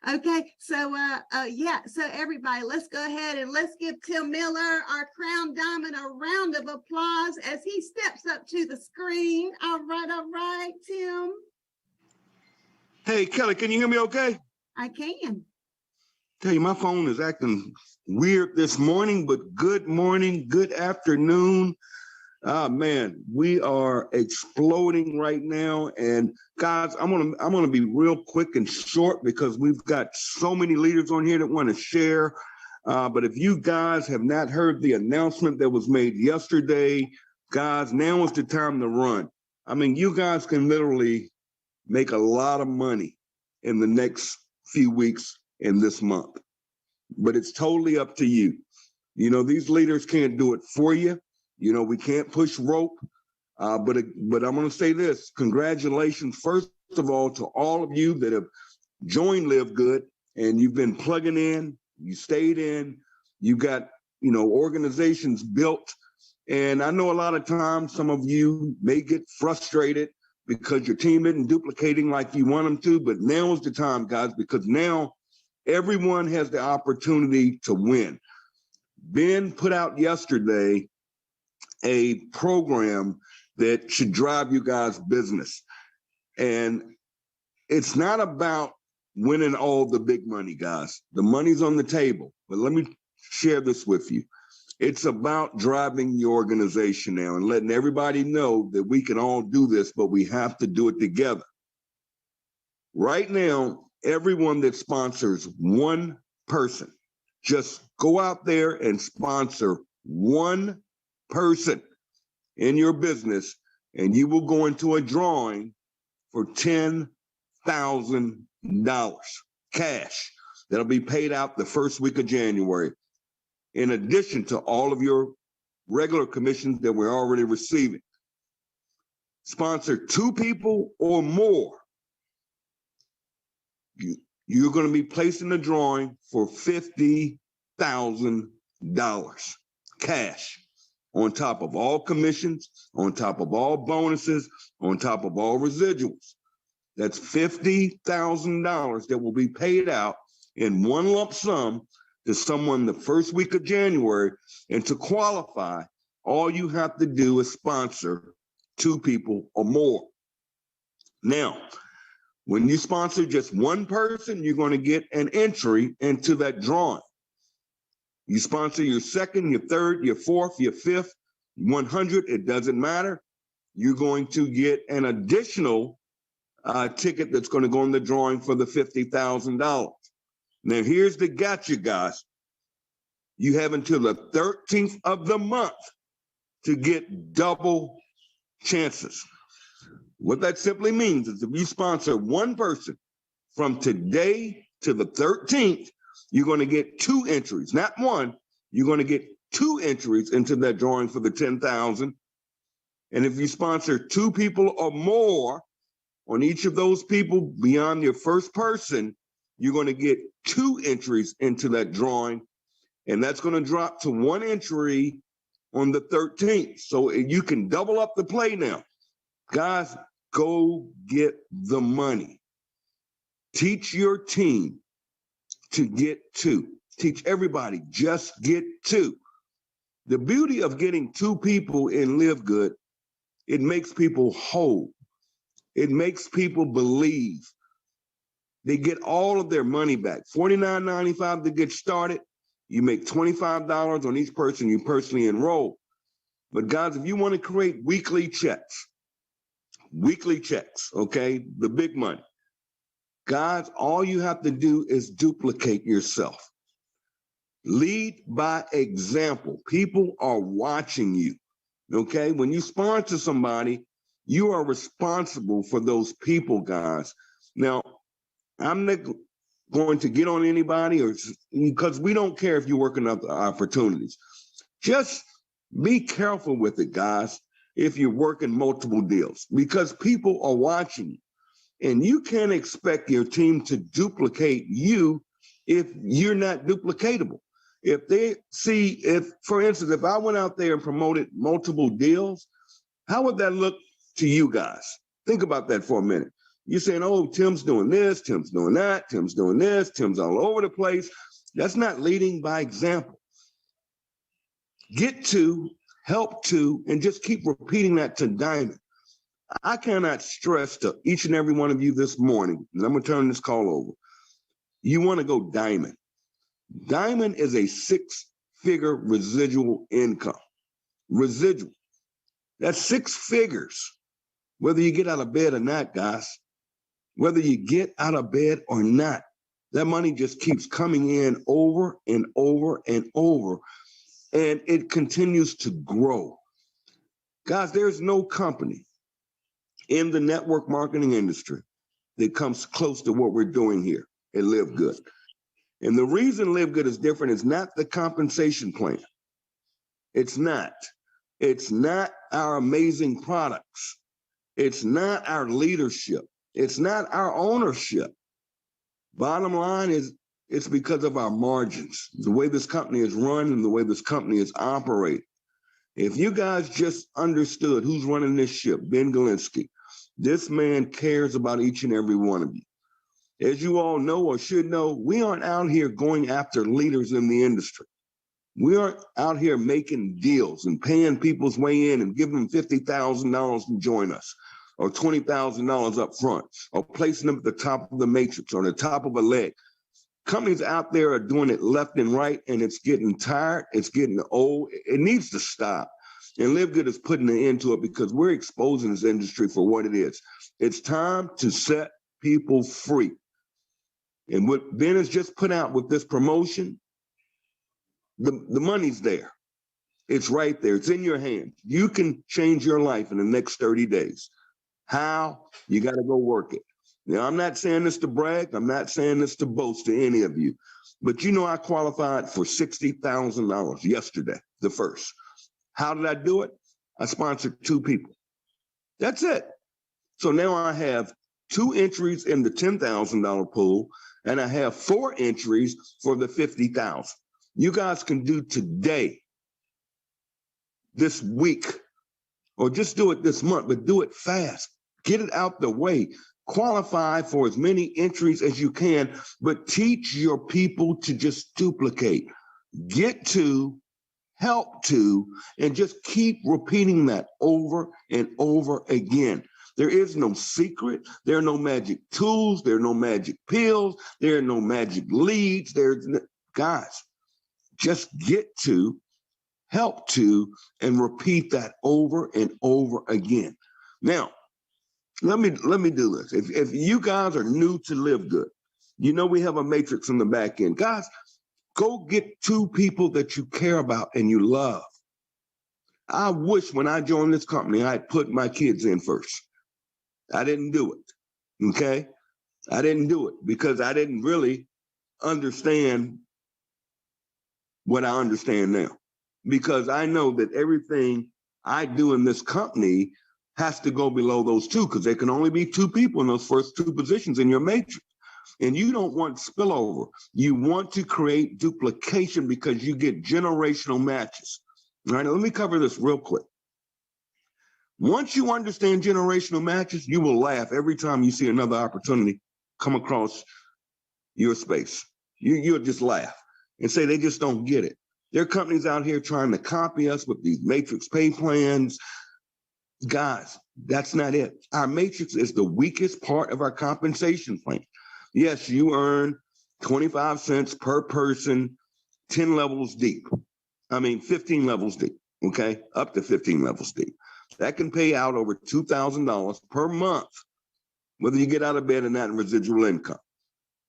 Okay, so yeah, so everybody, let's go ahead and let's give Tim Miller, our crown diamond, a round of applause as he steps up to the screen. All right, Tim. Hey, Kelly, can you hear me okay? I can. Tell you, my phone is acting weird this morning, but good morning, good afternoon. Ah, man, we are exploding right now. And guys, I'm gonna be real quick and short because we've got so many leaders on here that want to share. But if you guys have not heard the announcement that was made yesterday, guys, now is the time to run. I mean, you guys can literally make a lot of money in the next few weeks in this month, but it's totally up to you. You know, these leaders can't do it for you. You know, we can't push rope, but I'm going to say this. Congratulations, first of all, to all of you that have joined LiveGood and you've been plugging in, you stayed in, you got, you know, organizations built. And I know a lot of times some of you may get frustrated because your team isn't duplicating like you want them to, but now is the time, guys, because now everyone has the opportunity to win. Ben put out yesterday a program that should drive you guys' business. And it's not about winning all the big money, guys. The money's on the table, but let me share this with you. It's about driving your organization now and letting everybody know that we can all do this, but we have to do it together. Right now, everyone that sponsors one person, just go out there and sponsor one person in your business, and you will go into a drawing for $10,000 cash that'll be paid out the first week of January, in addition to all of your regular commissions that we're already receiving. Sponsor two people or more. You're going to be placing a drawing for $50,000 cash, on top of all commissions, on top of all bonuses, on top of all residuals. That's $50,000 that will be paid out in one lump sum to someone the first week of January. And to qualify, all you have to do is sponsor two people or more. Now, when you sponsor just one person, you're going to get an entry into that drawing. You sponsor your second, your third, your fourth, your fifth, 100, it doesn't matter. You're going to get an additional ticket that's going to go in the drawing for the $50,000. Now, here's the gotcha, guys. You have until the 13th of the month to get double chances. What that simply means is if you sponsor one person from today to the 13th, you're going to get two entries, not one. You're going to get two entries into that drawing for the $10,000. And if you sponsor two people or more on each of those people beyond your first person, you're going to get two entries into that drawing. And that's going to drop to one entry on the 13th. So you can double up the play now. Guys, go get the money. Teach your team to get two. Teach everybody, just get two. The beauty of getting two people in LiveGood, it makes people whole. It makes people believe. They get all of their money back. $49.95 to get started. You make $25 on each person you personally enroll. But guys, if you want to create weekly checks, okay, the big money, guys, all you have to do is duplicate yourself. Lead by example. People are watching you, okay? When you sponsor somebody, you are responsible for those people, guys. Now, I'm not going to get on anybody because we don't care if you're working up opportunities. Just be careful with it, guys, if you're working multiple deals, because people are watching you. And you can't expect your team to duplicate you if you're not duplicatable. If they see, for instance, if I went out there and promoted multiple deals, how would that look to you guys? Think about that for a minute. You're saying, oh, Tim's doing this, Tim's doing that, Tim's doing this, Tim's all over the place. That's not leading by example. Get to, help to, and just keep repeating that to Diamond. I cannot stress to each and every one of you this morning, and I'm going to turn this call over. You want to go Diamond. Diamond is a 6-figure residual income. Residual. That's 6 figures. Whether you get out of bed or not, guys, whether you get out of bed or not, that money just keeps coming in over and over and over, and it continues to grow. Guys, there's no company in the network marketing industry that comes close to what we're doing here at LiveGood. And the reason LiveGood is different is not the compensation plan. It's not. It's not our amazing products. It's not our leadership. It's not our ownership. Bottom line is, it's because of our margins, the way this company is run and the way this company is operated. If you guys just understood who's running this ship, Ben Galinsky, this man cares about each and every one of you. As you all know or should know, we aren't out here going after leaders in the industry. We aren't out here making deals and paying people's way in and giving them $50,000 to join us, or $20,000 up front, or placing them at the top of the matrix or the top of a leg. Companies out there are doing it left and right, and it's getting tired. It's getting old. It needs to stop. And LiveGood is putting an end to it because we're exposing this industry for what it is. It's time to set people free. And what Ben has just put out with this promotion, the money's there. It's right there. It's in your hands. You can change your life in the next 30 days. How? You got to go work it. Now, I'm not saying this to brag. I'm not saying this to boast to any of you. But you know I qualified for $60,000 yesterday, the first. How did I do it? I sponsored 2 people. That's it. So now I have 2 entries in the $10,000 pool, and I have 4 entries for the $50,000. You guys can do today, this week, or just do it this month, but do it fast. Get it out the way. Qualify for as many entries as you can, but teach your people to just duplicate. Get to, help to, and just keep repeating that over and over again. There is no secret. There are no magic tools. There are no magic pills. There are no magic leads. Guys, just get to, help to, and repeat that over and over again. Now, let me do this. If you guys are new to LiveGood, you know we have a matrix in the back end. Guys, go get 2 people that you care about and you love. I wish when I joined this company, I put my kids in first. I didn't do it, okay? I didn't do it because I didn't really understand what I understand now. Because I know that everything I do in this company has to go below those 2, because there can only be 2 people in those first 2 positions in your matrix. And you don't want spillover. You want to create duplication because you get generational matches. All right, now let me cover this real quick. Once you understand generational matches, you will laugh every time you see another opportunity come across your space. You'll just laugh and say they just don't get it. There are companies out here trying to copy us with these matrix pay plans. Guys, that's not it. Our matrix is the weakest part of our compensation plan. Yes, you earn 25 cents per person, 10 levels deep. 15 levels deep, okay? Up to 15 levels deep. That can pay out over $2,000 per month, whether you get out of bed or not in residual income.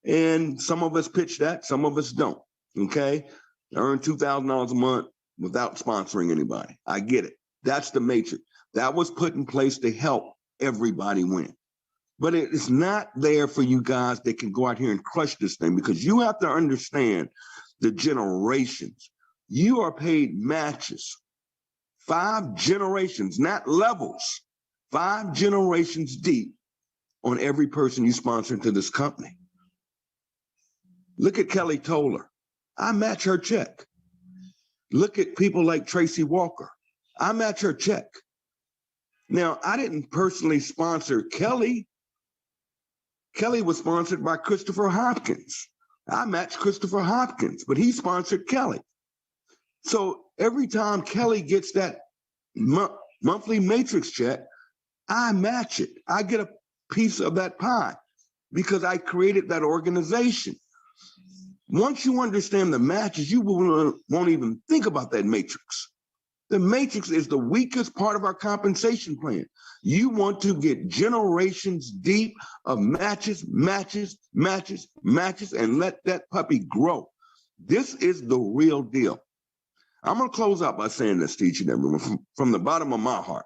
And some of us pitch that, some of us don't, okay? Earn $2,000 a month without sponsoring anybody. I get it. That's the matrix. That was put in place to help everybody win. But it's not there for you guys that can go out here and crush this thing, because you have to understand the generations. You are paid matches. 5 generations, not levels, 5 generations deep on every person you sponsor into this company. Look at Kelly Toller. I match her check. Look at people like Tracy Walker. I match her check. Now, I didn't personally sponsor Kelly, Kelly was sponsored by Christopher Hopkins. I matched Christopher Hopkins, but he sponsored Kelly. So every time Kelly gets that monthly matrix check, I match it. I get a piece of that pie because I created that organization. Once you understand the matches, you won't even think about that matrix. The matrix is the weakest part of our compensation plan. You want to get generations deep of matches, matches, matches, matches, and let that puppy grow. This is the real deal. I'm going to close out by saying this to each and everyone from the bottom of my heart.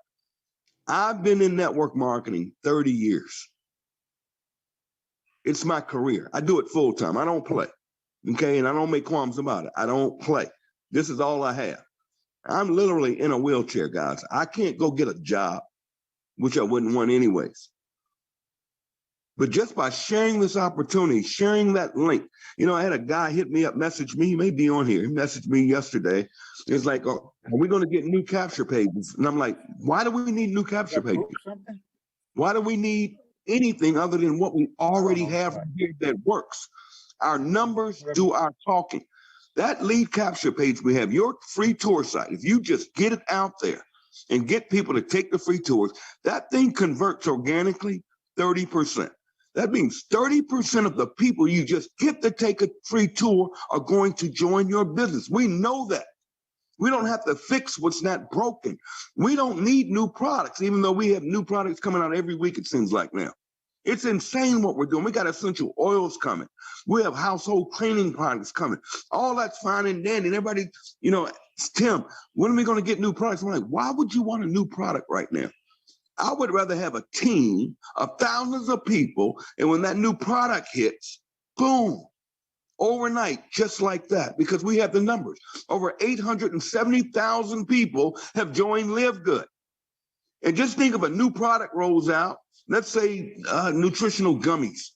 I've been in network marketing 30 years. It's my career. I do it full time. I don't play. Okay. And I don't make qualms about it. I don't play. This is all I have. I'm literally in a wheelchair, guys. I can't go get a job, which I wouldn't want anyways. But just by sharing this opportunity, sharing that link, I had a guy hit me up, message me, he may be on here. He messaged me yesterday. It's like, oh, are we going to get new capture pages? And I'm like, why do we need new capture pages? Why do we need anything other than what we already have here that works? Our numbers do our talking. That lead capture page we have, your free tour site, if you just get it out there and get people to take the free tours, that thing converts organically 30%. That means 30% of the people you just get to take a free tour are going to join your business. We know that. We don't have to fix what's not broken. We don't need new products, even though we have new products coming out every week, it seems like now. It's insane what we're doing. We got essential oils coming. We have household cleaning products coming. All that's fine and dandy. And everybody, Tim, when are we going to get new products? I'm like, why would you want a new product right now? I would rather have a team of thousands of people. And when that new product hits, boom, overnight, just like that, because we have the numbers. Over 870,000 people have joined LiveGood. And just think of a new product rolls out. Let's say nutritional gummies,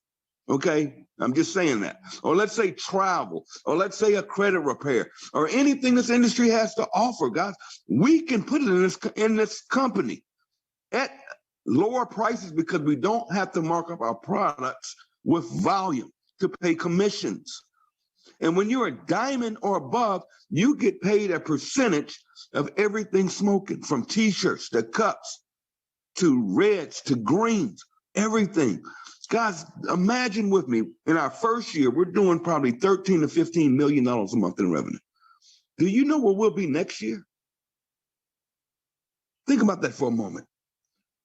okay? I'm just saying that. Or let's say travel, or let's say a credit repair, or anything this industry has to offer, guys. We can put it in this company at lower prices because we don't have to mark up our products with volume to pay commissions. And when you're a diamond or above, you get paid a percentage of everything smoking, from t-shirts to cups, to reds, to greens, everything. Guys, imagine with me, in our first year, we're doing probably $13 to $15 million a month in revenue. Do you know where we'll be next year? Think about that for a moment.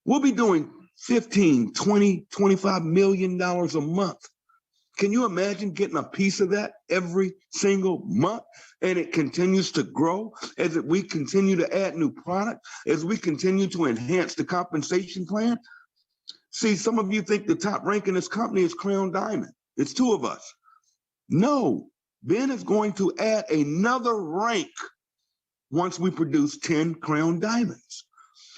We'll be doing $15, $20, $25 million a month. Can you imagine getting a piece of that every single month? And it continues to grow as we continue to add new products, as we continue to enhance the compensation plan. See, some of you think the top rank in this company is Crown Diamond. It's two of us. No, Ben is going to add another rank once we produce 10 Crown Diamonds.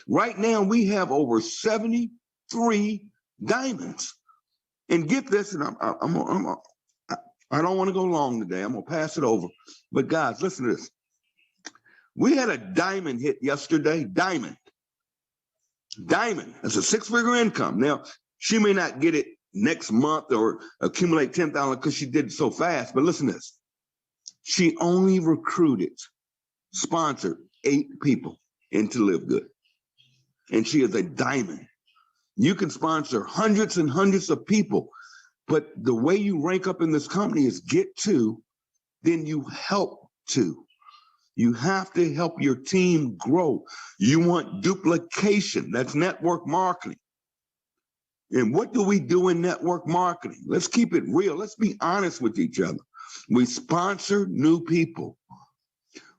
Right now, we have over 73 diamonds. And get this, and I don't want to go long today. I'm going to pass it over. But guys, listen to this. We had a diamond hit yesterday. Diamond. That's a 6-figure income. Now, she may not get it next month or accumulate 10,000 because she did it so fast. But listen to this. She only sponsored 8 people into LiveGood. And she is a diamond. You can sponsor hundreds and hundreds of people, but the way you rank up in this company is get to, then you help to. You have to help your team grow. You want duplication. That's network marketing. And what do we do in network marketing? Let's keep it real. Let's be honest with each other. We sponsor new people.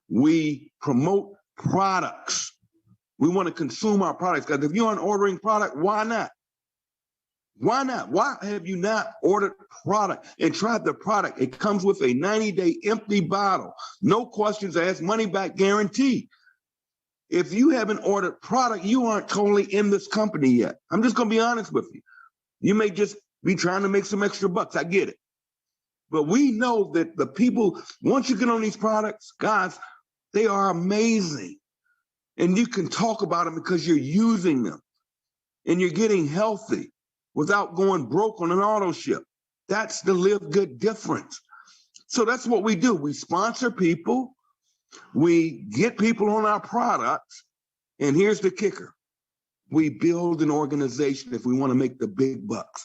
We promote products. We want to consume our products. Because if you aren't ordering product, why not? Why not? Why have you not ordered product and tried the product? It comes with a 90-day empty bottle. No questions asked, money back guarantee. If you haven't ordered product, you aren't totally in this company yet. I'm just going to be honest with you. You may just be trying to make some extra bucks. I get it. But we know that the people, once you get on these products, guys, they are amazing. And you can talk about them because you're using them and you're getting healthy. without going broke on an auto ship. That's the LiveGood difference. So that's what we do. We sponsor people, we get people on our products, and here's the kicker. We build an organization if we want to make the big bucks.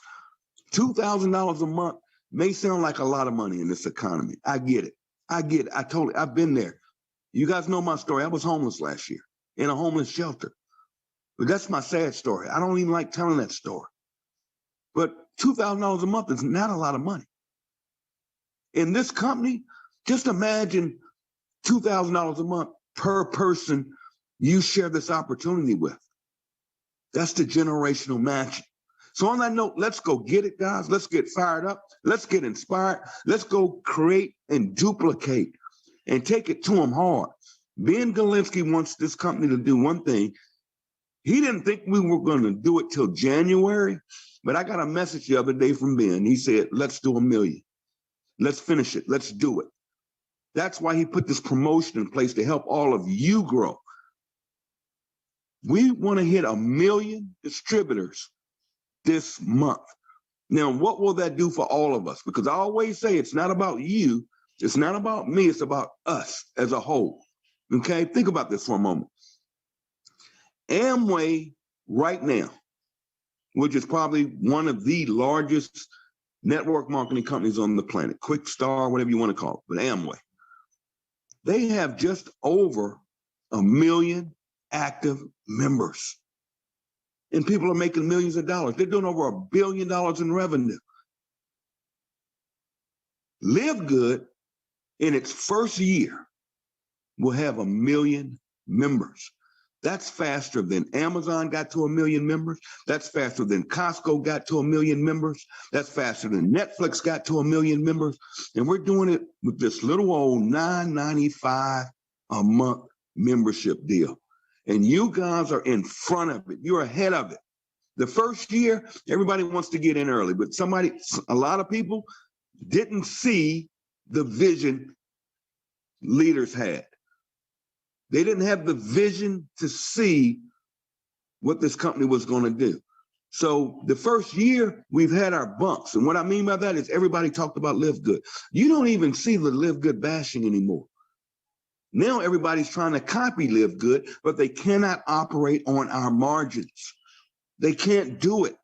$2,000 a month may sound like a lot of money in this economy. I get it. I've been there. You guys know my story. I was homeless last year in a homeless shelter. But that's my sad story. I don't even like telling that story. But $2,000 a month is not a lot of money. In this company, just imagine $2,000 a month per person you share this opportunity with. That's the generational matching. So on that note, let's go get it, guys. Let's get fired up. Let's get inspired. Let's go create and duplicate and take it to them hard. Ben Galinsky wants this company to do one thing. He didn't think we were going to do it till January, but I got a message the other day from Ben. He said, let's do 1 million. Let's finish it. Let's do it. That's why he put this promotion in place to help all of you grow. We want to hit 1 million distributors this month. Now, what will that do for all of us? Because I always say it's not about you. It's not about me. It's about us as a whole. Okay? Think about this for a moment. Amway right now, which is probably one of the largest network marketing companies on the planet, Quick Star, whatever you want to call it, but Amway, they have just over 1 million active members. And people are making millions of dollars. They're doing over $1 billion in revenue. LiveGood, in its first year, will have 1 million members. That's faster than Amazon got to 1 million members. That's faster than Costco got to 1 million members. That's faster than Netflix got to 1 million members. And we're doing it with this little old $9.95 a month membership deal. And you guys are in front of it. You're ahead of it. The first year, everybody wants to get in early, but a lot of people didn't see the vision leaders had. They didn't have the vision to see what this company was going to do. So the first year, we've had our bumps. And what I mean by that is everybody talked about LiveGood. You don't even see the LiveGood bashing anymore. Now everybody's trying to copy LiveGood, but they cannot operate on our margins. They can't do it.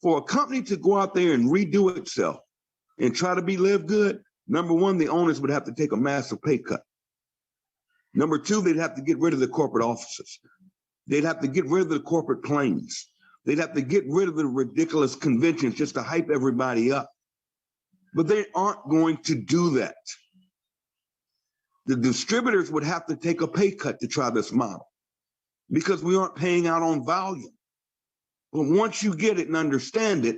For a company to go out there and redo itself and try to be LiveGood, number one, the owners would have to take a massive pay cut. Number two, they'd have to get rid of the corporate offices. They'd have to get rid of the corporate planes. They'd have to get rid of the ridiculous conventions just to hype everybody up. But they aren't going to do that. The distributors would have to take a pay cut to try this model because we aren't paying out on volume. But once you get it and understand it,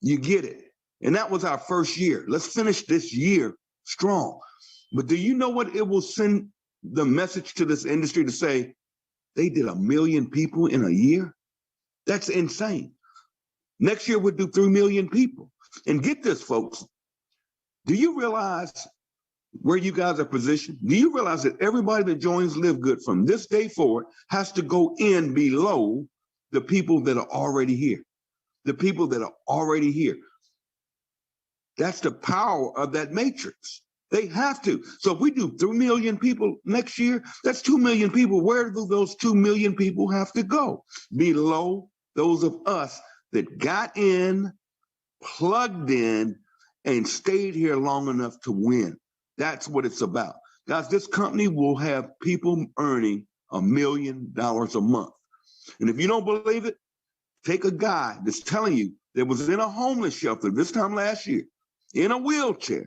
you get it. And that was our first year. Let's finish this year strong. But do you know what it will send the message to this industry to say, they did 1 million people in a year? That's insane. Next year, we'll do 3 million people. And get this, folks. Do you realize where you guys are positioned? Do you realize that everybody that joins LiveGood from this day forward has to go in below the people that are already here? The people that are already here. That's the power of that matrix. They have to. So if we do 3 million people next year, that's 2 million people. Where do those 2 million people have to go? Below those of us that got in, plugged in, and stayed here long enough to win. That's what it's about. Guys, this company will have people earning $1 million a month. And if you don't believe it, take a guy that's telling you that was in a homeless shelter this time last year, in a wheelchair,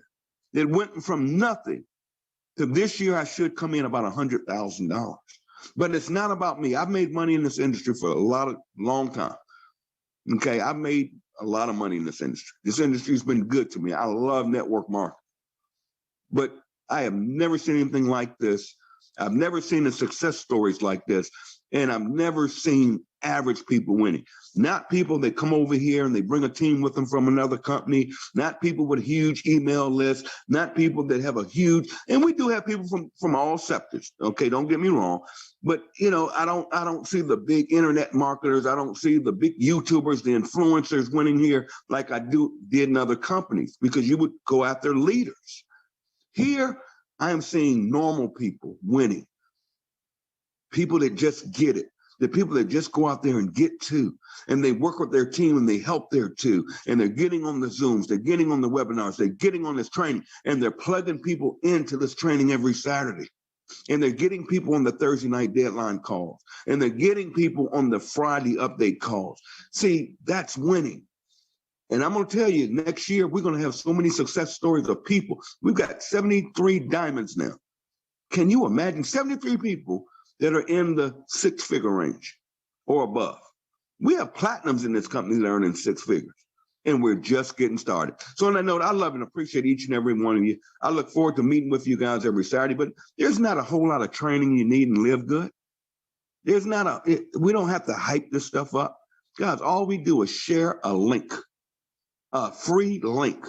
that went from nothing to this year, I should come in about $100,000. But it's not about me. I've made money in this industry for a long time. Okay, I've made a lot of money in this industry. This industry has been good to me. I love network marketing. But I have never seen anything like this. I've never seen the success stories like this. And I've never seen average people winning. Not people that come over here and they bring a team with them from another company, not people with huge email lists, not people that have a huge, and we do have people from all sectors. Okay, don't get me wrong. But you know, I don't see the big internet marketers, I don't see the big YouTubers, the influencers winning here like I did in other companies, because you would go after leaders. Here, I am seeing normal people winning. People that just get it. The people that just go out there and get to, and they work with their team and they help their too. And they're getting on the Zooms, they're getting on the webinars, they're getting on this training, and they're plugging people into this training every Saturday. And they're getting people on the Thursday night deadline calls, and they're getting people on the Friday update calls. See, that's winning. And I'm going to tell you, next year, we're going to have so many success stories of people. We've got 73 diamonds now. Can you imagine 73 people that are in the six-figure range or above? We have platinums in this company that are earning six figures, and we're just getting started. So on that note, I love and appreciate each and every one of you. I look forward to meeting with you guys every Saturday, but there's not a whole lot of training you need in LiveGood. We don't have to hype this stuff up. Guys, all we do is share a link, a free link.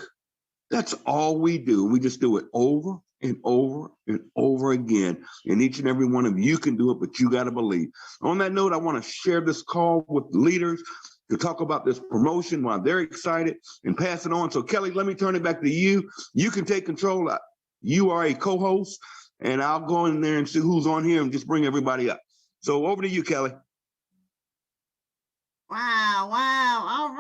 That's all we do. We just do it over and over and over again. And each and every one of you can do it, but you got to believe. On that note, I want to share this call with leaders to talk about this promotion while they're excited and pass it on. So Kelly, let me turn it back to you. You can take control. You are a co-host, and I'll go in there and see who's on here and just bring everybody up. So over to you, Kelly. Wow. All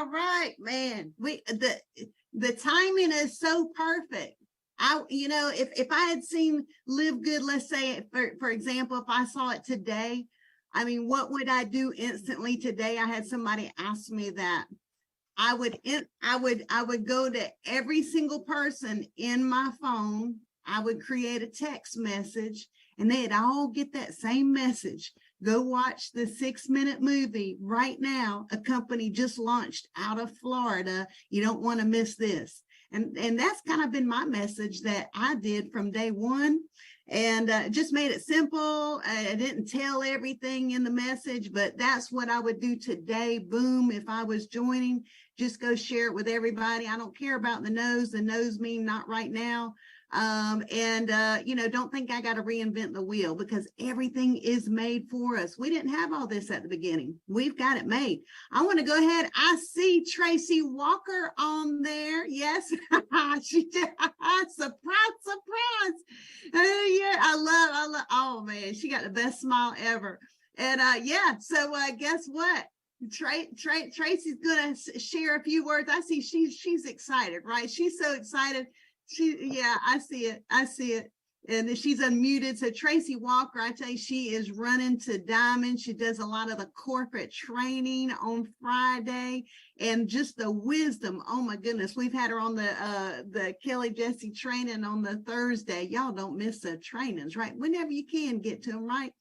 right, man. The timing is so perfect. If I had seen LiveGood, let's say, for example, if I saw it today, I mean, what would I do instantly today? I had somebody ask me that. I would go to every single person in my phone. I would create a text message, and they'd all get that same message. Go watch the 6-minute movie right now. A company just launched out of Florida. You don't want to miss this. And that's kind of been my message that I did from day one, and just made it simple. I didn't tell everything in the message, but that's what I would do today. Boom. If I was joining, just go share it with everybody. I don't care about the no's. The no's mean not right now. Don't think I got to reinvent the wheel, because everything is made for us. We didn't have all this at the beginning. We've got it made. I want to go ahead. I see Tracy Walker on there. Yes, she did. Surprise. Yeah, I love, oh man, she got the best smile ever. And so guess what? Tracy's gonna share a few words. I see she's excited, right? She's so excited. I see it. And she's unmuted. So Tracy Walker, I tell you, she is running to Diamond. She does a lot of the corporate training on Friday, and just the wisdom. Oh my goodness. We've had her on the Kelly Jesse training on the Thursday. Y'all don't miss the trainings, right? Whenever you can get to them, right?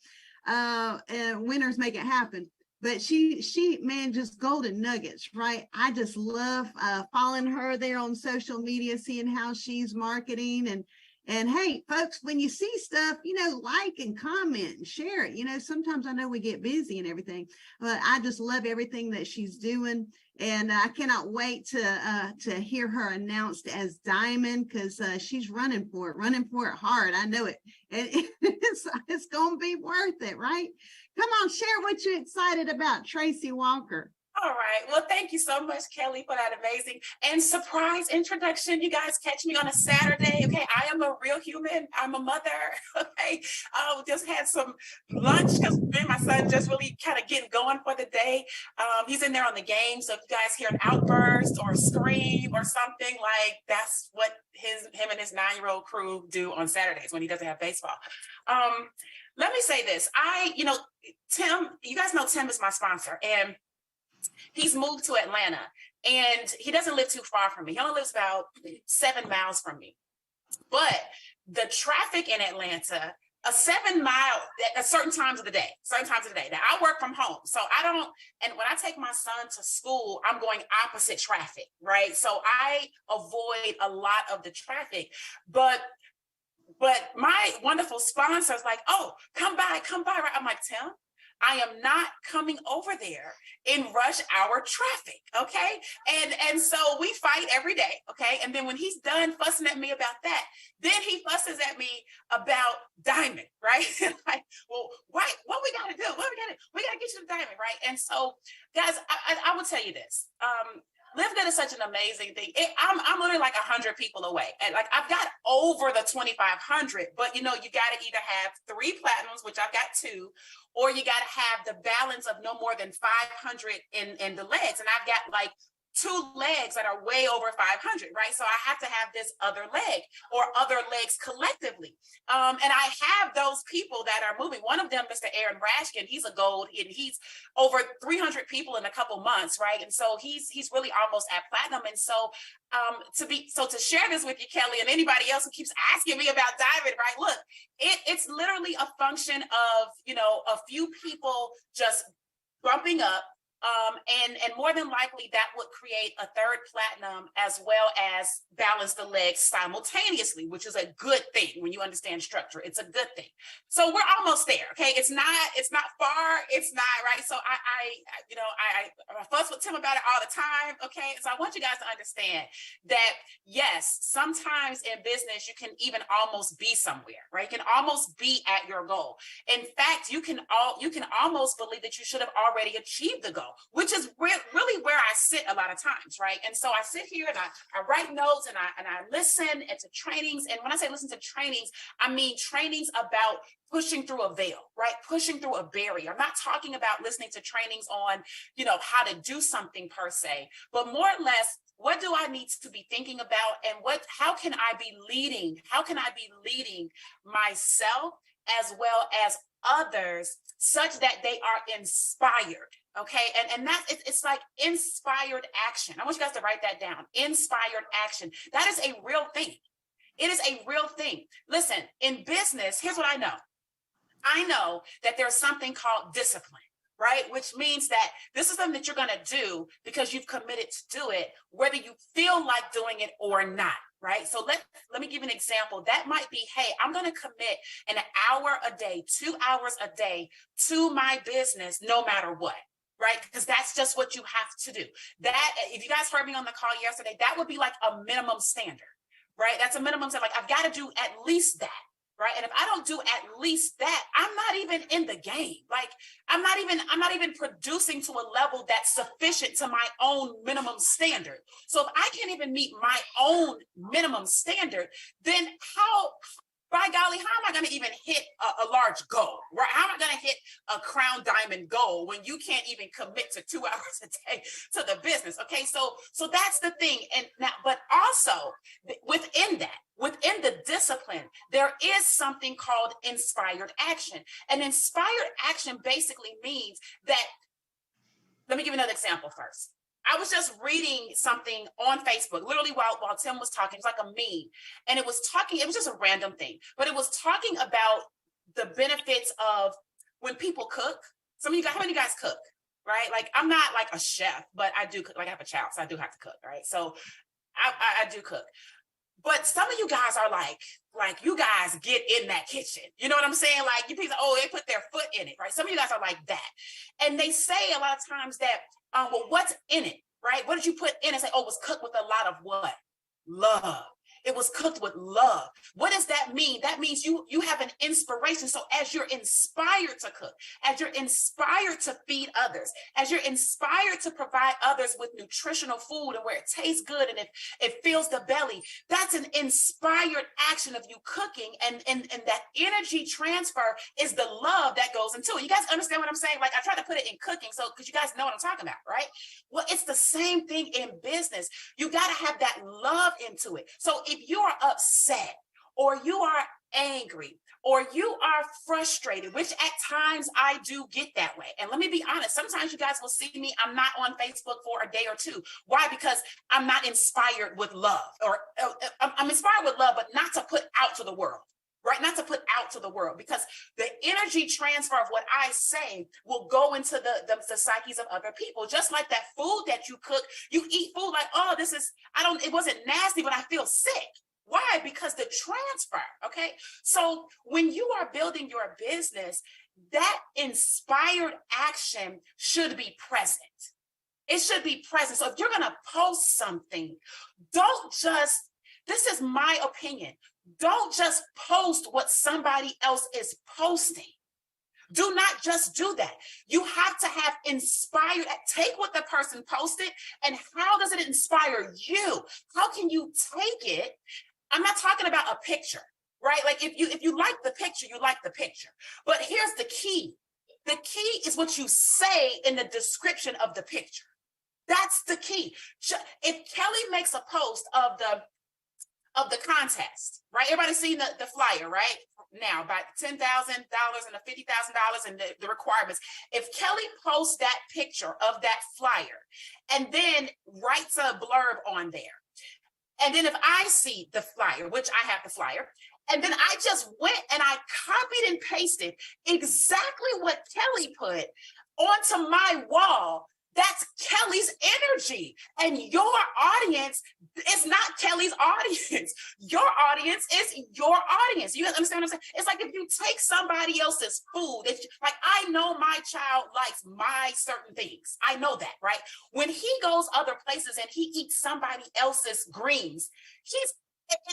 And winners make it happen. But she, man, just golden nuggets, right? I just love following her there on social media, seeing how she's marketing. And hey, folks, when you see stuff, like and comment and share it. Sometimes I know we get busy and everything, but I just love everything that she's doing. And I cannot wait to hear her announced as Diamond, because she's running for it hard. I know it. And it's going to be worth it, right? Come on, share what you're excited about, Tracy Walker. All right. Well, thank you so much, Kelly, for that amazing and surprise introduction. You guys catch me on a Saturday. Okay. I am a real human. I'm a mother. Okay. Just had some lunch because me and my son just really kind of getting going for the day. He's in there on the game. So if you guys hear an outburst or a scream or something, like that's what him and his 9-year-old crew do on Saturdays when he doesn't have baseball. Let me say this. Tim, you guys know Tim is my sponsor, and he's moved to Atlanta, and he doesn't live too far from me. He only lives about 7 miles from me. But the traffic in Atlanta, a 7 mile at certain times of the day. Now I work from home, so and when I take my son to school, I'm going opposite traffic, right? So I avoid a lot of the traffic, but my wonderful sponsor is like, oh, come by, right? I'm like, Tim, I am not coming over there in rush hour traffic, okay? And so we fight every day, okay? And then when he's done fussing at me about that, then he fusses at me about diamond, right? Like, well, what we gotta do? We gotta get you the diamond, right? And so, guys, I will tell you this. LiveGood is such an amazing thing. I'm literally like 100 people away. And like I've got over the 2,500, but you know, you got to either have 3 platinums, which I've got 2, or you got to have the balance of no more than 500 in the legs. And I've got like 2 legs that are way over 500, right? So I have to have this other leg or other legs collectively. And I have those people that are moving. One of them, Mr. Aaron Rashkin, he's a gold, and he's over 300 people in a couple months, right? And so he's really almost at platinum. And so to share this with you, Kelly, and anybody else who keeps asking me about diamond, right? Look, it's literally a function of, you know, a few people just bumping up. And more than likely that would create a 3rd platinum as well as balance the legs simultaneously, which is a good thing when you understand structure. It's a good thing. So we're almost there. Okay. It's not far. It's not right. So I fuss with Tim about it all the time. Okay. So I want you guys to understand that yes, sometimes in business, you can even almost be somewhere, right? You can almost be at your goal. In fact, you can almost believe that you should have already achieved the goal, which is really where I sit a lot of times, right? And so I sit here and I write notes and I listen to trainings. And when I say listen to trainings, I mean trainings about pushing through a veil, right? Pushing through a barrier. I'm not talking about listening to trainings on, you know, how to do something per se, but more or less, what do I need to be thinking about, and how can I be leading? How can I be leading myself as well as others such that they are inspired? Okay. And it's like inspired action. I want you guys to write that down. Inspired action. That is a real thing. It is a real thing. Listen, in business, here's what I know. I know that there's something called discipline, right? Which means that this is something that you're going to do because you've committed to do it, whether you feel like doing it or not. Right. So let me give you an example. That might be, hey, I'm going to commit an hour a day, 2 hours a day to my business, no matter what. Right. Because that's just what you have to do. That, if you guys heard me on the call yesterday, that would be like a minimum standard. Right. That's a minimum standard. Like I've got to do at least that. Right. And if I don't do at least that, I'm not even in the game. Like I'm not even producing to a level that's sufficient to my own minimum standard. So if I can't even meet my own minimum standard, then by golly, how am I going to even hit a large goal? Right? How am I going to hit a crown diamond goal when you can't even commit to 2 hours a day to the business? Okay, so that's the thing. And now, but also within the discipline, there is something called inspired action. And inspired action basically means that, let me give you another example first. I was just reading something on Facebook, literally while Tim was talking. It's like a meme. And it was just a random thing, but it was talking about the benefits of when people cook. Some of you guys, how many of you guys cook, right? Like I'm not like a chef, but I do cook. Like I have a child, so I do have to cook, right? So I do cook. But some of you guys are like you guys get in that kitchen. You know what I'm saying? Like you people, they put their foot in it, right? Some of you guys are like that. And they say a lot of times that, well, what's in it, right? What did you put in it? Say, it was cooked with a lot of what? Love. It was cooked with love. What does that mean? That means you have an inspiration. So as you're inspired to cook, as you're inspired to feed others, as you're inspired to provide others with nutritional food and where it tastes good and it fills the belly, that's an inspired action of you cooking. And that energy transfer is the love that goes into it. You guys understand what I'm saying? Like I try to put it in cooking, so because you guys know what I'm talking about, right? Well, it's the same thing in business. You got to have that love into it. So if you are upset or you are angry or you are frustrated, which at times I do get that way. And let me be honest, sometimes you guys will see me, I'm not on Facebook for a day or two. Why? Because I'm not inspired with love, or I'm inspired with love, but not to put out to the world. Right? Not to put out to the world, because the energy transfer of what I say will go into the psyches of other people. Just like that food that you cook, you eat food like, oh, it wasn't nasty, but I feel sick. Why? Because the transfer, okay? So when you are building your business, that inspired action should be present. It should be present. So if you're going to post something, don't just, this is my opinion, don't just post what somebody else is posting. Do not just do that. You have to have inspired, take what the person posted and how does it inspire you? How can you take it? I'm not talking about a picture, right? Like if you like the picture, you like the picture. But here's the key. The key is what you say in the description of the picture. That's the key. If Kelly makes a post of the contest, right? Everybody's seen the flyer, right? Now, about $10,000 and the $50,000 and the requirements. If Kelly posts that picture of that flyer and then writes a blurb on there, and then if I see the flyer, which I have the flyer, and then I just went and I copied and pasted exactly what Kelly put onto my wall, that's Kelly's energy. And your audience is not Kelly's audience. Your audience is your audience. You understand what I'm saying? It's like if you take somebody else's food, it's like, I know my child likes my certain things. I know that, right? When he goes other places and he eats somebody else's greens,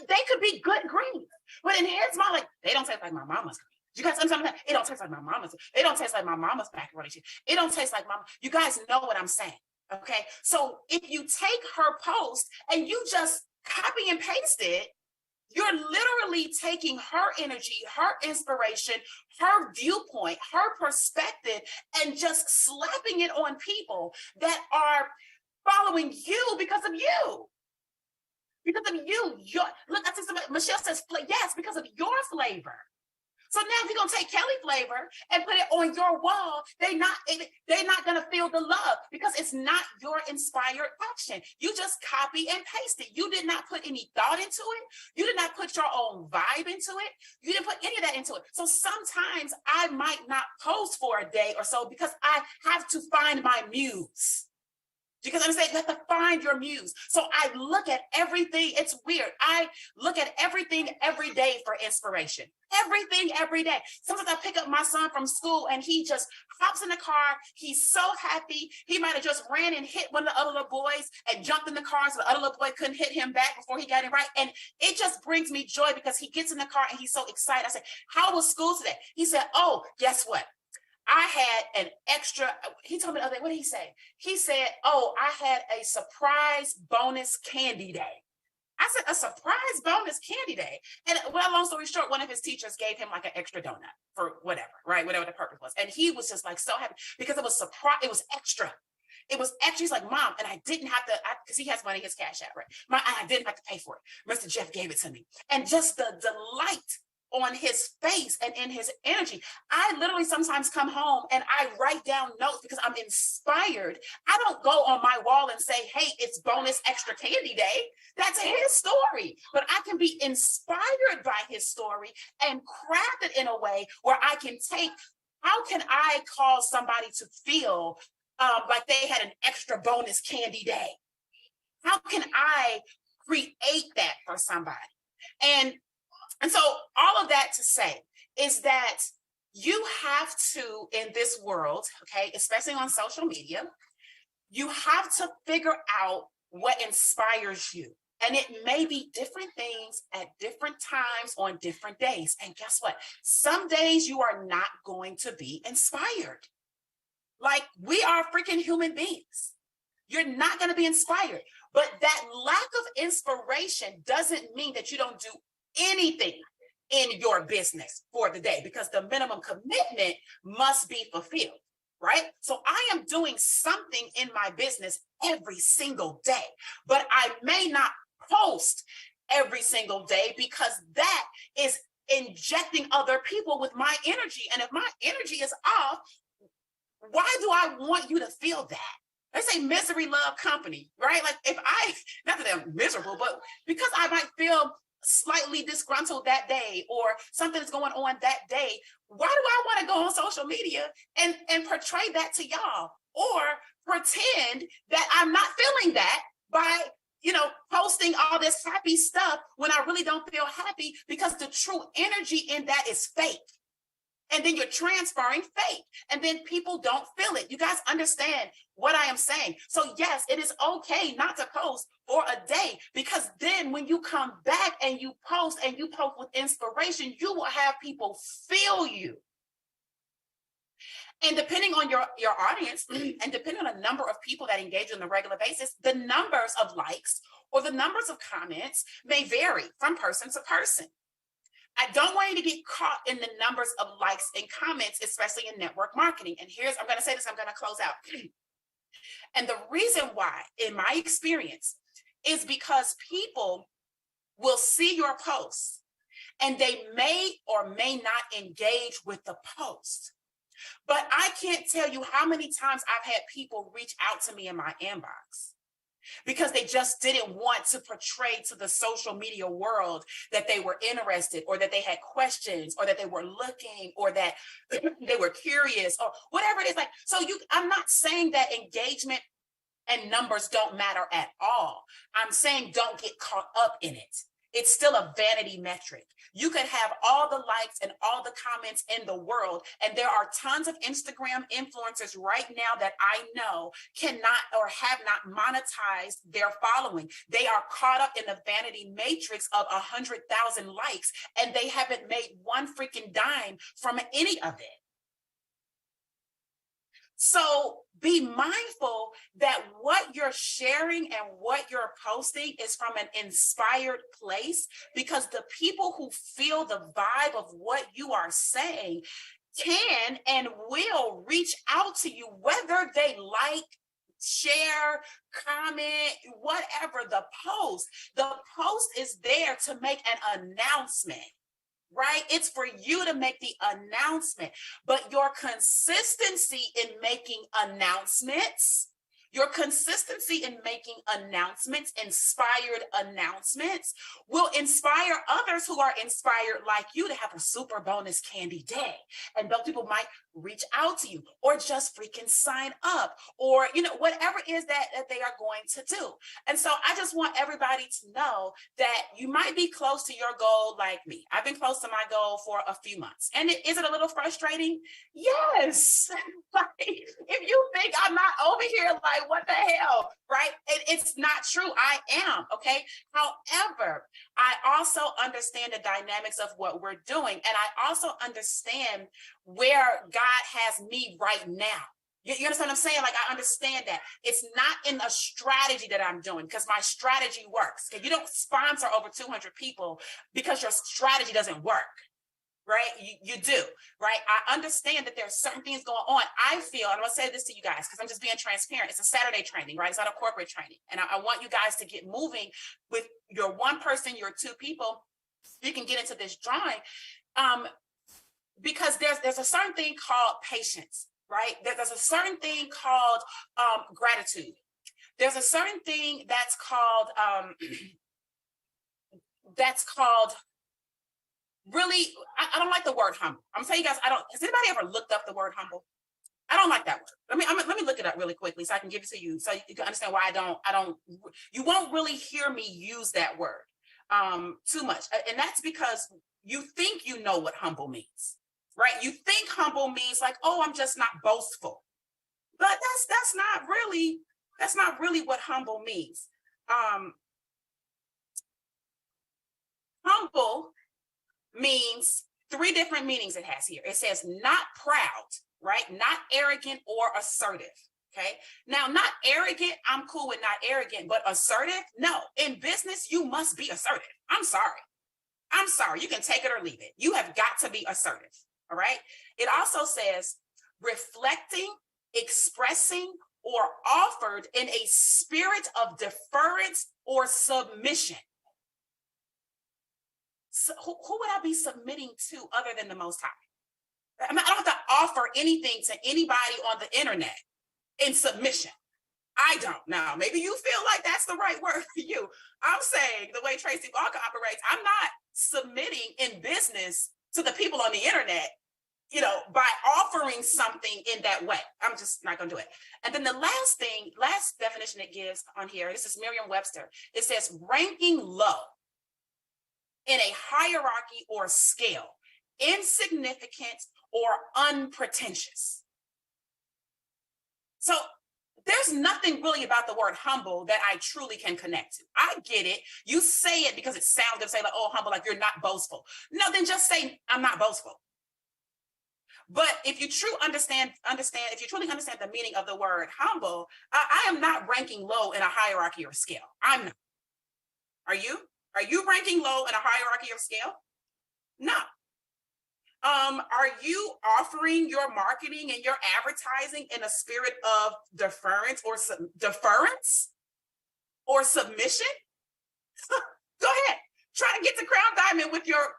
they could be good greens. But in his mind, like, they don't taste like my mama's greens. You guys understand? It don't taste like my mama's. It don't taste like my mama's macaroni. It don't taste like mama. You guys know what I'm saying, okay? So if you take her post and you just copy and paste it, you're literally taking her energy, her inspiration, her viewpoint, her perspective, and just slapping it on people that are following you because of you. Because of you. Look, I think somebody, Michelle says, yes, because of your flavor. So now if you're going to take Kelly flavor and put it on your wall, they're not going to feel the love because it's not your inspired action. You just copy and paste it. You did not put any thought into it. You did not put your own vibe into it. You didn't put any of that into it. So sometimes I might not post for a day or so because I have to find my muse. Because I'm saying you have to find your muse. So I look at everything. It's weird. I look at everything every day for inspiration. Everything every day. Sometimes I pick up my son from school and he just hops in the car. He's so happy. He might have just ran and hit one of the other little boys and jumped in the car so the other little boy couldn't hit him back before he got it right. And it just brings me joy because he gets in the car and he's so excited. I said, how was school today? He said, oh, guess what? I had an extra, he told me the other day, what did he say? He said, oh, I had a surprise bonus candy day. I said, a surprise bonus candy day. And well, long story short, one of his teachers gave him like an extra donut for whatever, right? Whatever the purpose was. And he was just like so happy because it was surprise. It was extra. It was extra. He's like, Mom, and I didn't have to, because he has money in his Cash App, right? I didn't have to pay for it. Mr. Jeff gave it to me. And just the delight on his face and in his energy. I literally sometimes come home and I write down notes because I'm inspired. I don't go on my wall and say, hey, it's bonus extra candy day. That's his story. But I can be inspired by his story and craft it in a way where I can take, how can I cause somebody to feel like they had an extra bonus candy day? How can I create that for somebody? And so all of that to say is that you have to, in this world, okay, especially on social media, you have to figure out what inspires you. And it may be different things at different times on different days. And guess what? Some days you are not going to be inspired. Like, we are freaking human beings. You're not going to be inspired. But that lack of inspiration doesn't mean that you don't do anything in your business for the day, because the minimum commitment must be fulfilled, right? So I am doing something in my business every single day, but I may not post every single day because that is injecting other people with my energy. And if my energy is off, why do I want you to feel that? They say misery love company, right? Like, if I, not that I'm miserable, but because I might feel slightly disgruntled that day or something is going on that day, why do I want to go on social media and portray that to y'all or pretend that I'm not feeling that by, posting all this happy stuff when I really don't feel happy, because the true energy in that is fake. And then you're transferring fake, and then people don't feel it. You guys understand what I am saying? So yes, it is okay not to post for a day, because then when you come back and you post with inspiration, you will have people feel you. And depending on your audience and depending on the number of people that engage on a regular basis, the numbers of likes or the numbers of comments may vary from person to person. I don't want you to get caught in the numbers of likes and comments, especially in network marketing. And I'm going to say this, I'm going to close out. And the reason why, in my experience, is because people will see your post and they may or may not engage with the post. But I can't tell you how many times I've had people reach out to me in my inbox because they just didn't want to portray to the social media world that they were interested, or that they had questions, or that they were looking, or that they were curious, or whatever it is. Like, so I'm not saying that engagement and numbers don't matter at all. I'm saying don't get caught up in it. It's still a vanity metric. You could have all the likes and all the comments in the world, and there are tons of Instagram influencers right now that I know cannot or have not monetized their following. They are caught up in the vanity matrix of 100,000 likes, and they haven't made one freaking dime from any of it. So be mindful that what you're sharing and what you're posting is from an inspired place, because the people who feel the vibe of what you are saying can and will reach out to you, whether they like, share, comment, whatever the post. The post is there to make an announcement. Right? It's for you to make the announcement, but your consistency in making announcements, inspired announcements, will inspire others who are inspired like you to have a super bonus candy day. And those people might reach out to you, or just freaking sign up, or, whatever it is that they are going to do. And so I just want everybody to know that you might be close to your goal like me. I've been close to my goal for a few months. And is it a little frustrating? Yes. Like, if you think I'm not over here, like, what the hell, right? It's not true. I am, okay? However, I also understand the dynamics of what we're doing. And I also understand where God has me right now. You understand what I'm saying? Like, I understand that it's not in a strategy that I'm doing because my strategy works. Okay? You don't sponsor over 200 people because your strategy doesn't work, right? You do, right? I understand that there's certain things going on. I feel, and I'm going to say this to you guys because I'm just being transparent. It's a Saturday training, right? It's not a corporate training. And I want you guys to get moving with your one person, your two people. You can get into this drawing. Because there's a certain thing called patience, right? There's a certain thing called gratitude. There's a certain thing that's called really, I don't like the word humble. I'm telling you guys, has anybody ever looked up the word humble? I don't like that word. Let me look it up really quickly so I can give it to you so you can understand why you won't really hear me use that word too much. And that's because you think you know what humble means. Right? You think humble means like, oh, I'm just not boastful. But that's not really what humble means. Humble means three different meanings it has here. It says not proud, right? Not arrogant or assertive. Okay. Now, not arrogant, I'm cool with not arrogant, but assertive? No. In business, you must be assertive. I'm sorry. You can take it or leave it. You have got to be assertive. All right. It also says reflecting, expressing, or offered in a spirit of deference or submission. So who would I be submitting to other than the Most High? I don't have to offer anything to anybody on the internet in submission. I don't know. Maybe you feel like that's the right word for you. I'm saying the way Tracy Walker operates, I'm not submitting in business to the people on the internet, by offering something in that way. I'm just not going to do it. And then the last definition it gives on here, this is Merriam-Webster. It says ranking low in a hierarchy or scale, insignificant or unpretentious. So there's nothing really about the word humble that I truly can connect to. I get it. You say it because it sounds good, say like, oh, humble, like you're not boastful. No, then just say, I'm not boastful. But if you truly understand, if you truly understand the meaning of the word humble, I am not ranking low in a hierarchy or scale. I'm not. Are you? Are you ranking low in a hierarchy or scale? No. Are you offering your marketing and your advertising in a spirit of deference or submission? Go ahead. Try to get to Crown Diamond with your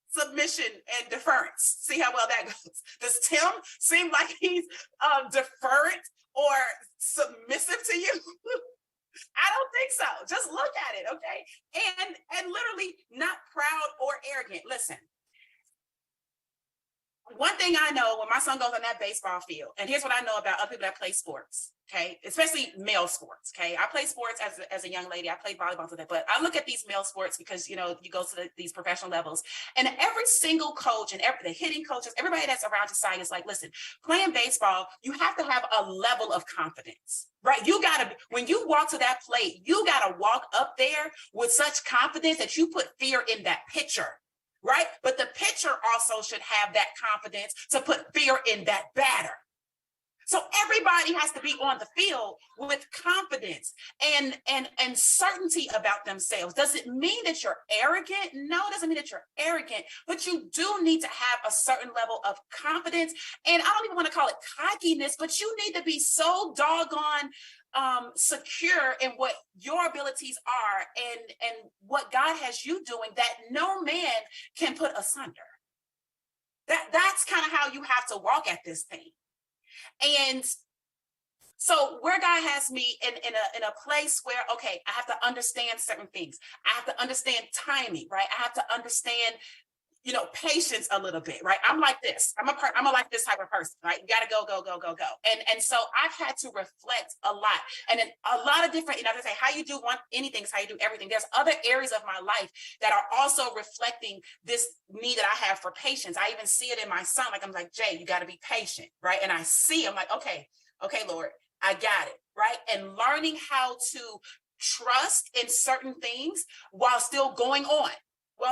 submission and deference. See how well that goes. Does Tim seem like he's deferent or submissive to you? I don't think so. Just look at it, okay? And literally not proud or arrogant. Listen. One thing I know when my son goes on that baseball field, and here's what I know about other people that play sports, okay, especially male sports, okay. I play sports as a young lady. I played volleyball today, but I look at these male sports because, you know, you go to these professional levels, and every single coach and the hitting coaches, everybody that's around your side is like, listen, playing baseball, you have to have a level of confidence, right? You got to, when you walk to that plate, you got to walk up there with such confidence that you put fear in that pitcher. Right? But the pitcher also should have that confidence to put fear in that batter. So everybody has to be on the field with confidence and certainty about themselves. Does it mean that you're arrogant? No, it doesn't mean that you're arrogant, but you do need to have a certain level of confidence. And I don't even want to call it cockiness, but you need to be so doggone secure in what your abilities are and what God has you doing that no man can put asunder. That's kind of how you have to walk at this thing. And so where God has me in a place where, okay, I have to understand certain things. I have to understand timing, right? I have to understand, you know, patience a little bit, right? I'm like this. I'm a like this type of person, right? You got to go. And so I've had to reflect a lot. And in a lot of different, you know, they say how you do anything is how you do everything. There's other areas of my life that are also reflecting this need that I have for patience. I even see it in my son. Like, I'm like, Jay, you got to be patient, right? And I see, I'm like, okay, Lord, I got it, right? And learning how to trust in certain things while still going on. So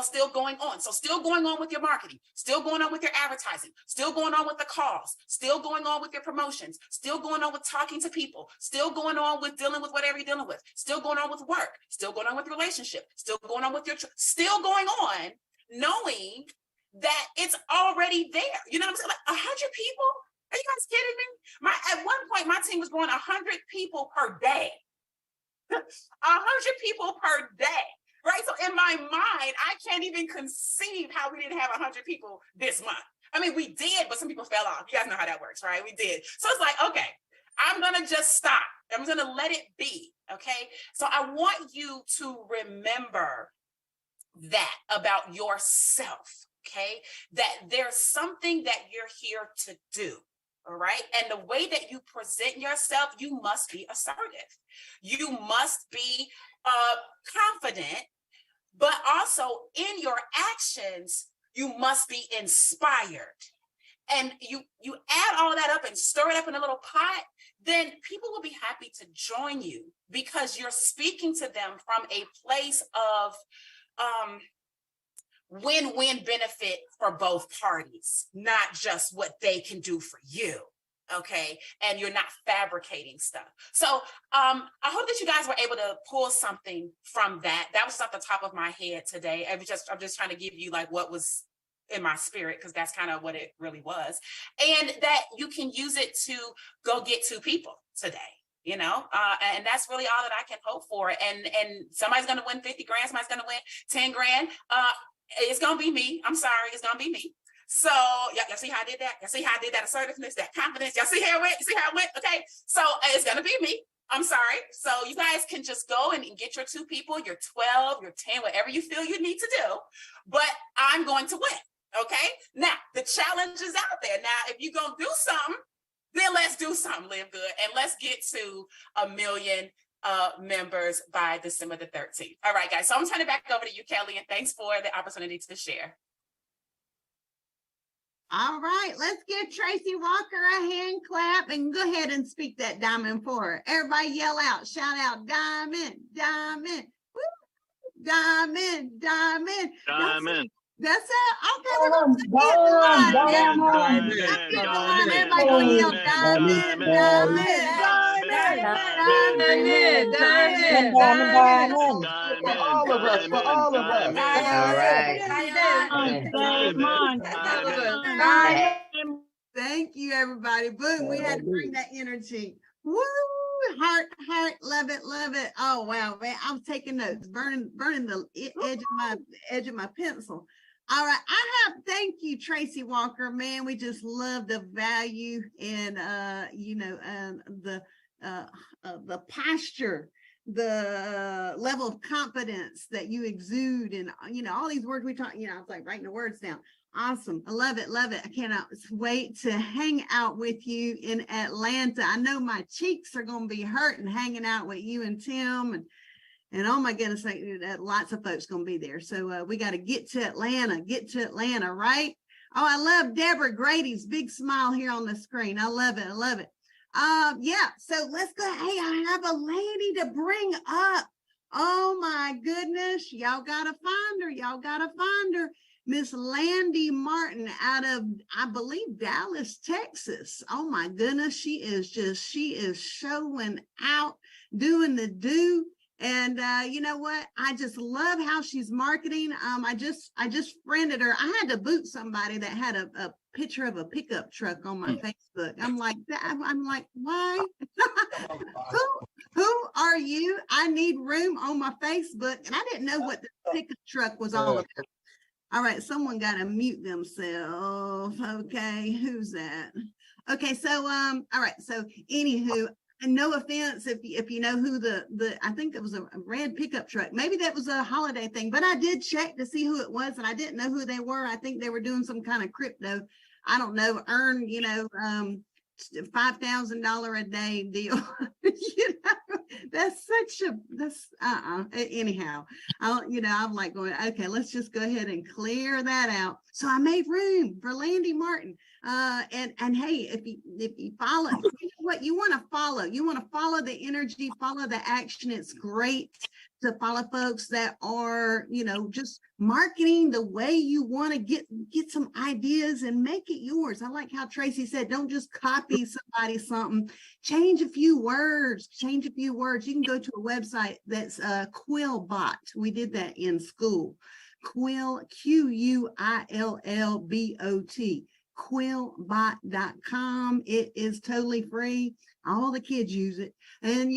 still going on with your marketing, still going on with your advertising, still going on with the calls, still going on with your promotions, still going on with talking to people, still going on with dealing with whatever you're dealing with, still going on with work, still going on with relationship, still going on with still going on, knowing that it's already there. You know what I'm saying? Like 100 people? Are you guys kidding me? At one point, my team was growing 100 people per day. 100 people per day. Right. So in my mind, I can't even conceive how we didn't have 100 people this month. I mean, we did, but some people fell off. You guys know how that works, right? We did. So it's like, okay, I'm going to just stop. I'm going to let it be. Okay. So I want you to remember that about yourself. Okay. That there's something that you're here to do. All right. And the way that you present yourself, you must be assertive. You must be confident, but also in your actions, you must be inspired. And you add all that up and stir it up in a little pot, then people will be happy to join you because you're speaking to them from a place of win-win benefit for both parties, not just what they can do for you. Okay. And you're not fabricating stuff. So I hope that you guys were able to pull something from that. That was off the top of my head today. I'm just trying to give you like what was in my spirit, because that's kind of what it really was. And that you can use it to go get 2 people today. You know, and that's really all that I can hope for. And somebody's going to win 50 grand. Somebody's going to win 10 grand. It's going to be me. I'm sorry. It's going to be me. So y'all see how I did that? Y'all see how I did that assertiveness, that confidence? Y'all see how it went? You see how it went? Okay. So it's going to be me. I'm sorry. So you guys can just go and get your 2 people, your 12, your 10, whatever you feel you need to do. But I'm going to win. Okay. Now the challenge is out there. Now, if you're going to do something, then let's do something, Live Good. And let's get to 1 million members by December the 13th. All right, guys. So I'm turning it back over to you, Kelly, and thanks for the opportunity to share. All right, let's give Tracy Walker a hand clap and go ahead and speak that diamond for her. Everybody yell out, shout out, diamond, diamond, woo, diamond, diamond. Diamond. That's it. Okay, we're gonna put you in the line. Everybody gonna yell diamond, diamond. All of us, for all of us. All right. Thank you, everybody. Boom, we had to bring that energy. Woo! Heart, love it, love it. Oh wow, man, I'm taking notes, burning the edge of my pencil. All right, thank you, Tracy Walker. Man, we just love the value and the posture, the level of confidence that you exude, and all these words we talk. I was like writing the words down. Awesome. I love it. Love it. I cannot wait to hang out with you in Atlanta. I know my cheeks are going to be hurting hanging out with you and Tim and oh my goodness, lots of folks going to be there. So we got to get to Atlanta, right? Oh, I love Deborah Grady's big smile here on the screen. I love it. I love it. Yeah. So let's go. Hey, I have a lady to bring up. Oh my goodness. Y'all got to find her. Miss Landy Martin out of, I believe, Dallas, Texas. Oh my goodness, she is showing out, doing the do. And you know what? I just love how she's marketing. I just friended her. I had to boot somebody that had a picture of a pickup truck on my Facebook. I'm like, why? Who are you? I need room on my Facebook. And I didn't know what the pickup truck was all about. All right, someone got to mute themselves. Okay, who's that? Okay, so all right, so anywho, and no offense if you know who the I think it was a red pickup truck. Maybe that was a holiday thing, but I did check to see who it was, and I didn't know who they were. I think they were doing some kind of crypto, I don't know, earn $5,000 a day deal. That's anyhow. I'm like going, okay, let's just go ahead and clear that out. So I made room for Landy Martin. And hey, if you follow, you know what you want to follow the energy, follow the action. It's great to follow folks that are, just marketing the way you want to get some ideas and make it yours. I like how Tracy said, don't just copy somebody something, change a few words. You can go to a website that's Quillbot. We did that in school. Quill, Quillbot. Quillbot.com. It is totally free. All the kids use it. And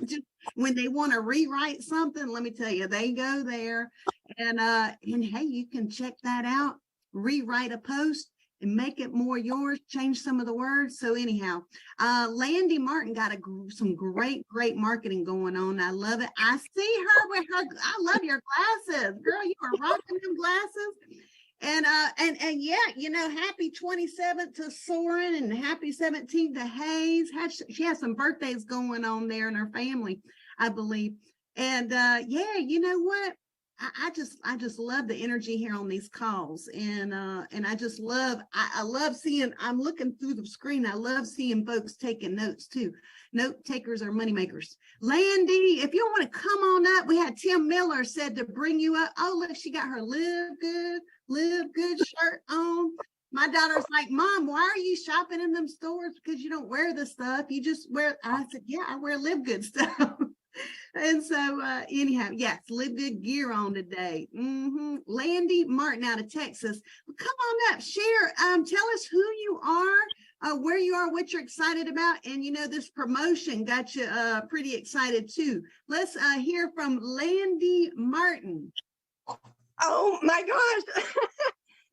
just when they want to rewrite something, let me tell you, they go there and hey, you can check that out, rewrite a post and make it more yours, change some of the words. So anyhow, Landy Martin got some great marketing going on. I love it. I see her with her, I love your glasses. Girl, you are rocking them glasses. And yeah, happy 27th to Soren and happy 17th to Hayes. She has some birthdays going on there in her family, I believe. And yeah, you know what? I just love the energy here on these calls. And I just love, I love seeing, I'm looking through the screen. I love seeing folks taking notes too. Note takers are money makers. Landy, if you want to come on up, we had Tim Miller said to bring you up. Oh, look, she got her Live Good shirt on. My daughter's like, Mom, why are you shopping in them stores? Because you don't wear the stuff. You just wear, I said, yeah, I wear Live Good stuff. And so anyhow, yes, Live Good gear on today. Landy Martin out of Texas. Well, come on up, share, tell us who you are, where you are, what you're excited about. And this promotion got you pretty excited too. Let's hear from Landy Martin. Oh my gosh.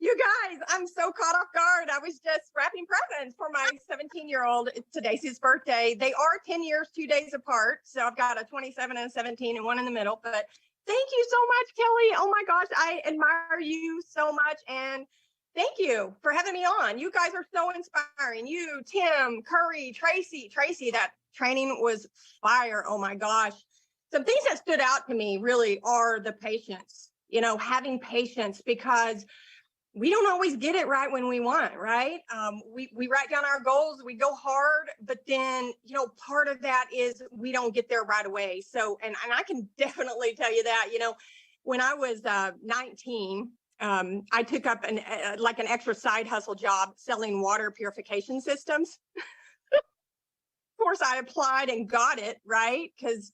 You guys, I'm so caught off guard. I was just wrapping presents for my 17-year-old. Today's his birthday. They are 10 years, 2 days apart. So I've got a 27 and a 17 and one in the middle. But thank you so much, Kelly. Oh my gosh, I admire you so much. And thank you for having me on. You guys are so inspiring. You, Tim, Curry, Tracy, that training was fire. Oh my gosh. Some things that stood out to me really are the patience, having patience, because we don't always get it right when we want, right? We write down our goals, we go hard, but then, you know, part of that is we don't get there right away. So, and I can definitely tell you that, you know, when I was 19, I took up an extra side hustle job selling water purification systems. Of course, I applied and got it, right? Because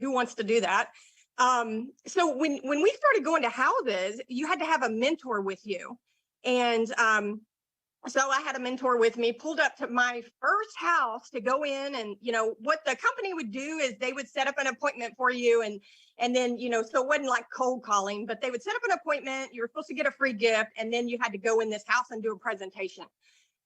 who wants to do that? So when we started going to houses, you had to have a mentor with you. And so I had a mentor with me, pulled up to my first house to go in. And, you know, what the company would do is they would set up an appointment for you. And then, you know, so it wasn't like cold calling, but they would set up an appointment. You were supposed to get a free gift. And then you had to go in this house and do a presentation.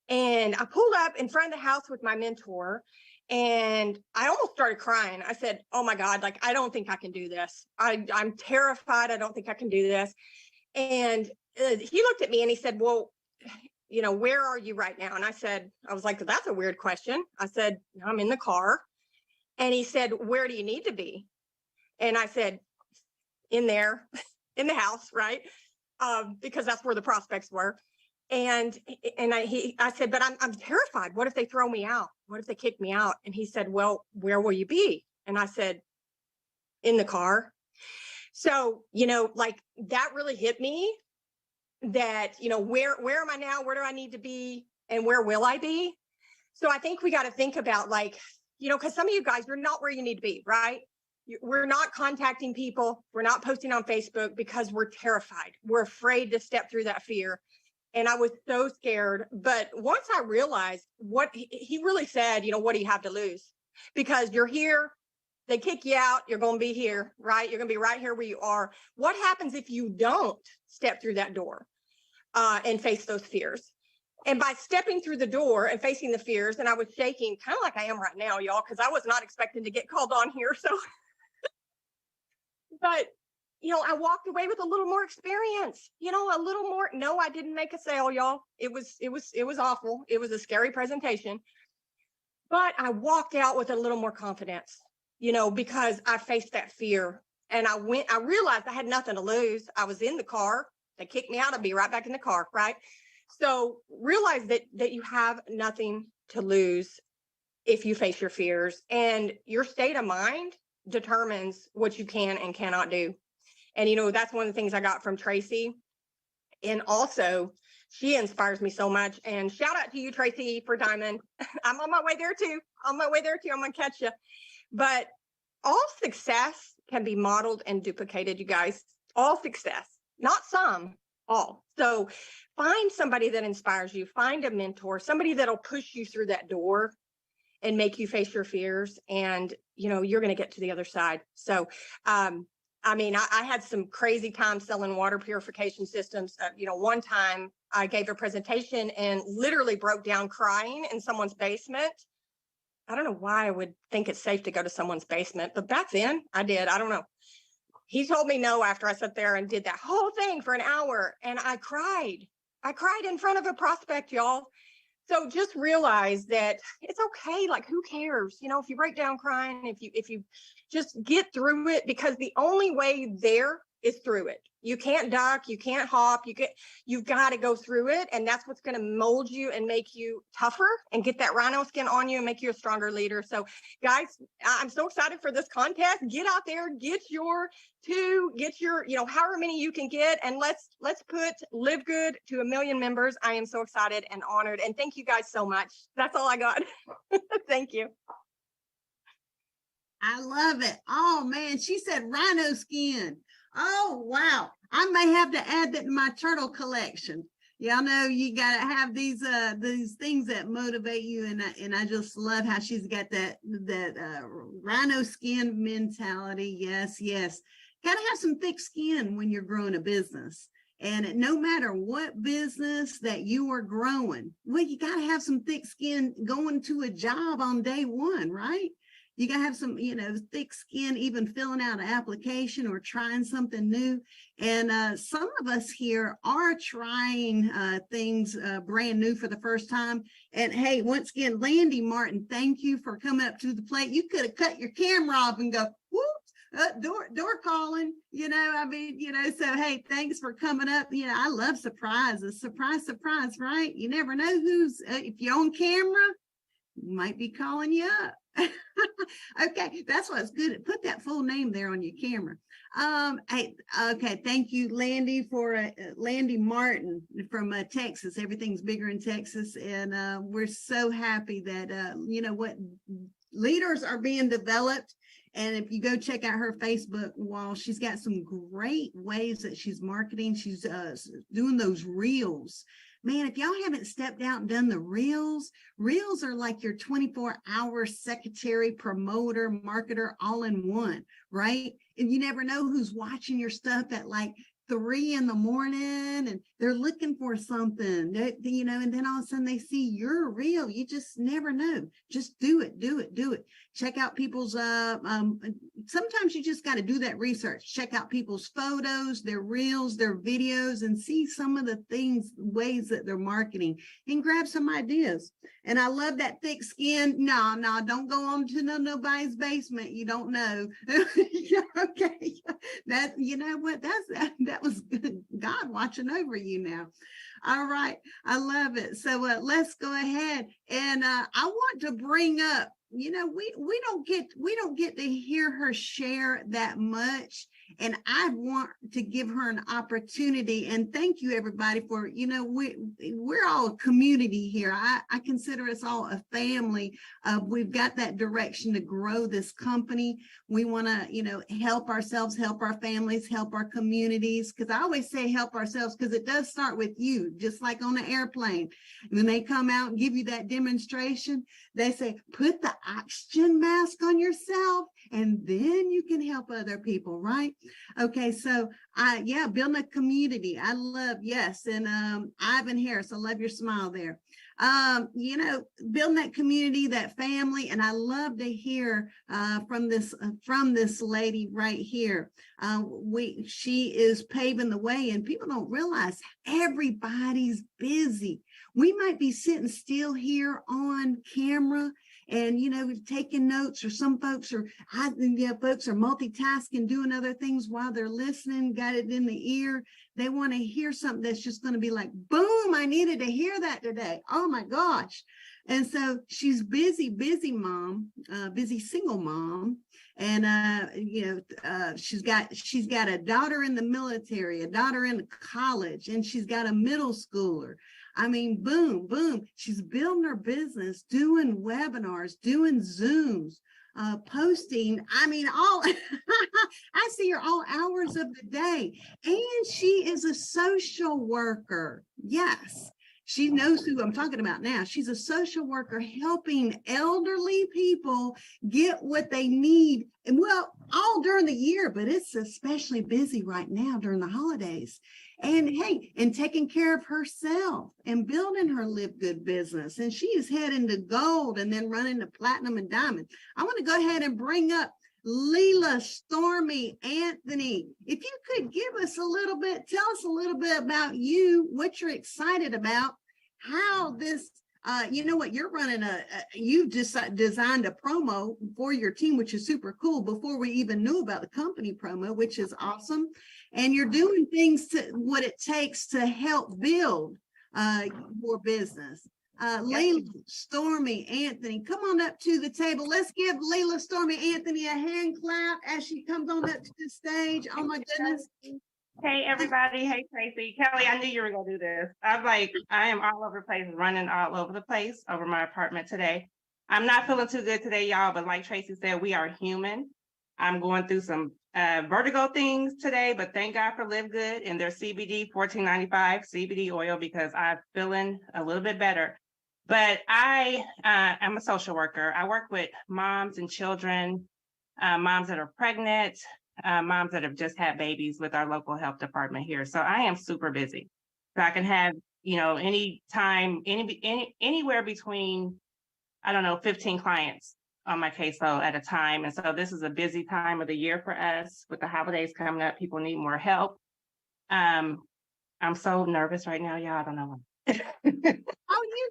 And I pulled up in front of the house with my mentor, and I almost started crying. I said, oh my God, like, I don't think I can do this. I'm terrified. I don't think I can do this. And he looked at me and he said, well, you know, where are you right now? And I was like, that's a weird question. I said, I'm in the car. And he said, where do you need to be? And I said, in there, in the house, right? Because that's where the prospects were. And I said, but I'm terrified. What if they throw me out? What if they kick me out? And he said, well, where will you be? And I said, in the car. So, you know, like, that really hit me, that, you know, where am I now? Where do I need to be? And where will I be? So I think we got to think about, like, you know, because some of you guys, you're not where you need to be, right? We're not contacting people. We're not posting on Facebook because we're terrified. We're afraid to step through that fear. And I was so scared. But once I realized what he really said, you know, what do you have to lose? Because you're here, they kick you out, you're going to be here, right? You're going to be right here where you are. What happens if you don't step through that door and face those fears? And by stepping through the door and facing the fears, and I was shaking, kind of like I am right now, y'all, because I was not expecting to get called on here. So, but you know, I walked away with a little more experience, you know, a little more. No, I didn't make a sale, y'all. It was awful. It was a scary presentation, but I walked out with a little more confidence, you know, because I faced that fear, and I realized I had nothing to lose. I was in the car. They kicked me out. I'd be right back in the car. Right. So realize that you have nothing to lose if you face your fears, and your state of mind determines what you can and cannot do. And, you know, that's one of the things I got from Tracy. And also, she inspires me so much. And shout out to you, Tracy, for Diamond. I'm on my way there too. I'm going to catch you. But all success can be modeled and duplicated, you guys. All success, not some, all. So find somebody that inspires you. Find a mentor, somebody that'll push you through that door and make you face your fears. And, you know, you're going to get to the other side. So, I mean, I had some crazy time selling water purification systems. You know, one time I gave a presentation and literally broke down crying in someone's basement. I don't know why I would think it's safe to go to someone's basement, but back then I did. I don't know. He told me no after I sat there and did that whole thing for an hour, and I cried. I cried in front of a prospect, y'all. So just realize that it's okay. Like, who cares? You know, if you break down crying, if you just get through it, because the only way there is through it. You can't duck, you can't hop, you've got to go through it. And that's what's going to mold you and make you tougher and get that rhino skin on you and make you a stronger leader. So guys, I'm so excited for this contest. Get out there, get your, you know, however many you can get. And let's put LiveGood to 1 million members. I am so excited and honored. And thank you guys so much. That's all I got. Thank you. I love it. Oh man, she said rhino skin. Oh wow. I may have to add that to my turtle collection. Y'all know you gotta have these things that motivate you, and I just love how she's got that rhino skin mentality. Yes, gotta have some thick skin when you're growing a business. And no matter what business that you are growing, well, you gotta have some thick skin going to a job on day one, right? You gotta have some, you know, thick skin, even filling out an application or trying something new. And some of us here are trying things brand new for the first time. And hey, once again, Landy Martin, thank you for coming up to the plate. You could have cut your camera off and go, whoops, door calling, I mean, so hey, thanks for coming up. I love surprises. Surprise, right? You never know if you're on camera, might be calling you up. Okay, that's what's good. Put that full name there on your camera. Okay, thank you, Landy, for Landy Martin from Texas. Everything's bigger in Texas, and we're so happy that what leaders are being developed. And if you go check out her Facebook wall, she's got some great ways that she's marketing. She's doing those reels. Man, if y'all haven't stepped out and done the reels are like your 24-hour secretary, promoter, marketer, all in one, right? And you never know who's watching your stuff at like 3 a.m, and they're looking for something, and then all of a sudden they see your reel. You just never know. Just do it. Check out people's, sometimes you just got to do that research. Check out people's photos, their reels, their videos, and see some of the ways that they're marketing, and grab some ideas. And I love that thick skin. No, don't go on to nobody's basement. You don't know. Okay. That, what, that was good. God watching over you now. All right. I love it. So let's go ahead. And I want to bring up, we don't get to hear her share that much. And I want to give her an opportunity. And thank you, everybody, for, we're all a community here. I consider us all a family. We've got that direction to grow this company. We want to, help ourselves, help our families, help our communities. Because I always say help ourselves, because it does start with you, just like on an airplane. When they come out and give you that demonstration, they say, put the oxygen mask on yourself, and then you can help other people, right? Okay, so building a community. I love, yes. And Ivan Harris, I love your smile there. Building that community, that family. And I love to hear from this lady right here. She is paving the way, and people don't realize everybody's busy. We might be sitting still here on camera and, taking notes, or some folks are multitasking, doing other things while they're listening, got it in the ear. They want to hear something that's just going to be like, boom, I needed to hear that today. Oh my gosh. And so she's busy mom, busy single mom. And, she's got a daughter in the military, a daughter in college, and she's got a middle schooler. I mean, boom. She's building her business, doing webinars, doing Zooms, posting. I mean, I see her all hours of the day. And she is a social worker. Yes. She knows who I'm talking about now. She's a social worker helping elderly people get what they need. And all during the year, but it's especially busy right now during the holidays. And hey, and taking care of herself and building her LiveGood business. And she is heading to gold and then running to platinum and diamond. I want to go ahead and bring up Leila Stormy Anthony. If you could give us tell us a little bit about you, what you're excited about, how this, you're running you've just designed a promo for your team, which is super cool, before we even knew about the company promo, which is awesome. And you're doing things what it takes to help build your business. Leila Stormy Anthony, come on up to the table. Let's give Leila Stormy Anthony a hand clap as she comes on up to the stage. Oh my goodness. Hey everybody. Hey Tracy. Kelly, I knew you were gonna do this. I am all over the place, running all over the place over my apartment today. I'm not feeling too good today, y'all, but like Tracy said, we are human. I'm going through some vertigo things today, but thank God for LiveGood and their CBD $14.95 CBD oil, because I'm feeling a little bit better. But I am a social worker. I work with moms and children, moms that are pregnant, moms that have just had babies with our local health department here. So I am super busy. So I can have, any time, anywhere between, 15 clients on my caseload at a time. And so this is a busy time of the year for us with the holidays coming up. People need more help. I'm so nervous right now, y'all. I don't know why. Oh, you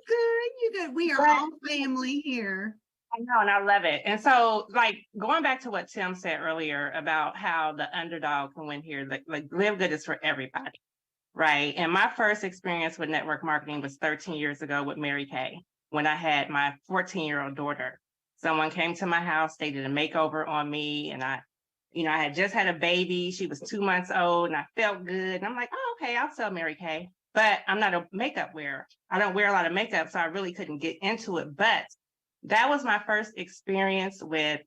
good. We are all family here. I know, and I love it. And so, like, going back to what Tim said earlier about how the underdog can win here, like LiveGood is for everybody, right? And my first experience with network marketing was 13 years ago with Mary Kay, when I had my 14-year-old daughter. Someone came to my house, they did a makeover on me, and I had just had a baby. She was 2 months old, and I felt good. And I'm like, oh, okay, I'll sell Mary Kay. But I'm not a makeup wearer. I don't wear a lot of makeup, so I really couldn't get into it. But that was my first experience with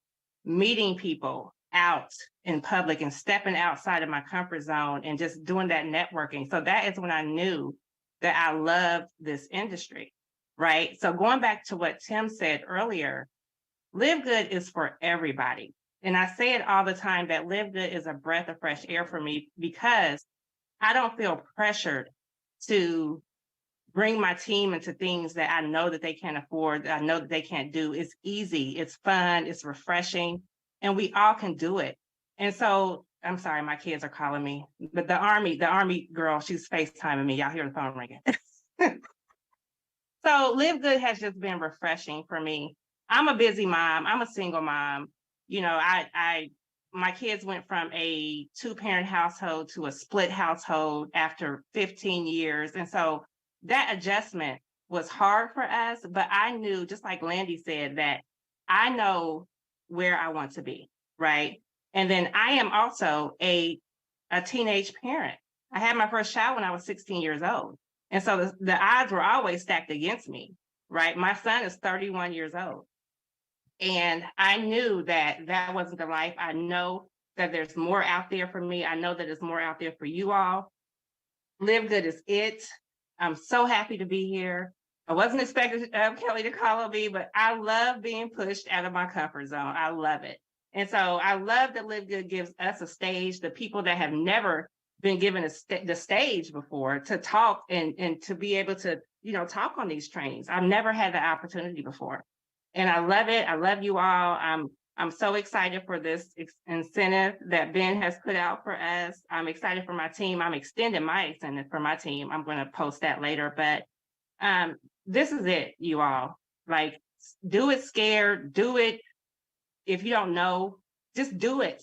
meeting people out in public and stepping outside of my comfort zone and just doing that networking. So that is when I knew that I loved this industry, right? So going back to what Tim said earlier, LiveGood is for everybody. And I say it all the time that LiveGood is a breath of fresh air for me because I don't feel pressured to bring my team into things that I know that they can't afford, that I know that they can't do. It's easy, it's fun, it's refreshing, and we all can do it. And so, I'm sorry, my kids are calling me, but the army girl, she's FaceTiming me. Y'all hear the phone ringing. So LiveGood has just been refreshing for me. I'm a busy mom. I'm a single mom. You know, my kids went from a 2-parent household to a split household after 15 years. And so that adjustment was hard for us, but I knew, just like Landy said, that I know where I want to be, right? And then I am also a teenage parent. I had my first child when I was 16 years old. And so the odds were always stacked against me, right? My son is 31 years old. And I knew that that wasn't the life. I know that there's more out there for me. I know that there's more out there for you all. LiveGood is it. I'm so happy to be here. I wasn't expecting Kelly to call on me, but I love being pushed out of my comfort zone. I love it. And so I love that LiveGood gives us a stage, the people that have never been given the stage before, to talk and to be able to, talk on these trainings. I've never had the opportunity before. And I love it. I love you all. I'm so excited for this incentive that Ben has put out for us. I'm excited for my team. I'm extending my incentive for my team. I'm going to post that later, but this is it, you all. Like, do it scared, do it. If you don't know, just do it.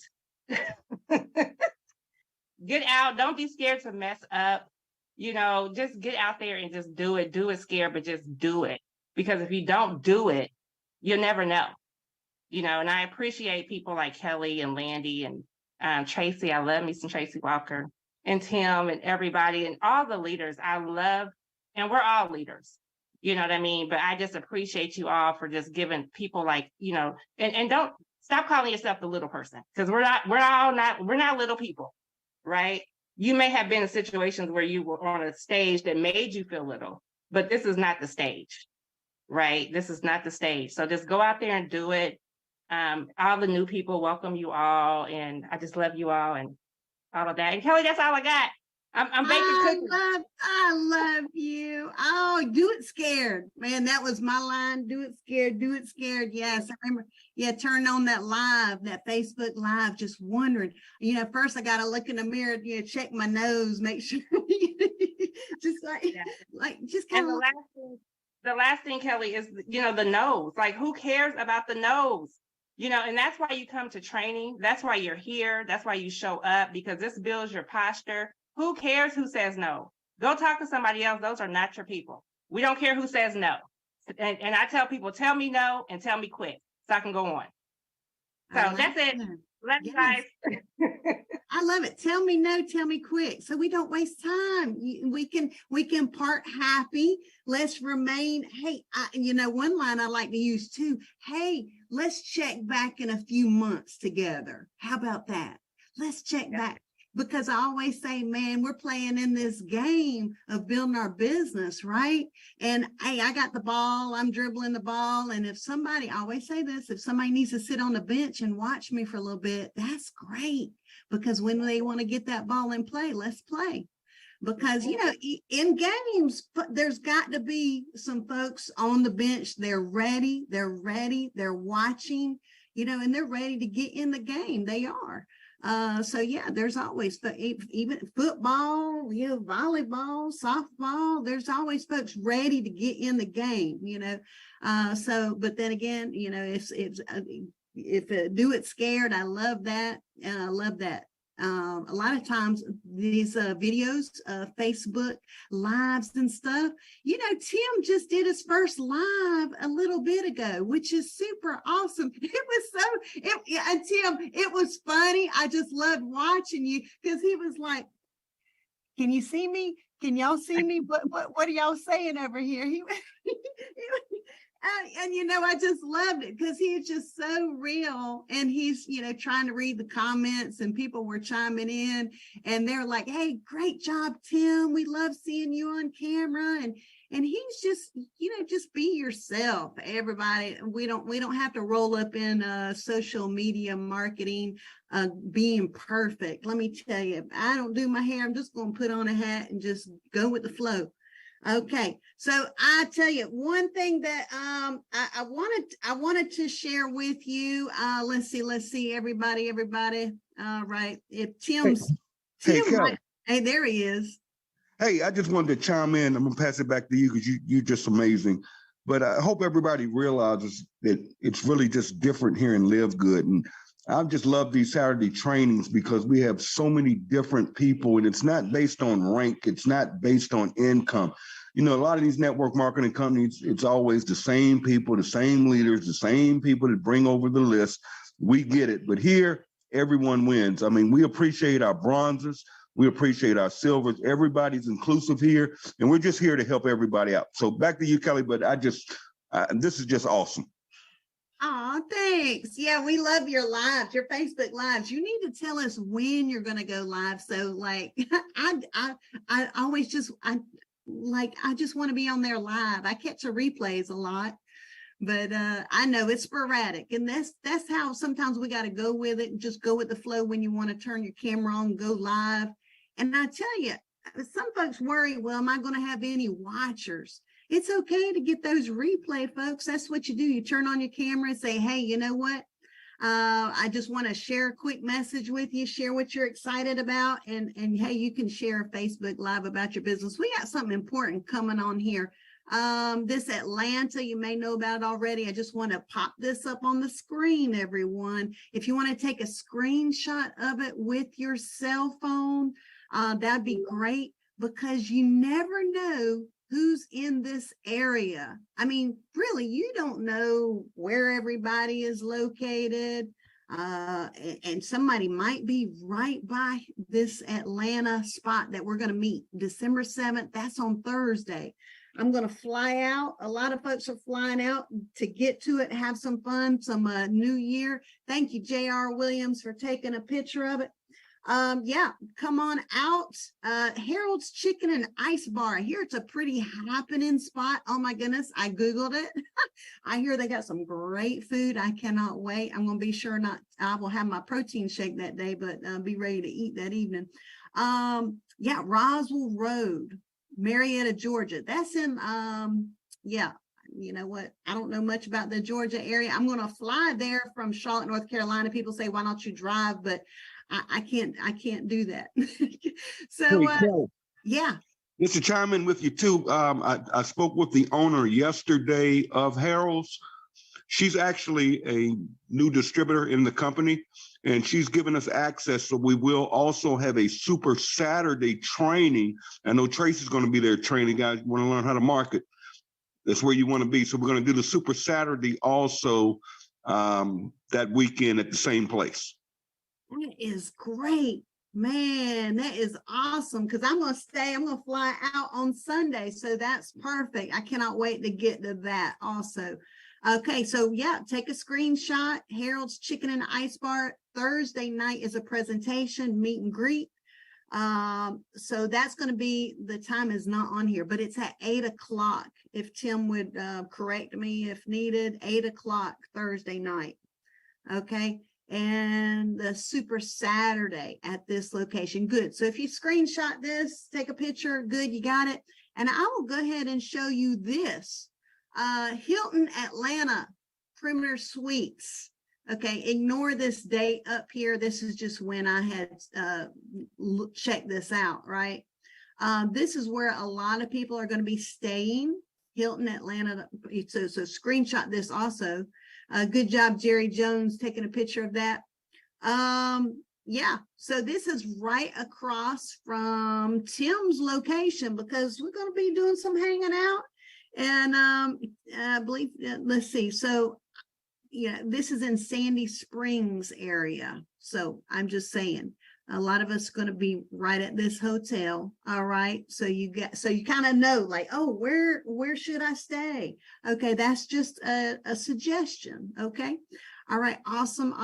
Get out. Don't be scared to mess up. Just get out there and just do it. Do it scared, but just do it. Because if you don't do it, you'll never know. And I appreciate people like Kelly and Landy and Tracy. I love me some Tracy Walker and Tim and everybody and all the leaders. I love, and we're all leaders. You know what I mean? But I just appreciate you all for just giving people like, and don't stop calling yourself the little person, because we're not little people, right? You may have been in situations where you were on a stage that made you feel little, but this is not the stage, right? This is not the stage. So just go out there and do it. All the new people, welcome you all. And I just love you all and all of that. And Kelly, that's all I got. I'm baking cookies. I love you. Oh, do it scared. Man, that was my line. Do it scared. Do it scared. Yes. I remember. Yeah. Turn on that Facebook live, just wondering, first I got to look in the mirror, check my nose, make sure just just kind of. The last thing, Kelly, is, the nose. Like, who cares about the nose? And that's why you come to training. That's why you're here. That's why you show up, because this builds your posture. Who cares who says no? Go talk to somebody else. Those are not your people. We don't care who says no. And I tell people, tell me no and tell me quick so I can go on. So that's it. Love you guys. I love it. Tell me no, tell me quick, so we don't waste time. We can part happy. Let's remain. Hey, one line I like to use too. Hey, let's check back in a few months together. How about that? Let's check back. Because I always say, man, we're playing in this game of building our business, right? And hey, I got the ball, I'm dribbling the ball. And if somebody, I always say this, if somebody needs to sit on the bench and watch me for a little bit, that's great. Because when they want to get that ball in play, let's play. Because, in games, there's got to be some folks on the bench. They're ready, they're watching, and they're ready to get in the game. They are. So yeah, there's always, even football, volleyball, softball, there's always folks ready to get in the game, so, but then again, if do it scared, I love that. And I love that. A lot of times these videos, Facebook lives and stuff, Tim just did his first live a little bit ago, which is super awesome. And Tim, it was funny. I just loved watching you because he was like, can you see me? Can y'all see me? What are y'all saying over here? I just loved it because he's just so real, and he's, trying to read the comments, and people were chiming in, and they're like, hey, great job, Tim. We love seeing you on camera. And he's just, just be yourself, everybody. We don't have to roll up in social media marketing, being perfect. Let me tell you, if I don't do my hair, I'm just going to put on a hat and just go with the flow. Okay, so I tell you one thing that I wanted to share with you. Let's see, everybody. Right, if Tim's Hey, Tim, Kelly. hey, there he is. Hey, I just wanted to chime in. I'm gonna pass it back to you because you're just amazing. But I hope everybody realizes that it's really just different here in LiveGood. And I just love these Saturday trainings because we have so many different people, and it's not based on rank. It's not based on income. A lot of these network marketing companies, it's always the same people, the same leaders, the same people that bring over the list. We get it. But here, everyone wins. I mean, we appreciate our bronzes. We appreciate our silvers. Everybody's inclusive here, and we're just here to help everybody out. So back to you, Kelly, but this is just awesome. Oh, thanks. Yeah, we love your lives, your Facebook lives. You need to tell us when you're going to go live. So like, I always just want to be on there live. I catch the replays a lot, but I know it's sporadic, and that's how sometimes we got to go with it and just go with the flow when you want to turn your camera on and go live. And I tell you, some folks worry, well, am I going to have any watchers? It's okay to get those replay, folks. That's what you do. You turn on your camera and say, hey, you know what? I just want to share a quick message with you, share what you're excited about. And hey, you can share a Facebook Live about your business. We got something important coming on here. This Atlanta, you may know about it already. I just want to pop this up on the screen, everyone. If you want to take a screenshot of it with your cell phone, that'd be great, because you never know who's in this area. I mean, really, you don't know where everybody is located. And somebody might be right by this Atlanta spot that we're going to meet December 7th. That's on Thursday. I'm going to fly out. A lot of folks are flying out to get to it, have some fun, some New Year. Thank you, J.R. Williams, for taking a picture of it. Yeah, come on out. Harold's Chicken and Ice Bar. Here it's a pretty happening spot. Oh my goodness, I Googled it. I hear they got some great food. I cannot wait. I'm going to be sure I will have my protein shake that day, but be ready to eat that evening. Yeah, Roswell Road, Marietta, Georgia. That's in, yeah, you know what? I don't know much about the Georgia area. I'm going to fly there from Charlotte, North Carolina. People say, why don't you drive? But I can't do that. So, yeah. Just to chime in with you too, I spoke with the owner yesterday of Harold's. She's actually a new distributor in the company, and she's given us access. So we will also have a Super Saturday training. I know Tracy's going to be there training guys. You want to learn how to market. That's where you want to be. So we're going to do the Super Saturday also that weekend at the same place. That is great, man. That is awesome, because I'm going to fly out on Sunday. So that's perfect. I cannot wait to get to that also. Okay, so yeah, take a screenshot. Harold's Chicken and Ice Bar. Thursday night is a presentation, meet and greet. So that's going to be, the time is not on here, but it's at 8:00. If Tim would correct me if needed, 8:00 Thursday night. Okay. And the Super Saturday at this location. Good. So if you screenshot this, take a picture, good, you got it. And I will go ahead and show you this. Hilton Atlanta Perimeter Suites. Okay, ignore this date up here. This is just when I had checked this out, right? This is where a lot of people are going to be staying. Hilton Atlanta. So screenshot this also. Good job, Jerry Jones, taking a picture of that. Yeah, so this is right across from Tim's location because we're going to be doing some hanging out. And I believe, let's see. So yeah, this is in Sandy Springs area. So I'm just saying, a lot of us are going to be right at this hotel. All right. So you kind of know, like, oh, where should I stay? Okay, that's just a suggestion. Okay. All right. Awesome.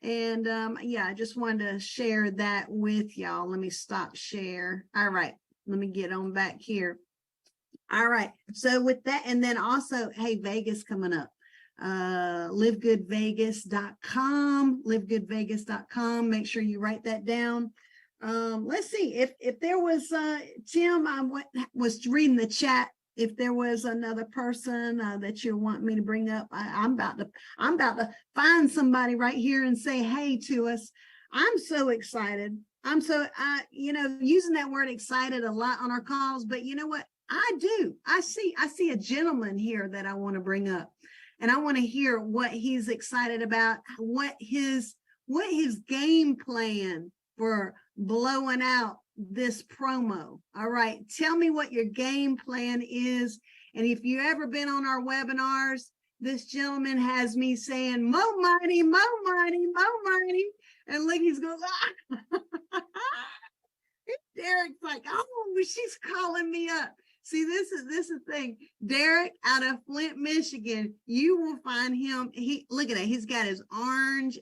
And yeah, I just wanted to share that with y'all. Let me stop share. All right. Let me get on back here. All right. So with that, and then also, hey, Vegas coming up. LiveGoodVegas.com. Make sure you write that down. Let's see if there was Tim, I was reading the chat. If there was another person that you want me to bring up, I'm about to find somebody right here and say hey to us. I'm so excited. I'm so using that word excited a lot on our calls, but you know what? I see a gentleman here that I want to bring up. And I want to hear what he's excited about, what his game plan for blowing out this promo. All right. Tell me what your game plan is. And if you've ever been on our webinars, this gentleman has me saying, more money, more money, more money. And look, he's going, Derek's like, oh, she's calling me up. See, this is the thing. Derek out of Flint, Michigan, you will find him. Look at that. He's got his orange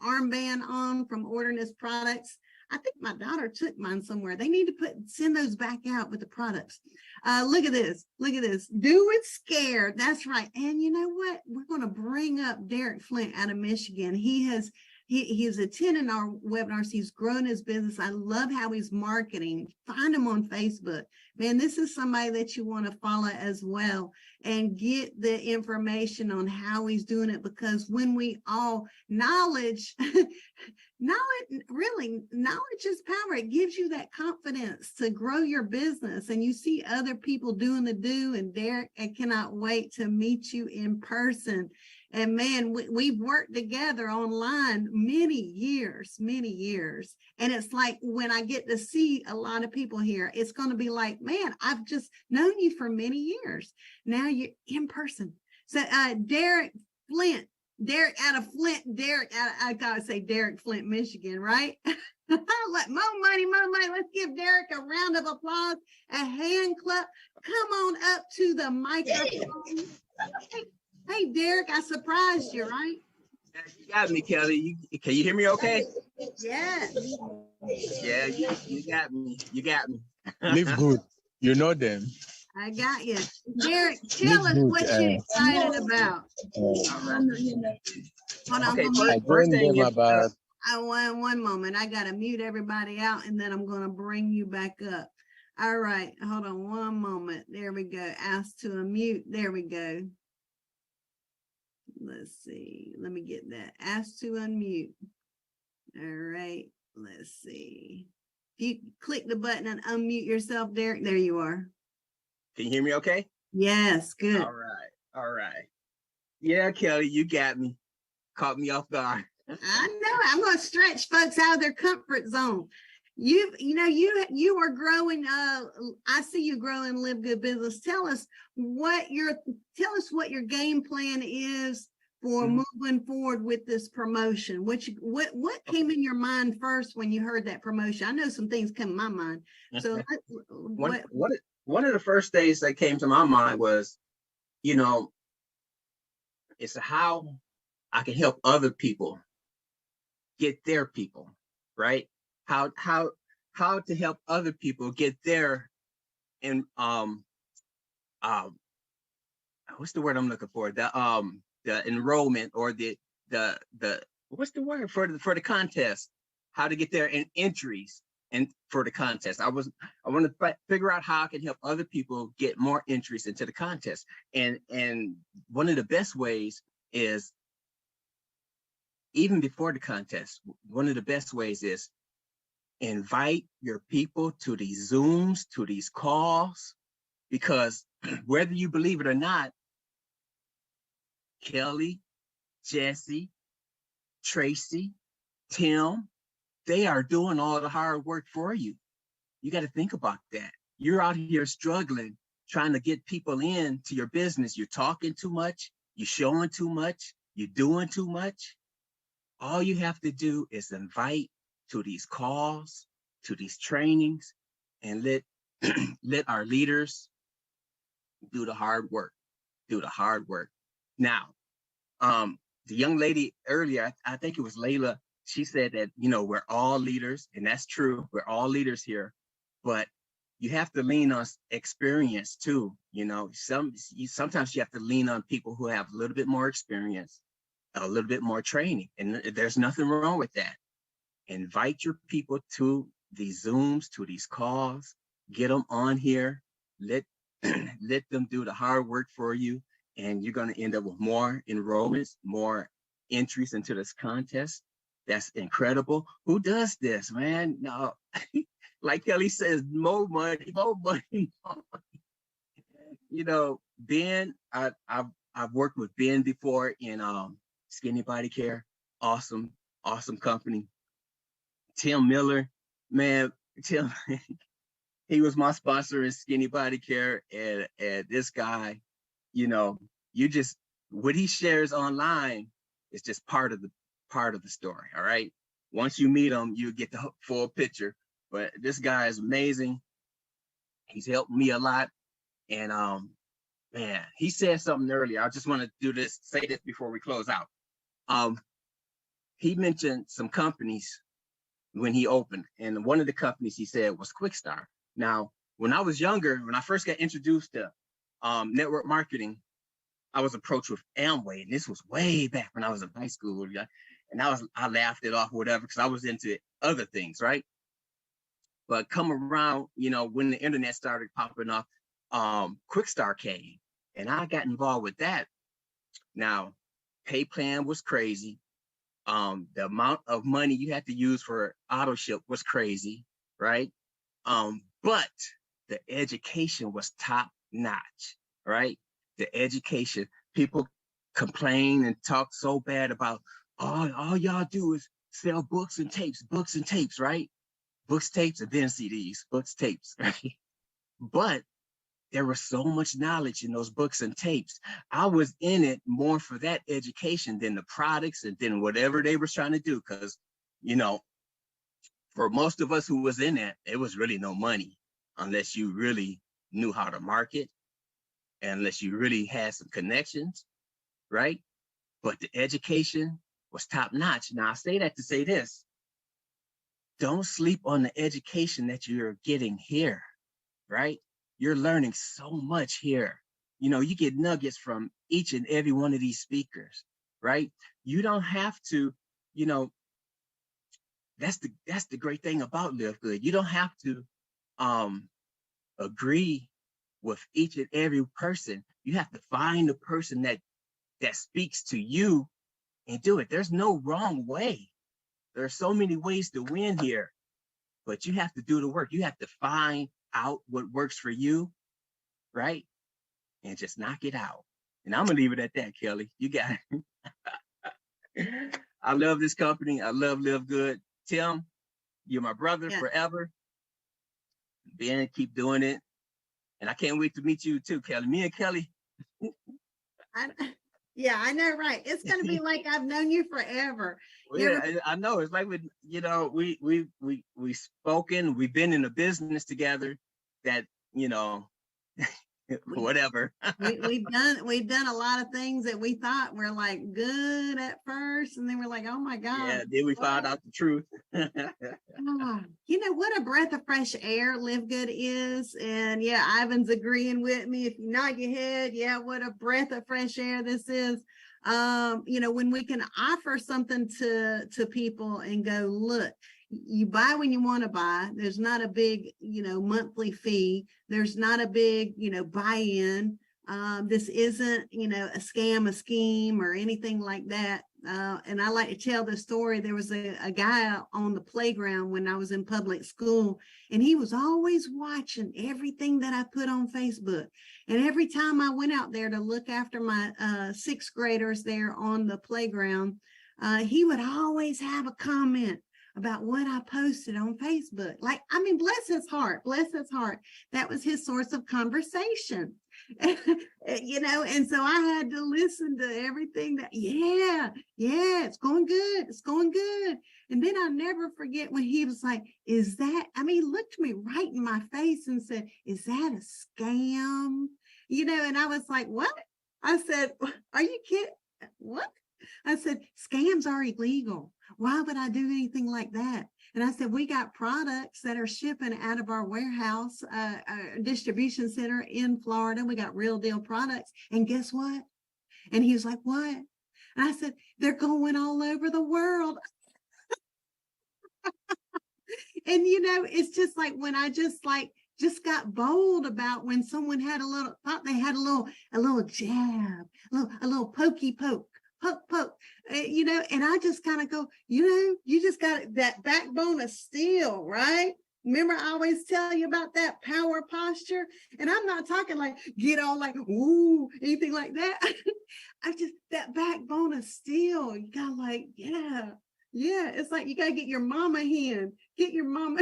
armband on from ordering his products. I think my daughter took mine somewhere. They need to send those back out with the products. Look at this. Look at this. Do it scared. That's right. And you know what? We're going to bring up Derek Flint out of Michigan. He's attending our webinars. He's grown his business. I love how he's marketing. Find him on Facebook. Man, this is somebody that you want to follow as well and get the information on how he's doing it, because when we all knowledge is power. It gives you that confidence to grow your business, and you see other people doing the do. And Derek, I cannot wait to meet you in person. And man, we've worked together online many years. And it's like when I get to see a lot of people here, it's going to be like, man, I've just known you for many years. Now you're in person. So Derek Flint, Derek out of Flint, I gotta say Derek Flint, Michigan, right? Like more money. Let's give Derek a round of applause, a hand clap. Come on up to the microphone. Hey, Derek, I surprised you, right? You got me, Kelly. Can you hear me okay? Yeah. Yeah, you got me. You got me. Live good. You know them. I got you. Derek, tell us what you're excited about. Hold on. Okay, first thing is, about one moment. I got to mute everybody out, and then I'm going to bring you back up. All right. Hold on one moment. There we go. Ask to unmute. There we go. Let's see. Let me get that. Ask to unmute. All right. Let's see. If you click the button and unmute yourself, Derek, there you are. Can you hear me okay? Yes, good. All right. Yeah, Kelly, you got me. Caught me off guard. I know. I'm going to stretch folks out of their comfort zone. You are growing. I see you growing Live Good business. Tell us what your game plan is for moving forward with this promotion. What came in your mind first when you heard that promotion? I know some things come in my mind. So one of the first things that came to my mind was, it's how I can help other people get their people, right? How to help other people get their, and what's the word I'm looking for? The enrollment, or the what's the word for the contest? How to get their entries and for the contest. I want to figure out how I can help other people get more entries into the contest. And one of the best ways is even before the contest, one of the best ways is invite your people to these Zooms, to these calls, because whether you believe it or not, Kelly, Jesse, Tracy, Tim, they are doing all the hard work for you. You got to think about that. You're out here struggling, trying to get people in to your business. You're talking too much. You're showing too much. You're doing too much. All you have to do is invite to these calls, to these trainings, and let let our leaders do the hard work. Do the hard work. Now, the young lady earlier, I think it was Layla, she said that, you know, we're all leaders, and that's true. We're all leaders here, but you have to lean on experience too. You know, sometimes you have to lean on people who have a little bit more experience, a little bit more training, and there's nothing wrong with that. Invite your people to these Zooms, to these calls, get them on here, let them do the hard work for you, and you're going to end up with more enrollments, more entries into this contest. That's incredible. Who does this, man? No, like Kelly says, more money, more money, more money. You know, Ben, I've worked with Ben before in Skinny Body Care. Awesome company. Tim Miller, man, Tim, he was my sponsor in Skinny Body Care, and this guy, you know, what he shares online is just part of the story. All right. Once you meet him, you get the full picture. But this guy is amazing. He's helped me a lot. And man, he said something earlier. I just want to say this before we close out. He mentioned some companies when he opened, and one of the companies he said was Quickstar. Now, when I was younger, when I first got introduced to network marketing, I was approached with Amway, and this was way back when I was in high school. And I laughed it off, whatever, because I was into other things, right? But come around, you know, when the internet started popping up, Quickstar came, and I got involved with that. Now, pay plan was crazy. The amount of money you had to use for auto ship was crazy, right? But the education was top notch, right? The education, people complain and talk so bad about, all y'all do is sell books and tapes, right? Books, tapes, and then CDs, books, tapes, right? But there was so much knowledge in those books and tapes. I was in it more for that education than the products and then whatever they were trying to do. Because, you know, for most of us who was in it was really no money unless you really knew how to market and unless you really had some connections, right? But the education was top notch. Now I say that to say this: don't sleep on the education that you're getting here, right? You're learning so much here. You know, you get nuggets from each and every one of these speakers, right? You don't have to, you know, that's the great thing about LiveGood. You don't have to agree with each and every person. You have to find the person that speaks to you and do it. There's no wrong way. There are so many ways to win here, but you have to do the work. You have to find out what works for you, right? And just knock it out. And I'm gonna leave it at that, Kelly. You got it. I love this company. I love LiveGood. Tim, you're my brother forever. Ben, keep doing it. And I can't wait to meet you too, Kelly. Me and Kelly. Yeah, I know, right? It's gonna be like I've known you forever. Yeah, I know. It's like we've spoken. We've been in a business together. That whatever. we've done a lot of things that we thought were like good at first, and then we're like, oh my God. Yeah, then we found out the truth. You know what a breath of fresh air LiveGood is. And yeah, Ivan's agreeing with me. If you nod your head, yeah, what a breath of fresh air this is. You know, when we can offer something to people and go, look, you buy when you want to buy. There's not a big, monthly fee. There's not a big, buy-in. This isn't, a scam, a scheme or anything like that. and I like to tell the story. There was a guy on the playground when I was in public school, and he was always watching everything that I put on Facebook. And every time I went out there to look after my sixth graders there on the playground, he would always have a comment about what I posted on Facebook. Like, I mean, bless his heart, bless his heart. That was his source of conversation. You know, and so I had to listen to everything that, yeah, it's going good, it's going good. And then I'll never forget when he was like, is that, I mean, he looked me right in my face and said, is that a scam? You know, and I was like, what? I said, are you kidding? What? I said, scams are illegal. Why would I do anything like that? And I said, we got products that are shipping out of our warehouse, our distribution center in Florida. We got real deal products. And guess what? And he was like, what? And I said, they're going all over the world. And, you know, it's just like when I just got bold about when someone had thought they had a little jab, a little pokey poke. Poke, you know, and I just kind of go, you know, you just got that backbone of steel, right? Remember, I always tell you about that power posture, and I'm not talking like get all like, ooh, anything like that. I just, that backbone of steel, you got like, yeah, it's like you got to get your mama hand, get your mama.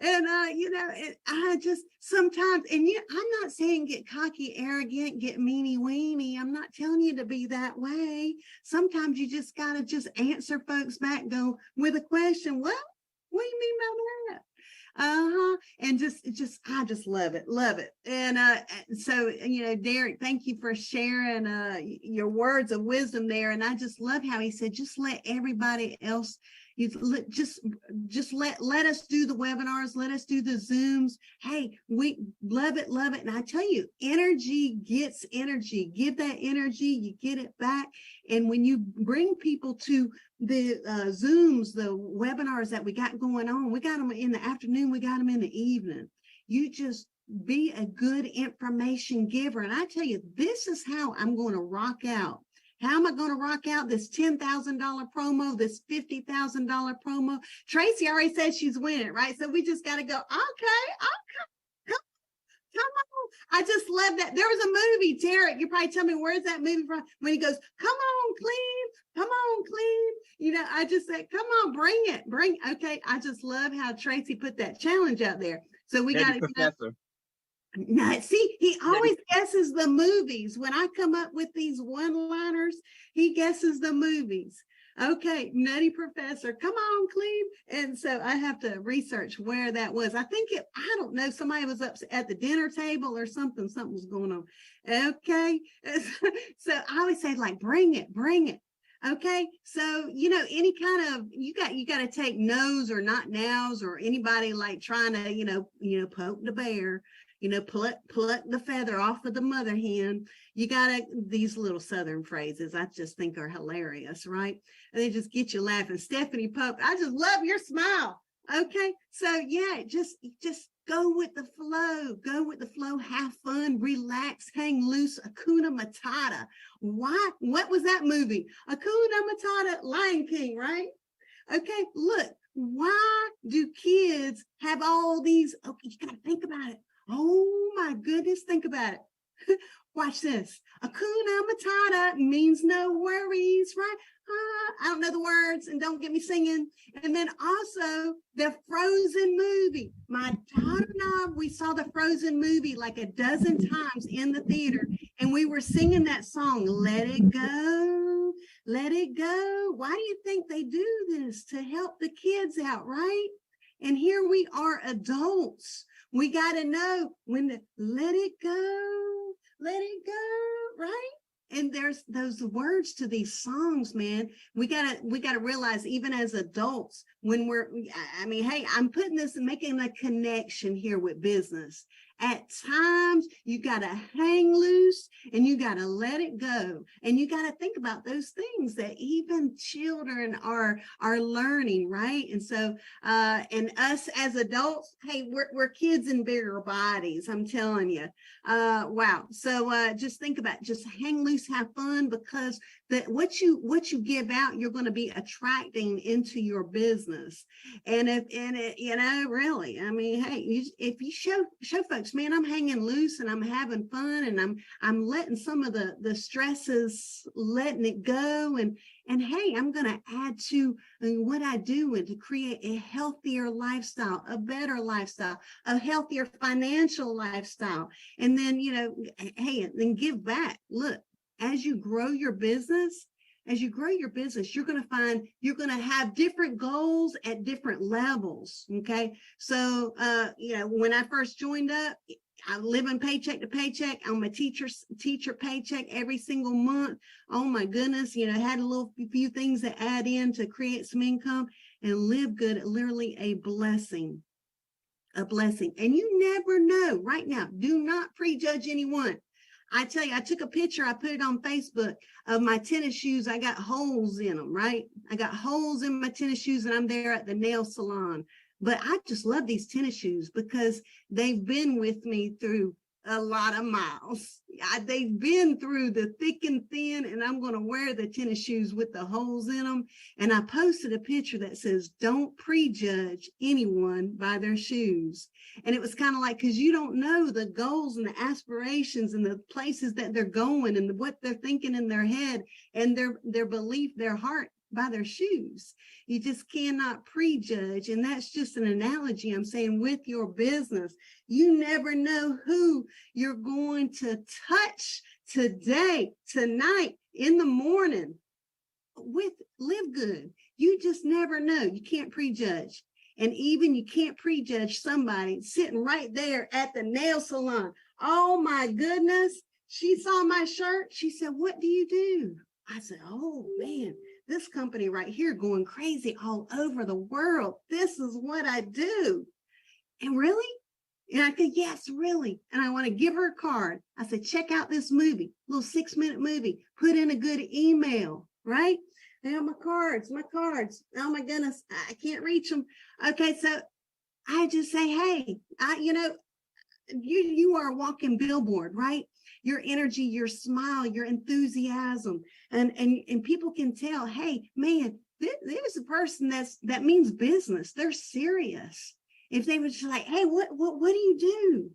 And, you know, I just sometimes, and I'm not saying get cocky, arrogant, get meanie weenie. I'm not telling you to be that way. Sometimes you just got to just answer folks back, go with a question. What do you mean by that? And I just love it. And so, you know, Derek, thank you for sharing your words of wisdom there. And I just love how he said, just let everybody else, just let us do the webinars, let us do the Zooms. Hey, we love it. And I tell you, energy gets energy. Give that energy, you get it back. And when you bring people to the Zooms, the webinars that we got going on, we got them in the afternoon, we got them in the evening. You just be a good information giver. And I tell you, this is how I'm going to rock out. How am I going to rock out this $10,000 promo, this $50,000 promo? Tracy already said she's winning, right? So we just got to go, okay, come on. I just love that. There was a movie, Derek, you probably tell me, where's that movie from? When he goes, come on, Cleve. You know, I just said, come on, bring it. Okay, I just love how Tracy put that challenge out there. So we got to, Professor. No, see, he always guesses the movies. When I come up with these one-liners, he guesses the movies. Okay, Nutty Professor, come on, Cleve. And so I have to research where that was. I don't know, somebody was up at the dinner table or something was going on. Okay, so I always say, like, bring it. Okay, so, you know, any kind of, you got to take no's or not nows or anybody like trying to, you know, poke the bear. You know, pluck the feather off of the mother hen. You got these little Southern phrases I just think are hilarious, right? And they just get you laughing. Stephanie Pope, I just love your smile. Okay, so yeah, just go with the flow, have fun, relax, hang loose, Hakuna Matata. Why? What was that movie? Hakuna Matata, Lion King, right? Okay, look, why do kids have all these, okay, you gotta think about it. Oh my goodness, think about it. Watch this. Hakuna Matata means no worries, right? I don't know the words and don't get me singing. And then also the Frozen movie. My daughter and I, we saw the Frozen movie like a dozen times in the theater. And we were singing that song, Let It Go, Let It Go. Why do you think they do this? To help the kids out, right? And here we are adults. We got to know when to let it go, right? And there's those words to these songs, man. We gotta realize, even as adults, when hey, I'm putting this and making a connection here with business. At times, you got to hang loose and you got to let it go. And you got to think about those things that even children are learning, right? And so, and us as adults, hey, we're kids in bigger bodies, I'm telling you. Wow. So just think about, just hang loose, have fun, because that what you give out, you're going to be attracting into your business. And you know, really, I mean, hey, if you show folks, man, I'm hanging loose and I'm having fun and I'm letting some of the stresses, letting it go, and hey, I'm going to add to what I do and to create a healthier lifestyle, a better lifestyle, a healthier financial lifestyle. And then, you know, hey, and then give back. Look, as you grow your business, you're going to find you're going to have different goals at different levels. Okay. So, you know, when I first joined up, I live in paycheck to paycheck. I'm a teacher paycheck every single month. Oh my goodness. You know, I had a few things to add in to create some income, and LiveGood, literally a blessing. A blessing. And you never know. Right now, do not prejudge anyone. I tell you, I took a picture, I put it on Facebook of my tennis shoes. I got holes in them, right? I got holes in my tennis shoes, and I'm there at the nail salon. But I just love these tennis shoes because they've been with me through a lot of miles. They've been through the thick and thin, and I'm going to wear the tennis shoes with the holes in them. And I posted a picture that says, don't prejudge anyone by their shoes. And it was kind of like, because you don't know the goals and the aspirations and the places that they're going and what they're thinking in their head and their belief, their heart, by their shoes. You just cannot prejudge. And that's just an analogy I'm saying with your business. You never know who you're going to touch today, tonight, in the morning with LiveGood. You just never know. You can't prejudge. And even you can't prejudge somebody sitting right there at the nail salon. Oh my goodness. She saw my shirt. She said, what do you do? I said, oh man, this company right here going crazy all over the world. This is what I do. And really? And I said, yes, really. And I want to give her a card. I said, check out this movie, little 6-minute movie, put in a good email, right? Now my cards. Oh my goodness, I can't reach them. Okay, so I just say, hey, you are a walking billboard, right? Your energy, your smile, your enthusiasm, and people can tell, hey, man, there's a person that means business. They're serious. If they were just like, hey, what do you do?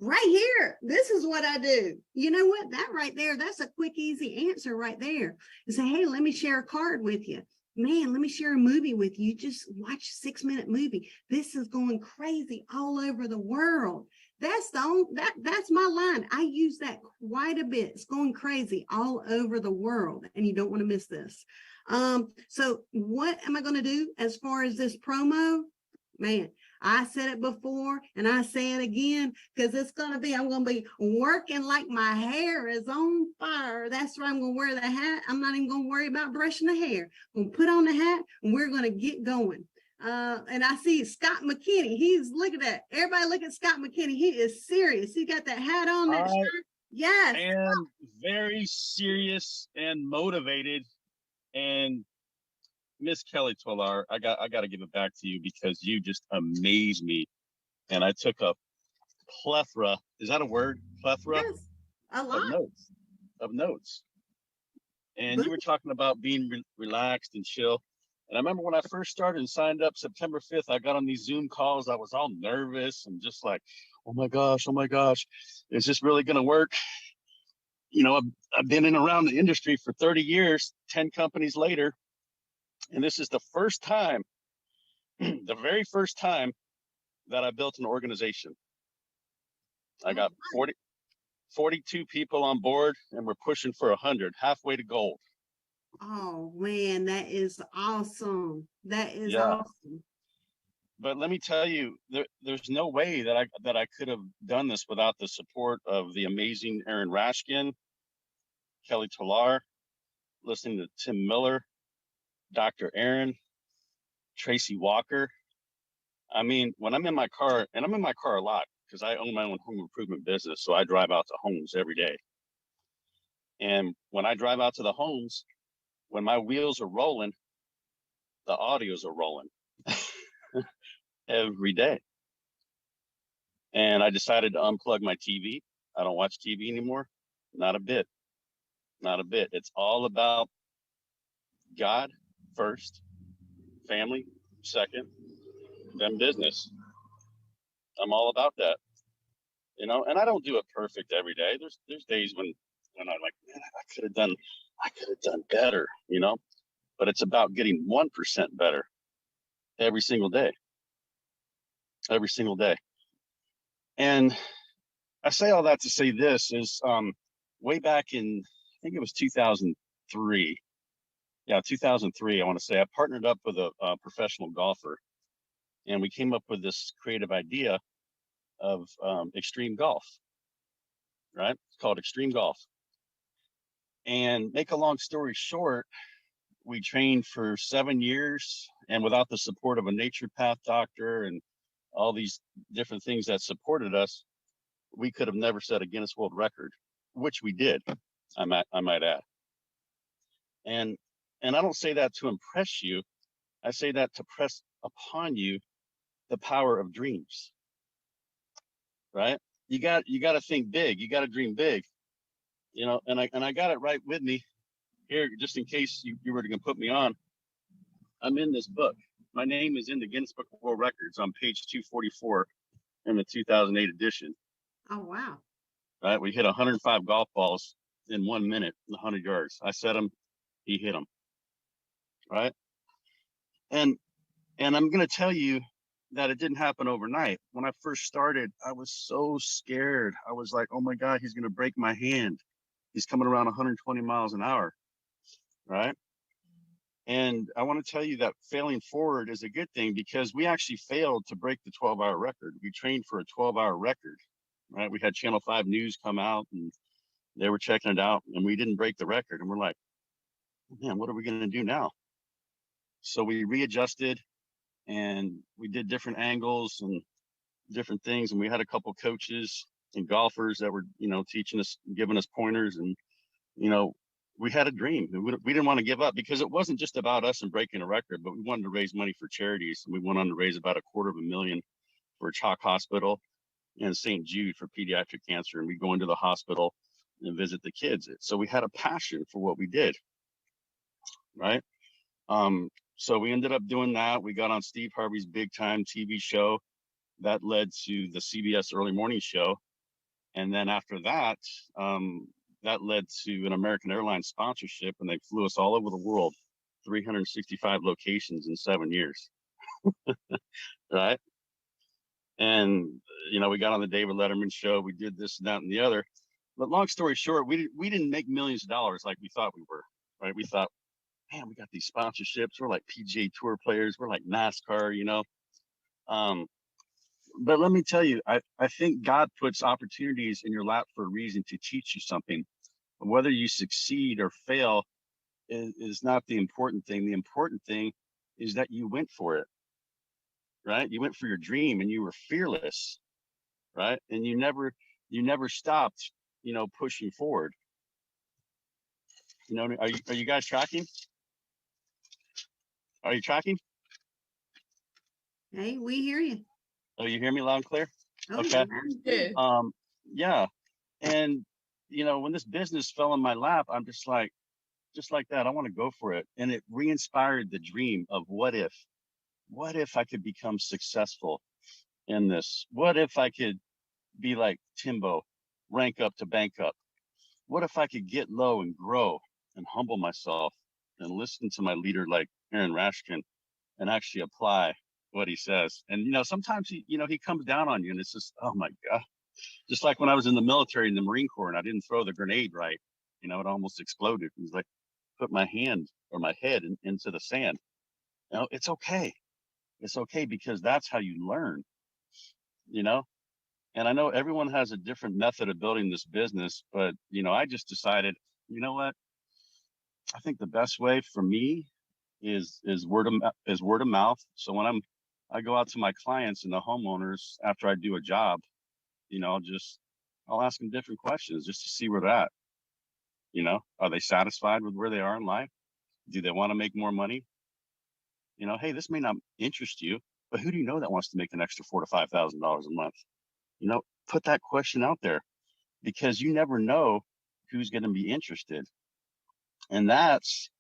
Right here, this is what I do. You know what? That right there, that's a quick, easy answer right there. And say, hey, let me share a card with you. Man, let me share a movie with you. Just watch a 6-minute movie. This is going crazy all over the world. That's my line. I use that quite a bit. It's going crazy all over the world, and you don't want to miss this. So what am I going to do as far as this promo? Man, I said it before and I say it again, because I'm going to be working like my hair is on fire. That's why I'm going to wear the hat. I'm not even going to worry about brushing the hair. I'm going to put on the hat and we're going to get going. And I see Scott McKinney. Look at that. Everybody look at Scott McKinney. He is serious. He got that hat on, that shirt. Yes. And very serious and motivated. And Miss Kelly Tolar, I got to give it back to you, because you just amaze me. And I took a plethora, is that a word? Plethora? Yes, a lot. Of notes. And you were talking about being relaxed and chill. And I remember when I first started and signed up September 5th, I got on these Zoom calls. I was all nervous and just like, oh my gosh, is this really going to work? You know, I've been in around the industry for 30 years, 10 companies later. And this is the first time, the very first time that I built an organization. I got 42 people on board, and we're pushing for 100, halfway to gold. Oh man, that is awesome. That is awesome. But let me tell you, there's no way that I could have done this without the support of the amazing Aaron Rashkin, Kelly Tolar, listening to Tim Miller, Dr. Aaron, Tracy Walker. I mean, when I'm in my car, and I'm in my car a lot because I own my own home improvement business. So I drive out to homes every day. And when I drive out to the homes, when my wheels are rolling, the audios are rolling every day. And I decided to unplug my TV. I don't watch TV anymore. Not a bit. Not a bit. It's all about God first, family second, then business. I'm all about that. You know, and I don't do it perfect every day. There's days when I'm like, man, I could have done better, you know. But it's about getting 1% better every single day. Every single day. And I say all that to say this is way back in, I think it was 2003. Yeah, 2003, I want to say. I partnered up with a professional golfer, and we came up with this creative idea of extreme golf, right? It's called extreme golf. And make a long story short, we trained for 7 years, and without the support of a naturopath doctor and all these different things that supported us, we could have never set a Guinness World Record, which we did, I might add. And I don't say that to impress you. I say that to press upon you the power of dreams, right? You got to think big. You got to dream big, you know. And I got it right with me here, just in case you were going to put me on. I'm in this book. My name is in the Guinness Book of World Records on page 244 in the 2008 edition. Oh, wow. Right, we hit 105 golf balls in 1 minute, 100 yards. I set them, he hit them. Right, and I'm going to tell you that it didn't happen overnight. When I first started, I was so scared. I was like, oh my God, he's going to break my hand. He's coming around 120 miles an hour. Right. And I want to tell you that failing forward is a good thing, because we actually failed to break the 12-hour record. We trained for a 12-hour record. Right. We had Channel 5 News come out and they were checking it out, and we didn't break the record. And we're like, man, what are we going to do now? So we readjusted, and we did different angles and different things. And we had a couple coaches and golfers that were, you know, teaching us, giving us pointers. And, you know, we had a dream. We didn't want to give up, because it wasn't just about us and breaking a record, but we wanted to raise money for charities. And we went on to raise about $250,000 for Chalk Hospital and St. Jude for pediatric cancer. And we go into the hospital and visit the kids. So we had a passion for what we did. Right. So we ended up doing that. We got on Steve Harvey's big time TV show that led to the CBS early morning show. And then after that, that led to an American Airlines sponsorship, and they flew us all over the world, 365 locations in 7 years. Right. And, you know, we got on the David Letterman show. We did this and that and the other. But long story short, we didn't make millions of dollars like we thought we were. Right. We thought, man, we got these sponsorships. We're like PGA Tour players. We're like NASCAR, you know. But let me tell you, I think God puts opportunities in your lap for a reason, to teach you something. Whether you succeed or fail is not the important thing. The important thing is that you went for it, right? You went for your dream, and you were fearless, right? And you never stopped, you know, pushing forward. You know, are you guys tracking? Are you tracking? Hey, we hear you. Oh, you hear me loud and clear? Oh, Okay. yeah. Yeah. And, you know, when this business fell in my lap, I'm just like that, I want to go for it. And it re-inspired the dream of what if I could become successful in this? What if I could be like Timbo, rank up to bank up? What if I could get low and grow and humble myself and listen to my leader like Aaron Rashkin and actually apply what he says? And, you know, sometimes he comes down on you, and it's just, oh my God. Just like when I was in the military, in the Marine Corps, and I didn't throw the grenade right, you know, it almost exploded. It was like, put my hand or my head into the sand. You know, it's okay. It's okay, because that's how you learn, you know? And I know everyone has a different method of building this business, but, you know, I just decided, you know what? I think the best way for me is word of mouth. So when I go out to my clients and the homeowners after I do a job, I'll ask them different questions just to see where they're at. Are they satisfied with where they are in life? Do they want to make more money? Hey, this may not interest you, but who do you know that wants to make an extra $4,000 to $5,000 a month? Put that question out there, because you never know who's going to be interested. And that's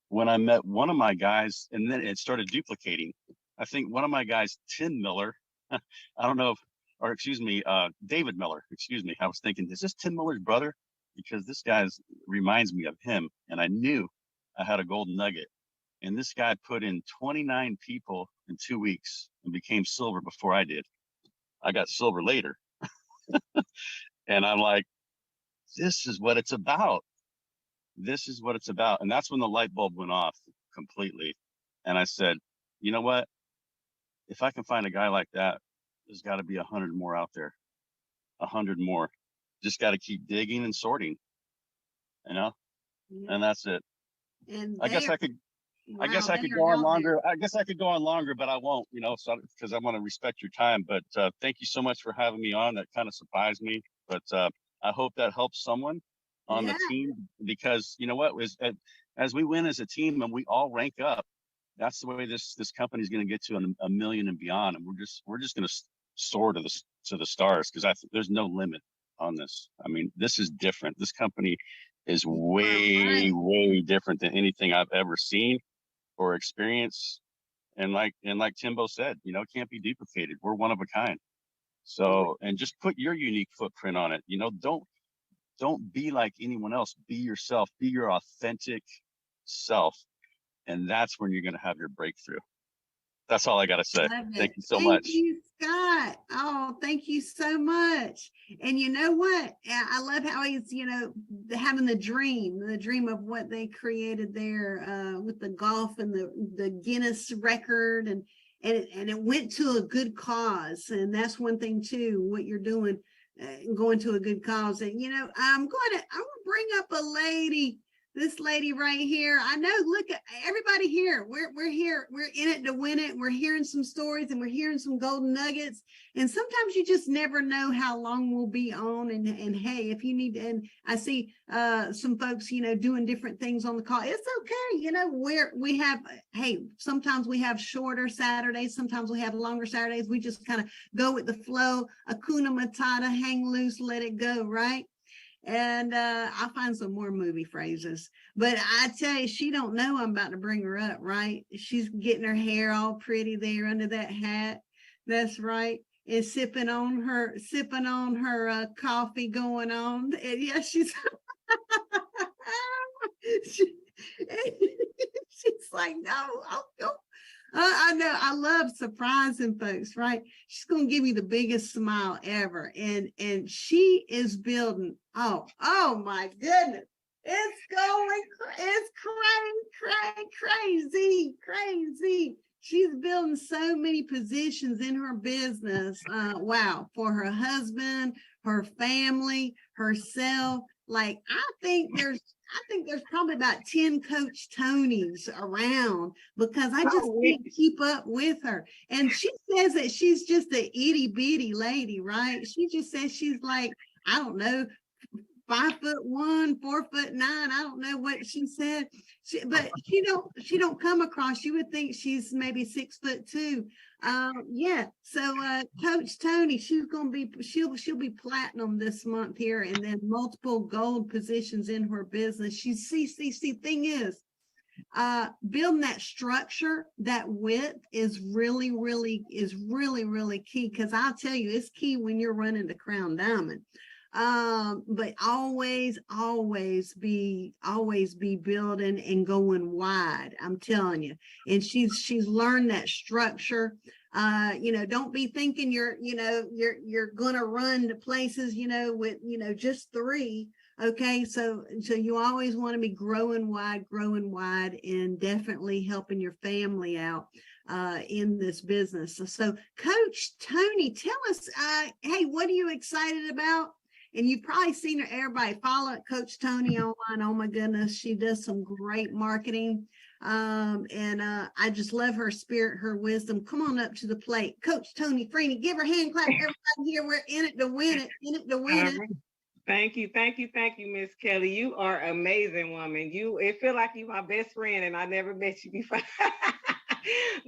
when I met one of my guys, and then it started duplicating. I think one of my guys, Tim Miller, I don't know if, or excuse me, David Miller, excuse me. I was thinking, is this Tim Miller's brother? Because this guy reminds me of him. And I knew I had a golden nugget. And this guy put in 29 people in 2 weeks and became silver before I did. I got silver later. And I'm like, this is what it's about. This is what it's about. And that's when the light bulb went off completely. And I said, you know what? If I can find a guy like that, there's got to be 100 more out there. 100 more. Just got to keep digging and sorting, Yeah. And that's it. And I guess I could go on longer. I guess I could go on longer, but I won't, so because I want to respect your time. But thank you so much for having me on. That kind of surprised me, but I hope that helps someone on the team, because you know what, as we win as a team and we all rank up, that's the way this company is going to get to a million and beyond. And we're just going to soar to the stars, because there's no limit on this. I mean, this is different. This company is way different than anything I've ever seen or experienced. And like Timbo said, it can't be duplicated. We're one of a kind. So, and just put your unique footprint on it. Don't be like anyone else. Be yourself. Be your authentic self. And that's when you're going to have your breakthrough. That's all I got to say. Thank you so much. Thank you, Scott. Oh, thank you so much. And you know what? I love how he's, having the dream of what they created there with the golf and the Guinness record, and it went to a good cause. And that's one thing too, what you're doing, going to a good cause. And, I'm going to bring up a lady. This lady right here, I know, look at everybody here. We're here. We're in it to win it. We're hearing some stories and we're hearing some golden nuggets. And sometimes you just never know how long we'll be on. And hey, if you need, and I see some folks, doing different things on the call. It's okay. We have, hey, sometimes we have shorter Saturdays. Sometimes we have longer Saturdays. We just kind of go with the flow. Hakuna Matata, hang loose, let it go, right? And I'll find some more movie phrases. But I tell you, she don't know I'm about to bring her up, right? She's getting her hair all pretty there under that hat. That's right. And sipping on her coffee going on. And yeah, she's she's like, no, I'll go. I know. I love surprising folks, right? She's going to give me the biggest smile ever. And she is building. Oh my goodness. It's crazy. She's building so many positions in her business. Wow. For her husband, her family, herself. Like, I think there's probably about 10 Coach Tonys around, because I just can't keep up with her. And she says that she's just an itty bitty lady, right? She just says she's like, I don't know, 5'1", 4'9". I don't know what she said. But she don't come across. You would think she's maybe 6'2". Yeah. So Coach Tony, she'll be platinum this month here, and then multiple gold positions in her business. Thing is, building that structure, that width is really key, because I'll tell you, it's key when you're running the Crown Diamond. But always be building and going wide. I'm telling you. And she's learned that structure. Don't be thinking you're gonna run to places, with, just 3. Okay. So you always want to be growing wide, and definitely helping your family out in this business. So Coach Tony, tell us, hey, what are you excited about? And you've probably seen her, everybody follow Coach Tony online. Oh my goodness, she does some great marketing. I just love her spirit, her wisdom. Come on up to the plate. Coach Tony Freeney, give her a hand clap. Everybody here, we're in it to win it, in it to win it. Thank you, Miss Kelly. You are amazing woman. It feel like you my best friend, and I never met you before.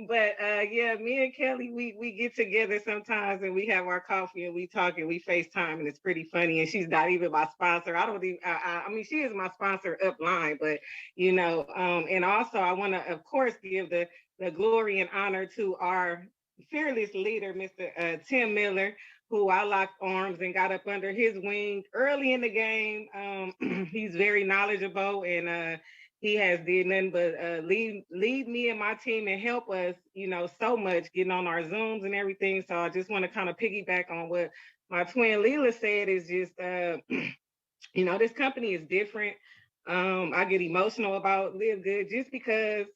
But yeah, me and Kelly, we get together sometimes and we have our coffee and we talk and we FaceTime, and it's pretty funny. And she's not even my sponsor. I mean, she is my sponsor upline, but and also I want to, of course, give the glory and honor to our fearless leader, Mr. Tim Miller, who I locked arms and got up under his wing early in the game. He's very knowledgeable, and he has did nothing but lead me and my team and help us, so much getting on our Zooms and everything. So I just want to kind of piggyback on what my twin Leela said. Is just, this company is different. I get emotional about LiveGood just because,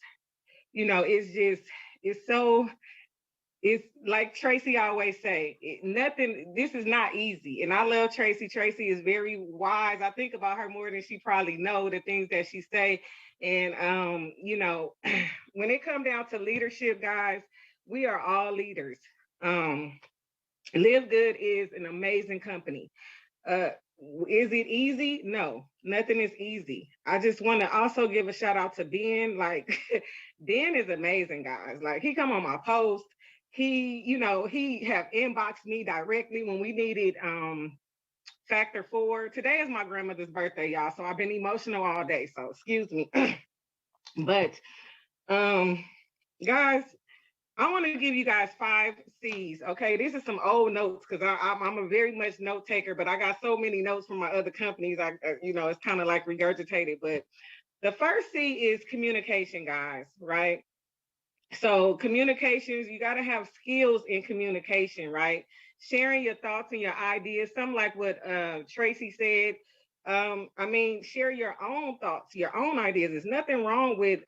it's like Tracy always say, this is not easy. And I love Tracy. Tracy is very wise. I think about her more than she probably know the things that she say. And, when it comes down to leadership, guys, we are all leaders. LiveGood is an amazing company. Is it easy? No, nothing is easy. I just want to also give a shout out to Ben. Like, Ben is amazing, guys. Like, he come on my post. He have inboxed me directly when we needed Factor 4. Today is my grandmother's birthday, y'all. So I've been emotional all day. So excuse me. But guys, I want to give you guys 5 C's. Okay, these are some old notes because I'm a very much note taker, but I got so many notes from my other companies. It's kind of like regurgitated. But the first C is communication, guys. Right. So communications, you got to have skills in communication, right? Sharing your thoughts and your ideas, something like what Tracy said. Share your own thoughts, your own ideas. There's nothing wrong with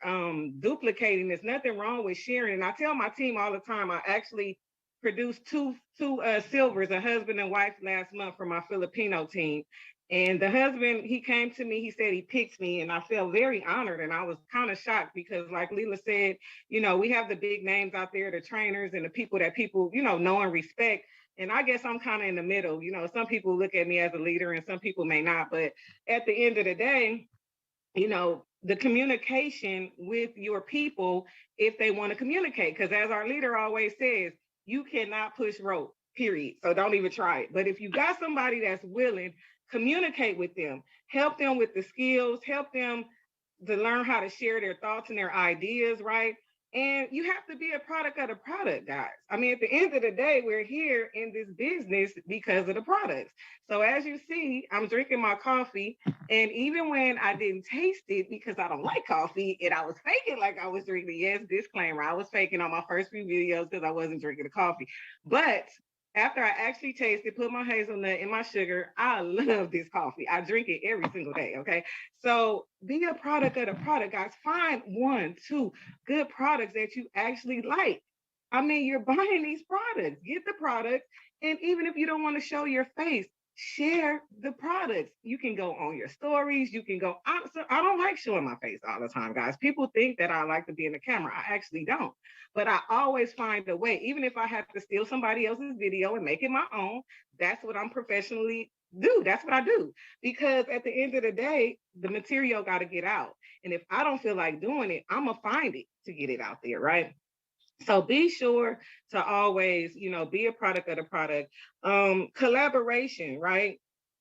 duplicating. There's nothing wrong with sharing. And I tell my team all the time, I actually produced two silvers, a husband and wife last month for my Filipino team. And the husband, he came to me, he said he picked me, and I felt very honored. And I was kind of shocked because, like Leela said, we have the big names out there, the trainers and the people that people, know and respect. And I guess I'm kind of in the middle. Some people look at me as a leader and some people may not. But at the end of the day, the communication with your people, if they want to communicate, because as our leader always says, you cannot push rope, period. So don't even try it. But if you got somebody that's willing, communicate with them, help them with the skills, help them to learn how to share their thoughts and their ideas, right? And you have to be a product of the product, guys. I mean, at the end of the day, we're here in this business because of the products. So as you see, I'm drinking my coffee. And even when I didn't taste it because I don't like coffee and I was faking like I was drinking, yes, disclaimer, I was faking on my first few videos because I wasn't drinking the coffee. But after I actually tasted, put my hazelnut in my sugar, I love this coffee. I drink it every single day, okay? So be a product of the product, guys. Find 1, 2 good products that you actually like. I mean, you're buying these products. Get the product. And even if you don't want to show your face, share the products. You can go on your stories. You can go, I don't like showing my face all the time, guys. People think that I like to be in the camera. I actually don't. But I always find a way, even if I have to steal somebody else's video and make it my own, that's what I'm professionally do. That's what I do. Because at the end of the day, the material got to get out. And if I don't feel like doing it, I'm going to find it to get it out there, right? So be sure to always, be a product of the product. Collaboration, right?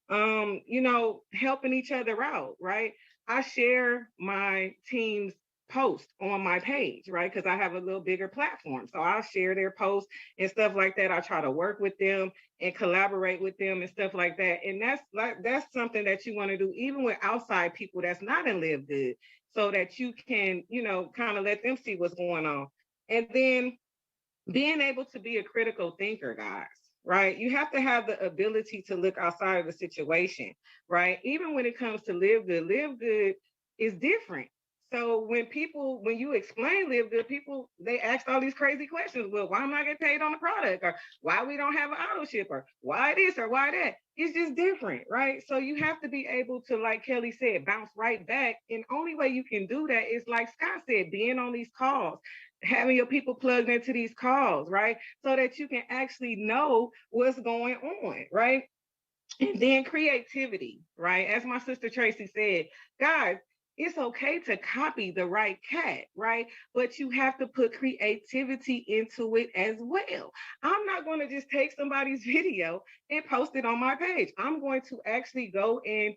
Helping each other out, right? I share my team's post on my page, right? Because I have a little bigger platform. So I'll share their posts and stuff like that. I try to work with them and collaborate with them and stuff like that. And that's something that you want to do, even with outside people that's not in LiveGood, so that you can, kind of let them see what's going on. And then being able to be a critical thinker, guys, right? You have to have the ability to look outside of the situation, right? Even when it comes to LiveGood is different. So when you explain LiveGood, people, they ask all these crazy questions. Well, why am I getting paid on the product? Or why we don't have an auto ship? Or why this or why that? It's just different, right? So you have to be able to, like Kelly said, bounce right back. And only way you can do that is, like Scott said, being on these calls, having your people plugged into these calls, right? So that you can actually know what's going on, right? And then creativity, right? As my sister Tracy said, guys, it's okay to copy the right cat, right? But you have to put creativity into it as well. I'm not going to just take somebody's video and post it on my page. I'm going to actually go and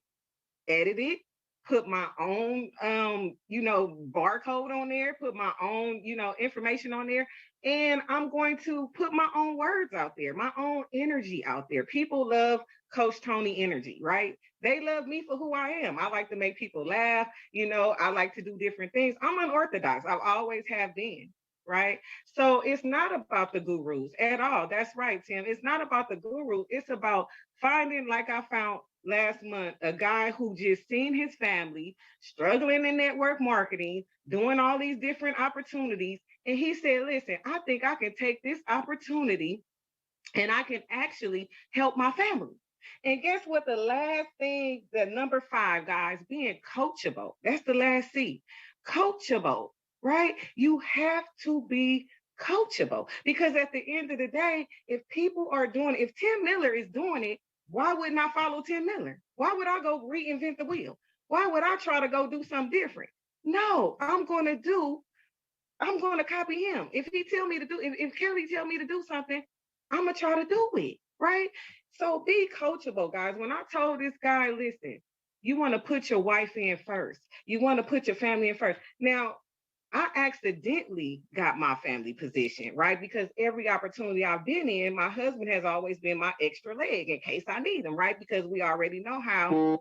edit it, put my own barcode on there, put my own information on there, and I'm going to put my own words out there, my own energy out there. People love Coach Tony energy, right? They love me for who I am. I like to make people laugh. I like to do different things. I'm unorthodox. I've always have been, right? So it's not about the gurus at all. That's right, Tim. It's not about the guru. It's about finding, like I found last month, a guy who just seen his family struggling in network marketing, doing all these different opportunities. And he said, listen, I think I can take this opportunity and I can actually help my family. And guess what? The last thing, the number 5, guys, being coachable. That's the last C. Coachable, right? You have to be coachable, because at the end of the day, if people are doing, if Tim Miller is doing it, why wouldn't I follow Tim Miller? Why would I go reinvent the wheel? Why would I try to go do something different? No, I'm going to copy him. If he tell me to do, if Kelly tell me to do something, I'm going to try to do it, right? So be coachable, guys. When I told this guy, listen, you want to put your wife in first. You want to put your family in first. Now, I accidentally got my family position, right? Because every opportunity I've been in, my husband has always been my extra leg in case I need them, right? Because we already know how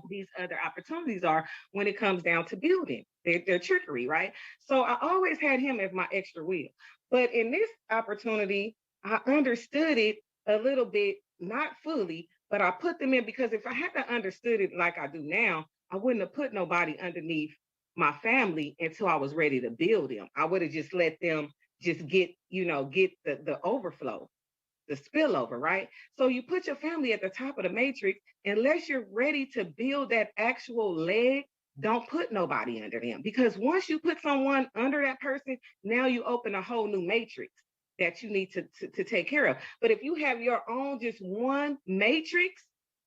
these other opportunities are when it comes down to building. They're trickery, right? So I always had him as my extra wheel. But in this opportunity, I understood it a little bit, not fully, but I put them in, because if I had to understood it like I do now, I wouldn't have put nobody underneath my family until I was ready to build them. I would have just let them just get the overflow, the spillover, right? So you put your family at the top of the matrix. Unless you're ready to build that actual leg, don't put nobody under them. Because once you put someone under that person, now you open a whole new matrix that you need to take care of. But if you have your own just one matrix,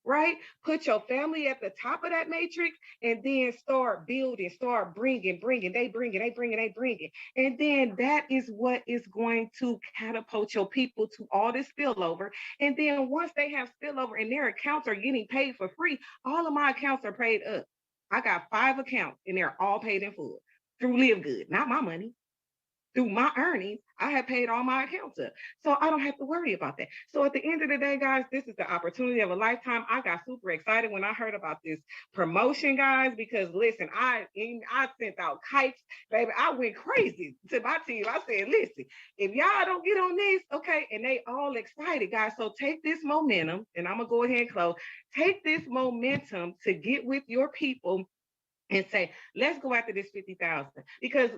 right? Put your family at the top of that matrix, and then start building, start bringing, they bring it. And then that is what is going to catapult your people to all this spillover. And then once they have spillover and their accounts are getting paid for free, all of my accounts are paid up. I got 5 accounts and they're all paid in full through LiveGood, not my money. Through my earnings, I have paid all my accounts up. So I don't have to worry about that. So at the end of the day, guys, this is the opportunity of a lifetime. I got super excited when I heard about this promotion, guys, because listen, I sent out kites, baby. I went crazy to my team. I said, listen, if y'all don't get on this, okay, and they all excited, guys. So take this momentum, and I'm gonna go ahead and close. Take this momentum to get with your people and say, let's go after this 50,000, because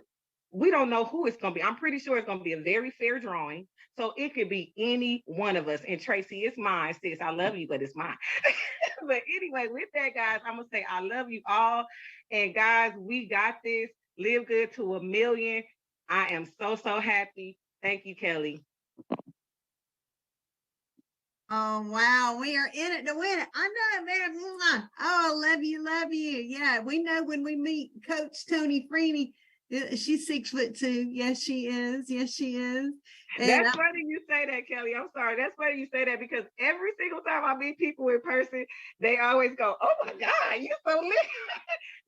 we don't know who it's going to be. I'm pretty sure it's going to be a very fair drawing. So it could be any one of us. And Tracy, it's mine, sis. I love you, but it's mine. But anyway, with that, guys, I'm going to say I love you all. And guys, we got this. LiveGood to 1 million. I am so, so happy. Thank you, Kelly. Oh, wow. We are in it to win it. I know, man. Oh, I love you. Love you. Yeah, we know when we meet Coach Tony Freeney, she's 6'2". Yes, she is. Yes, she is. And that's funny you say that, Kelly. I'm sorry. That's funny you say that, because every single time I meet people in person, they always go, oh my God, you're so lit.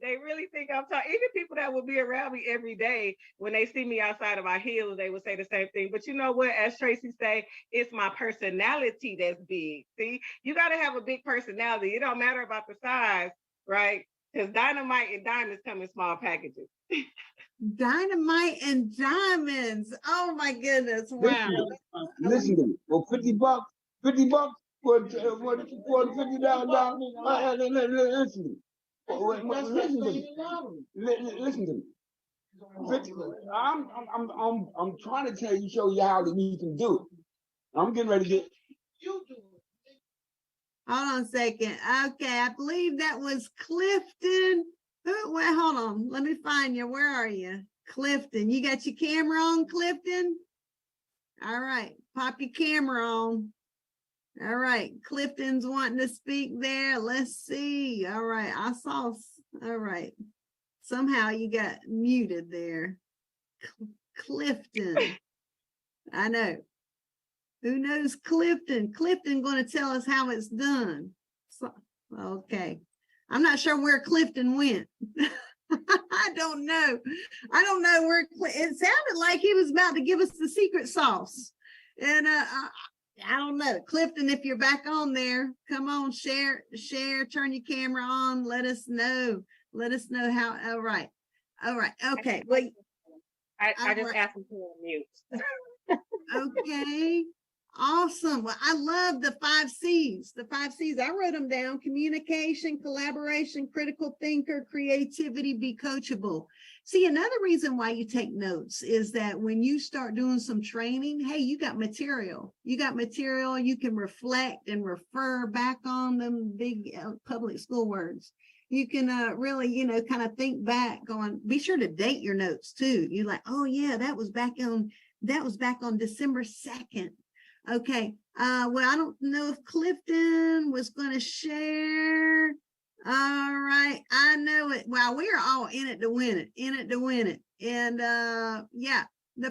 They really think I'm talking. Even people that will be around me every day, when they see me outside of my heels, they would say the same thing. But you know what? As Tracy say, it's my personality that's big. See, you got to have a big personality. It don't matter about the size, right? Because dynamite and diamonds come in small packages. Dynamite and diamonds. Oh my goodness. Wow. Listen to me. For $50, $50 for $50,000. Listen to me. Listen to me. Listen to me. I'm trying to show you how you can do it. I'm getting ready to get. Hold on a second. Okay, I believe that was Clifton. Well, hold on. Let me find you. Where are you? Clifton. You got your camera on, Clifton? All right. Pop your camera on. All right. Clifton's wanting to speak there. Let's see. All right. I saw. All right. Somehow you got muted there. Clifton. I know. Who knows Clifton? Clifton going to tell us how it's done. So, okay. I'm not sure where Clifton went. I don't know. I don't know where it sounded like he was about to give us the secret sauce. And I don't know. Clifton, if you're back on there, come on, share, turn your camera on. Let us know. Let us know how. All right. Okay. Well, I just asked him to unmute. Okay. Awesome. Well, I love the 5 C's. The 5 C's. I wrote them down: communication, collaboration, critical thinker, creativity, be coachable. See, another reason why you take notes is that when you start doing some training, hey, you got material. You can reflect and refer back on them big public school words. You can really, kind of think back on, be sure to date your notes too. You're like, oh yeah, that was back on December 2nd. Okay. Well, I don't know if Clifton was going to share. All right. I know it. Well, we are all in it to win it. And yeah, the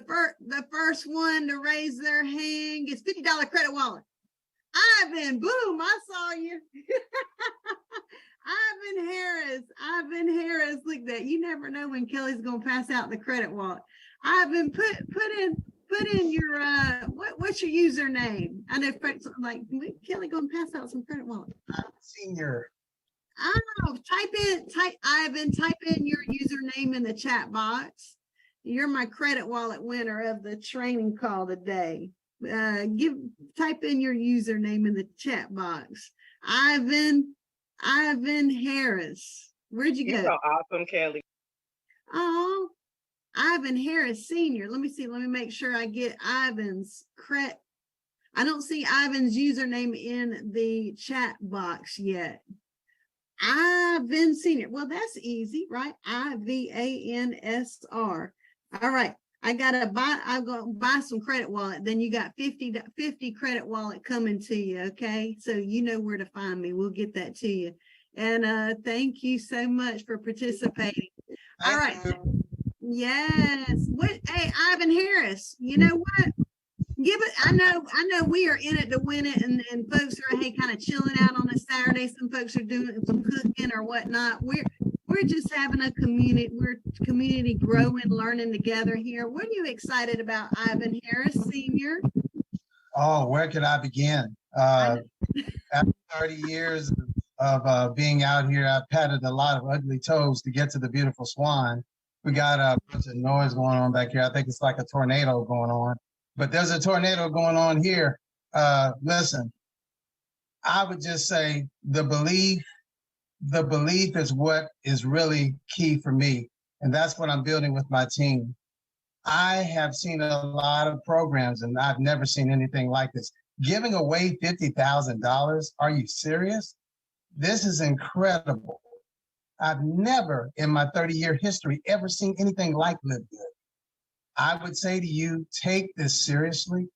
first one to raise their hand gets $50 credit wallet. Ivan, boom, I saw you. Ivan Harris. Look at that. You never know when Kelly's going to pass out the credit wallet. Ivan, put in your what's your username? I know folks like Kelly gonna pass out some credit wallet. Senior. Oh, Ivan, type in your username in the chat box. You're my credit wallet winner of the training call today. Type in your username in the chat box. Ivan Harris. Where'd you go? You're so awesome, Kelly. Oh, Ivan Harris Senior. Let me see. Let me make sure I get Ivan's credit. I don't see Ivan's username in the chat box yet. Ivan Senior. Well, that's easy, right? IVANSR. All right. I'll go buy some credit wallet. Then you got 50 credit wallet coming to you. Okay. So you know where to find me. We'll get that to you. And thank you so much for participating. All right. Yes. Hey, Ivan Harris, you know what? Give it. I know we are in it to win it, and folks are kind of chilling out on a Saturday. Some folks are doing some cooking or whatnot. We're just having a community. We're community growing, learning together here. What are you excited about, Ivan Harris Senior? Oh, where could I begin? After 30 years of being out here, I've patted a lot of ugly toes to get to the beautiful Swan. We got a bunch of noise going on back here. I think it's like a tornado going on, but there's a tornado going on here. Listen, I would just say the belief is what is really key for me. And that's what I'm building with my team. I have seen a lot of programs and I've never seen anything like this. Giving away $50,000. Are you serious? This is incredible. I've never in my 30-year history ever seen anything like LiveGood. I would say to you, take this seriously,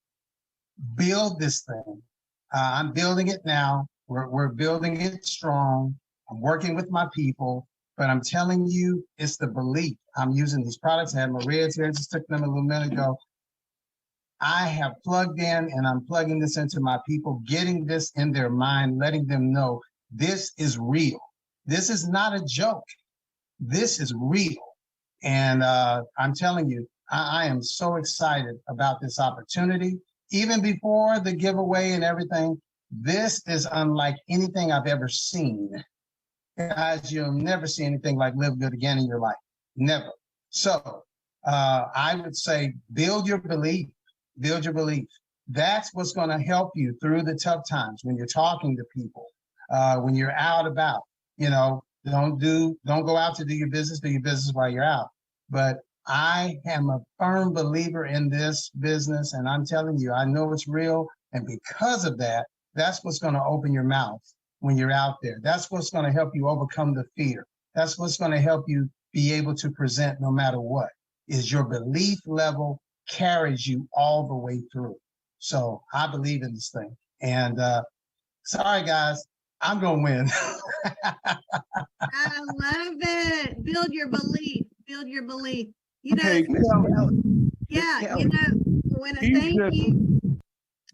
build this thing. I'm building it now. We're building it strong. I'm working with my people, but I'm telling you, it's the belief. I'm using these products. I had Maria's here, I just took them a little minute ago. I have plugged in and I'm plugging this into my people, getting this in their mind, letting them know this is real. This is not a joke. This is real. And I'm telling you, I am so excited about this opportunity. Even before the giveaway and everything, this is unlike anything I've ever seen. Guys, you'll never see anything like LiveGood again in your life. Never. So I would say build your belief. Build your belief. That's what's going to help you through the tough times when you're talking to people, when you're out about. You know, Don't go out to do your business while you're out. But I am a firm believer in this business, and I'm telling you, I know it's real. And because of that, that's what's going to open your mouth when you're out there. That's what's going to help you overcome the fear. That's what's going to help you be able to present no matter what. Is your belief level carries you all the way through. So I believe in this thing. And sorry, guys, I'm going to win. I love it. Build your belief. Build your belief. You know, Hey, yeah, Kelly. you know, when He's thank just- you.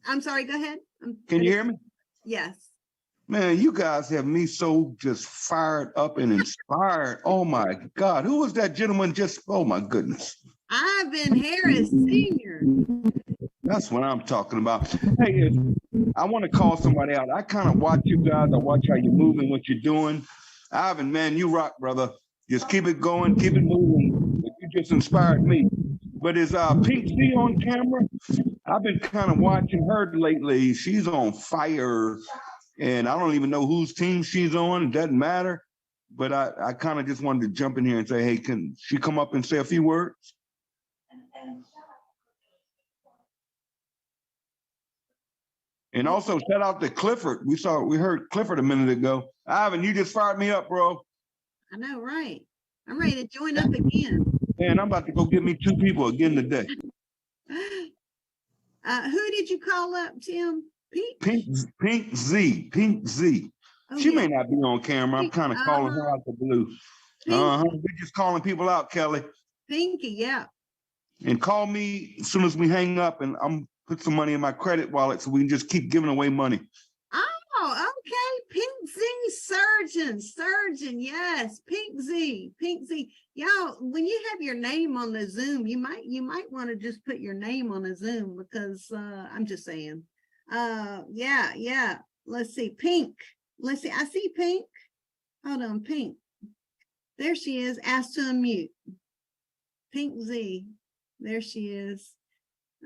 I'm sorry, go ahead. can you hear me? Yes. Man, you guys have me so just fired up and inspired. Oh my God. Who was that gentleman just? Oh my goodness. Ivan Harris Sr. That's what I'm talking about. Hey, I want to call somebody out. I kind of watch you guys. I watch how you're moving, what you're doing. Ivan, man, you rock, brother. Just keep it going, keep it moving. You just inspired me. But is Pink C on camera? I've been kind of watching her lately. She's on fire, and I don't even know whose team she's on. It doesn't matter. But I kind of just wanted to jump in here and say, hey, can she come up and say a few words? And also shout out to Clifford. We heard Clifford a minute ago. Ivan, you just fired me up, bro. I know, right? I'm ready to join up again. Man, I'm about to go get me 2 people again today. Who did you call up, Tim? Pink Z. Oh, She yeah. may not be on camera. I'm kind of calling her out the blue. We're just calling people out, Kelly. Pinky, yeah. And call me as soon as we hang up, and I'm put some money in my credit wallet so we can just keep giving away money. Oh, okay. Pink Z surgeon. Yes, Pink Z. Y'all, when you have your name on the Zoom, you might want to just put your name on a Zoom because I'm just saying. Yeah. Let's see, Pink. Let's see. I see Pink. Hold on, Pink. There she is. Ask to unmute. Pink Z. There she is.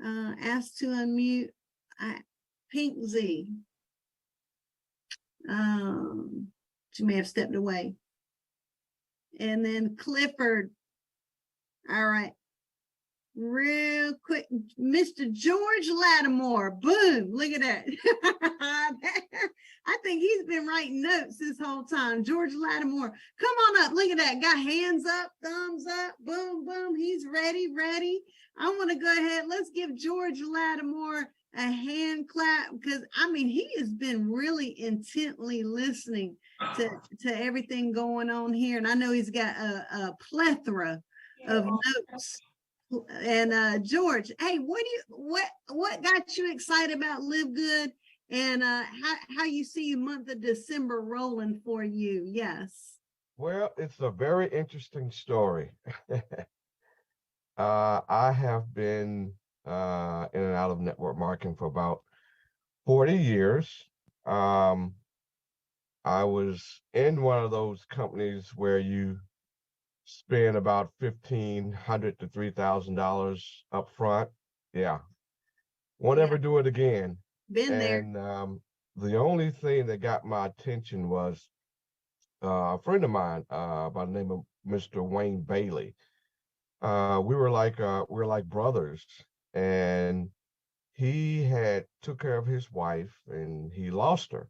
Ask to unmute. Pink Z. She may have stepped away. And then Clifford. All right. Real quick, Mr. George Lattimore. Boom. Look at that. I think he's been writing notes this whole time. George Lattimore. Come on up. Look at that. Got hands up, thumbs up. Boom, boom. He's ready. I want to go ahead. Let's give George Lattimore a hand clap because he has been really intently listening to everything going on here. And I know he's got a plethora of notes. And George, hey, what got you excited about LiveGood and how you see the month of December rolling for you? Yes. Well, it's a very interesting story. I have been in and out of network marketing for about 40 years. I was in one of those companies where you spend about $1,500 to $3,000 up front. Yeah. Won't ever do it again. Been there. And the only thing that got my attention was a friend of mine by the name of Mr. Wayne Bailey. We were like brothers, and he had took care of his wife and he lost her.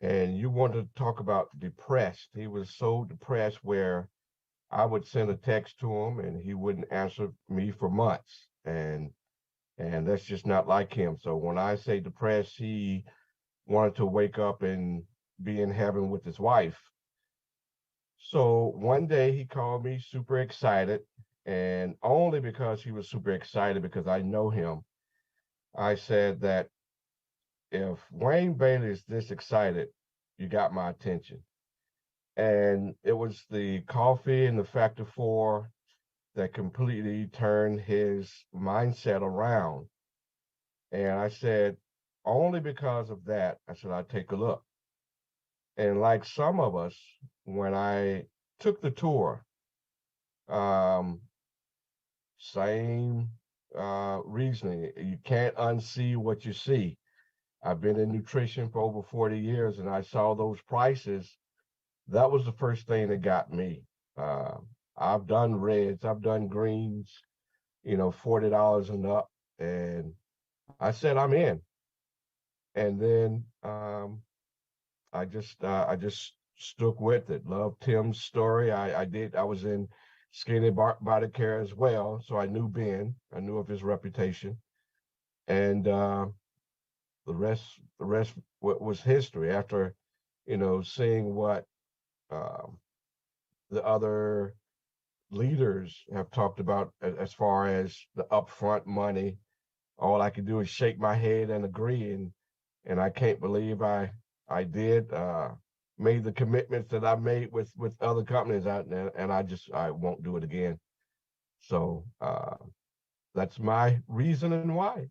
And you want to talk about depressed. He was so depressed where I would send a text to him and he wouldn't answer me for months. And that's just not like him. So when I say depressed, he wanted to wake up and be in heaven with his wife. So one day he called me super excited, and only because he was super excited because I know him, I said that if Wayne Bailey is this excited, you got my attention. And it was the coffee and the Factor 4 that completely turned his mindset around. And I said, only because of that, I said, I'd take a look. And like some of us, when I took the tour, same reasoning. You can't unsee what you see. I've been in nutrition for over 40 years, and I saw those prices that was the first thing that got me. I've done reds, I've done greens, $40 and up. And I said, I'm in. And then I just stuck with it. Loved Tim's story. I was in skinny body care as well. So I knew Ben, I knew of his reputation. And the rest was history. After, seeing what the other leaders have talked about as far as the upfront money, all I could do is shake my head and agree. And I can't believe I did made the commitments that I made with other companies out there, and I won't do it again. So that's my reason why.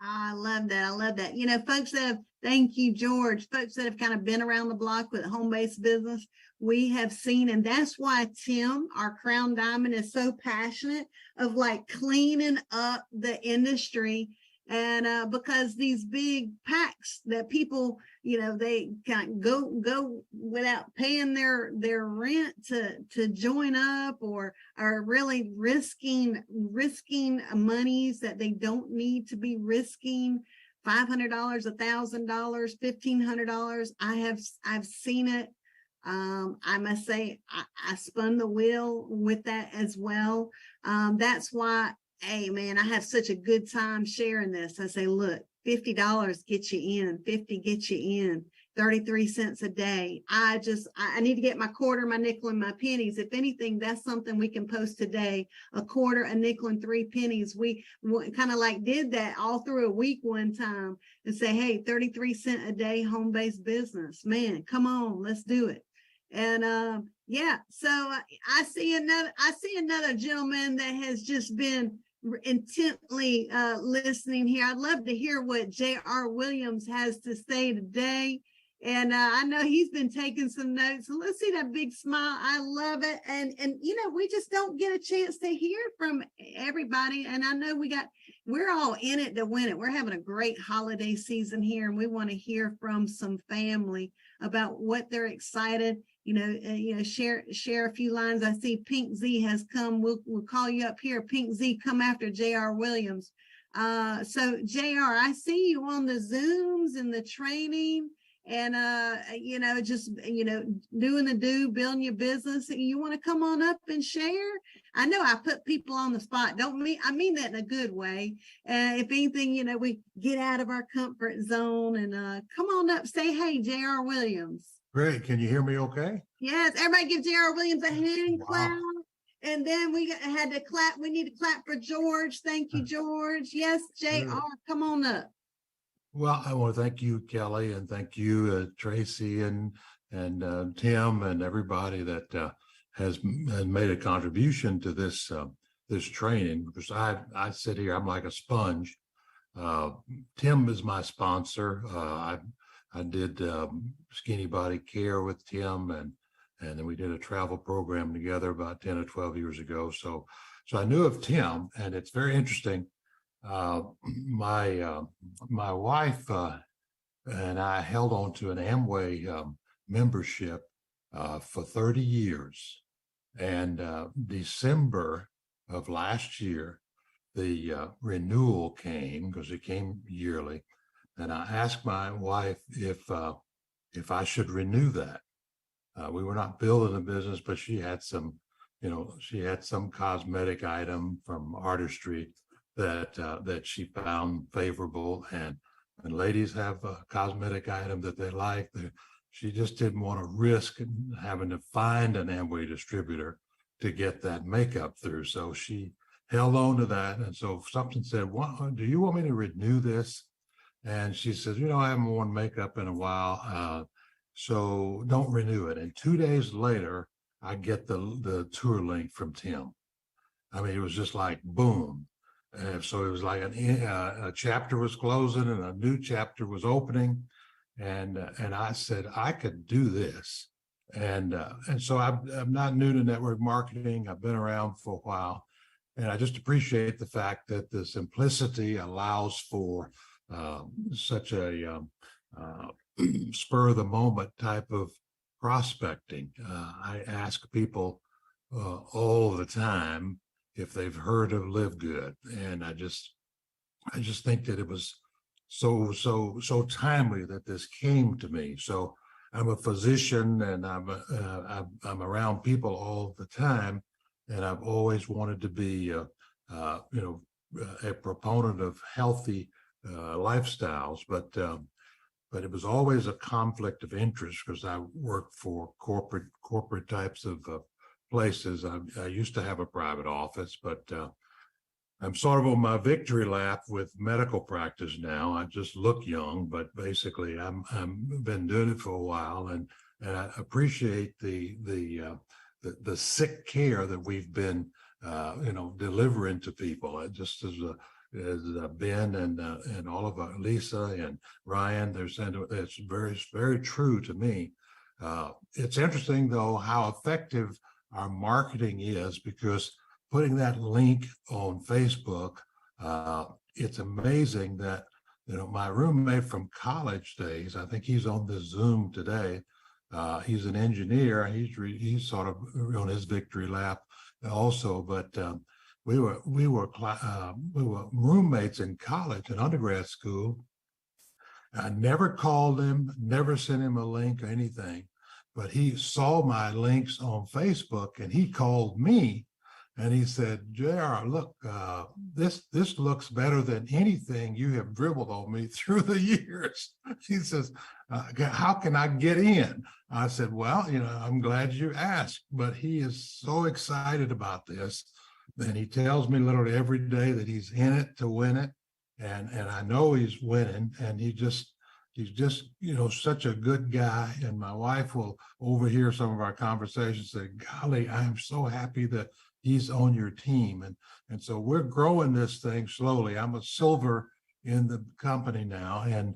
I love that. I love that. Folks that have, thank you, George, folks that have kind of been around the block with home-based business, we have seen, and that's why Tim, our Crown Diamond, is so passionate of like cleaning up the industry. And because these big packs that people, they kind of go without paying their rent to join up, or are really risking monies that they don't need to be risking. $500, $1,000, $1,500. I've seen it. I must say I spun the wheel with that as well. That's why, hey man, I have such a good time sharing this. I say, look, $50 gets you in, 50 gets you in, 33 cents a day. I need to get my quarter, my nickel, and my pennies. If anything, that's something we can post today. A quarter, a nickel, and 3 pennies. We kind of like did that all through a week one time and say, hey, 33 cents a day, home-based business. Man, come on, let's do it. And yeah, so I see another gentleman that has just been intently listening here. I'd love to hear what J.R. Williams has to say today. And I know he's been taking some notes. So let's see that big smile. I love it. And we just don't get a chance to hear from everybody. And I know we're all in it to win it. We're having a great holiday season here, and we want to hear from some family about what they're excited. Share a few lines. I see Pink Z has come. We'll call you up here. Pink Z, come after J.R. Williams. So J.R., I see you on the Zooms and the training, and doing building your business. You want to come on up and share? I know I put people on the spot. I mean that in a good way. If anything, we get out of our comfort zone and come on up, say hey, J.R. Williams. Great. Can you hear me okay? Yes. Everybody give J.R. Williams a hand clap. And then we had to clap. We need to clap for George. Thank you, George. Yes, J.R., come on up. Well, I want to thank you, Kelly, and thank you, Tracy, and Tim, and everybody that has made a contribution to this training. Because I sit here, I'm like a sponge. Tim is my sponsor. I did skinny body care with Tim, and then we did a travel program together about 10 or 12 years ago. So I knew of Tim, and it's very interesting. My wife and I held on to an Amway membership for 30 years. And December of last year, the renewal came, because it came yearly. And I asked my wife if I should renew that. We were not building a business, but she had some cosmetic item from artistry that she found favorable, and ladies have a cosmetic item that they like. She just didn't want to risk having to find an Amway distributor to get that makeup through. So she held on to that. And so something said, do you want me to renew this? And she says, I haven't worn makeup in a while, so don't renew it. And 2 days later, I get the tour link from Tim. I mean, it was just like, boom. So it was like a chapter was closing and a new chapter was opening. And I said, I could do this. And so I'm not new to network marketing. I've been around for a while. And I just appreciate the fact that the simplicity allows for such a spur of the moment type of prospecting. I ask people all the time if they've heard of LiveGood, and I just think that it was so timely that this came to me. So I'm a physician, and I'm around people all the time, and I've always wanted to be a proponent of healthy lifestyles, but it was always a conflict of interest because I worked for corporate types of places. I used to have a private office, but I'm sort of on my victory lap with medical practice now. I just look young, but basically I'm been doing it for a while, and I appreciate the sick care that we've been delivering to people. Just as Ben and all of Lisa and Ryan, it's very true to me. It's interesting though how effective our marketing is, because putting that link on Facebook, it's amazing that my roommate from college days, I think he's on this Zoom today. He's an engineer. He's sort of on his victory lap also, but we were roommates in college and undergrad school. I never called him, never sent him a link or anything, but he saw my links on Facebook and he called me and he said, JR, look, this looks better than anything you have dribbled on me through the years. He says, how can I get in? I said, well, I'm glad you asked, but he is so excited about this. And he tells me literally every day that he's in it to win it. And I know he's winning, and he's just such a good guy. And my wife will overhear some of our conversations, say, golly, I am so happy that he's on your team. And so we're growing this thing slowly. I'm a silver in the company now. And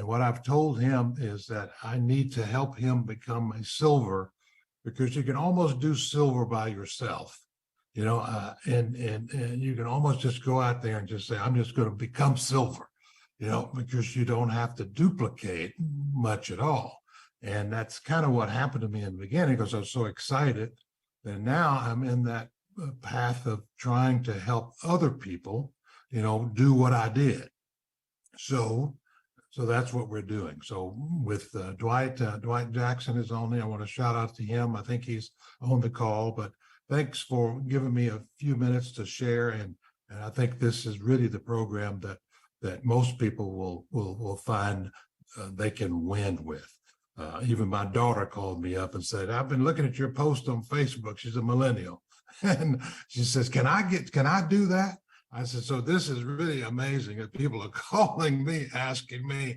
what I've told him is that I need to help him become a silver, because you can almost do silver by yourself. And you can almost just go out there and just say, I'm just going to become silver, because you don't have to duplicate much at all. And that's kind of what happened to me in the beginning, because I was so excited. And now I'm in that path of trying to help other people, do what I did. So that's what we're doing. So with Dwight Jackson is on there. I want to shout out to him. I think he's on the call, but thanks for giving me a few minutes to share. And I think this is really the program that most people will find they can win with. Even my daughter called me up and said, I've been looking at your post on Facebook. She's a millennial. And she says, can I do that? I said, so this is really amazing that people are calling me, asking me,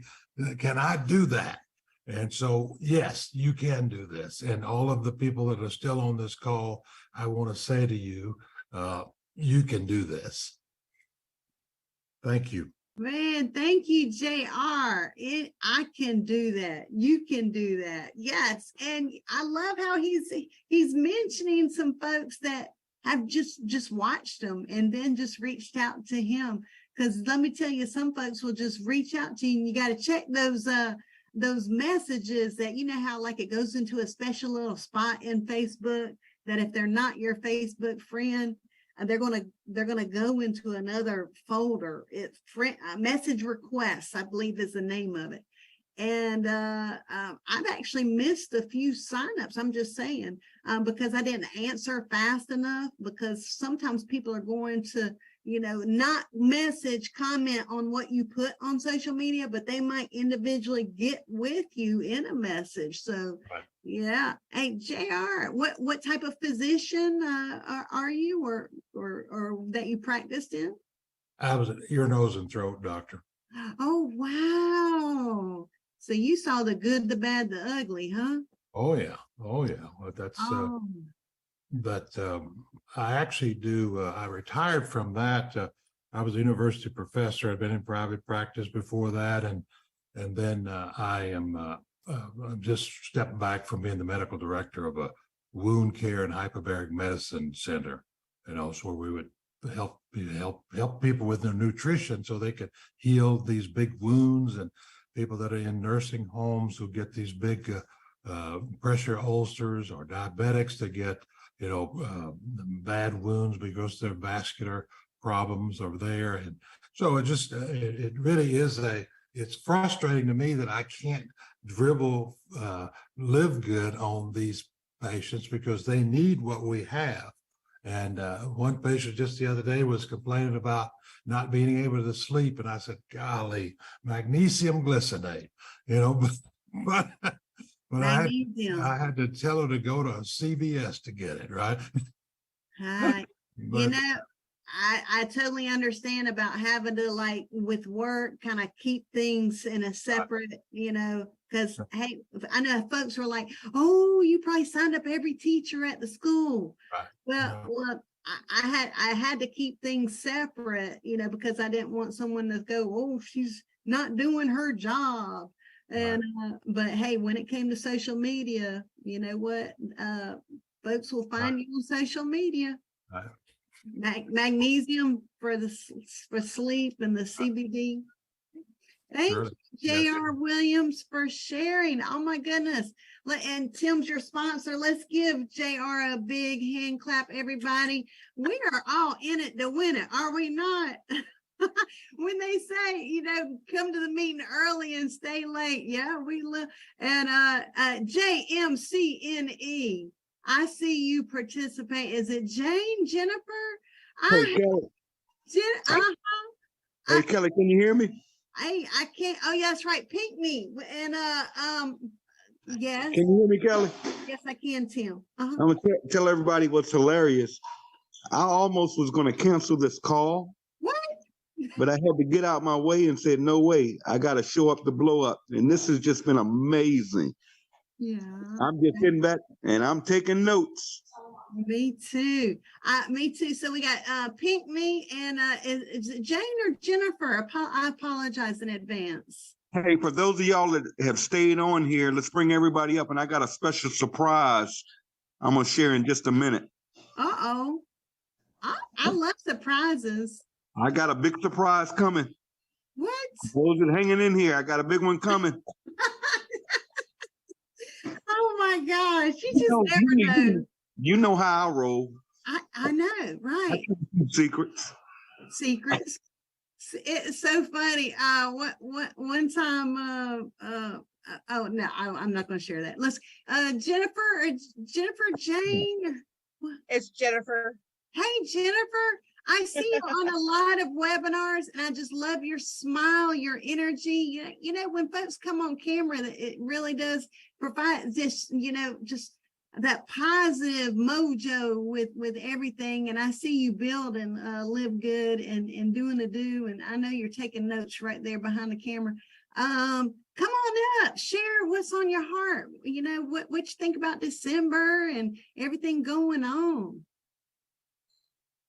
can I do that? And so, yes, you can do this. And all of the people that are still on this call, I want to say to you, you can do this. Thank you. Man, thank you, JR. I can do that. You can do that. Yes. And I love how he's mentioning some folks that have just watched him and then just reached out to him. Because let me tell you, some folks will just reach out to you, and you got to check those messages that, how like it goes into a special little spot in Facebook that if they're not your Facebook friend, they're gonna go into another folder. It's message requests, I believe is the name of it. And I've actually missed a few signups. I'm just saying, because I didn't answer fast enough, because sometimes people are going to, not comment on what you put on social media, but they might individually get with you in a message. So, right. Yeah. Hey, JR, what type of physician are you or that you practiced in? I was an ear, nose, and throat doctor. Oh, wow. So you saw the good, the bad, the ugly, huh? Oh yeah. Well, that's but I actually do. I retired from that. I was a university professor. I've been in private practice before that, and then I am just stepped back from being the medical director of a wound care and hyperbaric medicine center. So where we would help people with their nutrition so they could heal these big wounds. And people that are in nursing homes who get these big pressure ulcers, or diabetics that get, bad wounds because their vascular problems are there. And so it really is it's frustrating to me that I can't dribble LiveGood on these patients because they need what we have. And one patient just the other day was complaining about not being able to sleep. And I said, golly, magnesium glycinate, but I had to tell her to go to CVS to get it, right? But, I totally understand about having to, like, with work, kind of keep things in a separate, because, hey, I know folks were like, oh, you probably signed up every teacher at the school. Right. Well, I had to keep things separate, because I didn't want someone to go, oh, she's not doing her job. And, but hey, when it came to social media, you know what, folks will find you on social media. Magnesium for sleep and the CBD. Thank you, J.R. Williams, for sharing. Oh my goodness. And Tim's your sponsor. Let's give J.R. a big hand clap, everybody. We are all in it to win it, are we not? When they say, come to the meeting early and stay late. Yeah, we love. And JMCNE. I see you participate. Is it Jane, Jennifer? Hey, Kelly. Hey, Kelly, can you hear me? I can't. Oh, yeah, that's right. Pinckney. And yes. Can you hear me, Kelly? Yes, I can, Tim. I'm gonna tell everybody what's hilarious. I almost was gonna cancel this call. What? But I had to get out my way and said, no way. I gotta show up to blow up. And this has just been amazing. Yeah. I'm just sitting back and I'm taking notes. Me too. Me too. So we got Pinckney and is it Jane or Jennifer? I apologize in advance. Hey, for those of y'all that have stayed on here, let's bring everybody up. And I got a special surprise I'm gonna share in just a minute. Uh-oh. I love surprises. I got a big surprise coming. What? Those that hanging in here, I got a big one coming. Oh my gosh, you just never know. You know how I roll. I know, right? I can't keep secrets. It's so funny. One time, oh no, I'm not going to share that. Let's, Jennifer Jane. It's Jennifer. Hey, Jennifer. I see you on a lot of webinars, and I just love your smile, your energy. When folks come on camera, it really does provide this, just that positive mojo with everything. And I see you building LiveGood and doing the do. And I know you're taking notes right there behind the camera. Come on up, share what's on your heart. What you think about December and everything going on.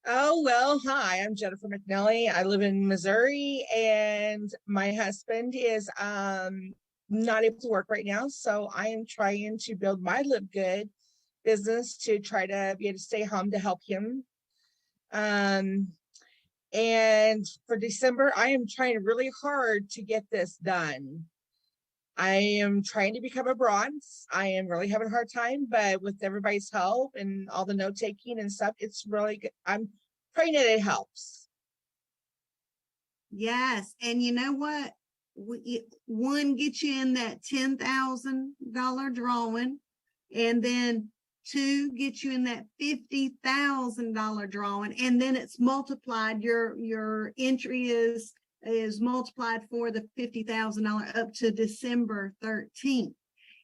Oh, well, hi, I'm Jennifer McNally. I live in Missouri, and my husband is not able to work right now. So I am trying to build my LiveGood business to try to be able to stay home to help him. And for December, I am trying really hard to get this done. I am trying to become a bronze. I am really having a hard time, but with everybody's help and all the note taking and stuff, it's really good. I'm praying that it helps. Yes. And you know what? One, get you in that $10,000 drawing, and then two, get you in that $50,000 drawing, and then it's multiplied. Your entry is multiplied for the $50,000 up to December 13th.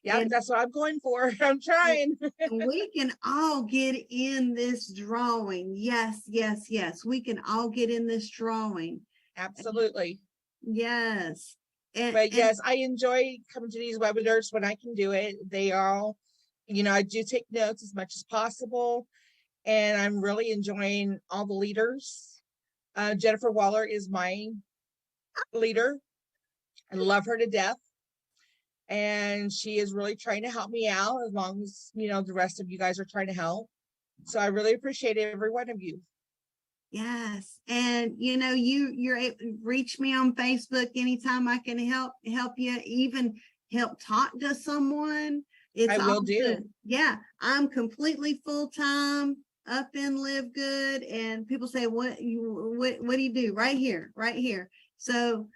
Yeah, that's what I'm going for. I'm trying. We can all get in this drawing. Yes, yes, yes. We can all get in this drawing. Absolutely. Yes. But yes, I enjoy coming to these webinars when I can do it. They all, I do take notes as much as possible. And I'm really enjoying all the leaders. Jennifer Waller is my leader. I love her to death. And she is really trying to help me out, as long as, the rest of you guys are trying to help. So I really appreciate every one of you. Yes. And you're able to reach me on Facebook anytime I can help you, even help talk to someone. I will do. Good. Yeah. I'm completely full-time up in Live Good, and people say, what do you do? Right here. So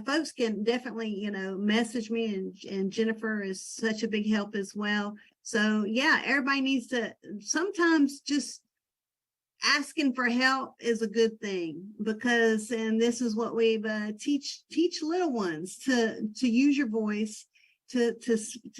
folks can definitely, message me, and Jennifer is such a big help as well. So yeah, everybody needs to sometimes just asking for help is a good thing, because, and this is what we've teach little ones to use your voice, to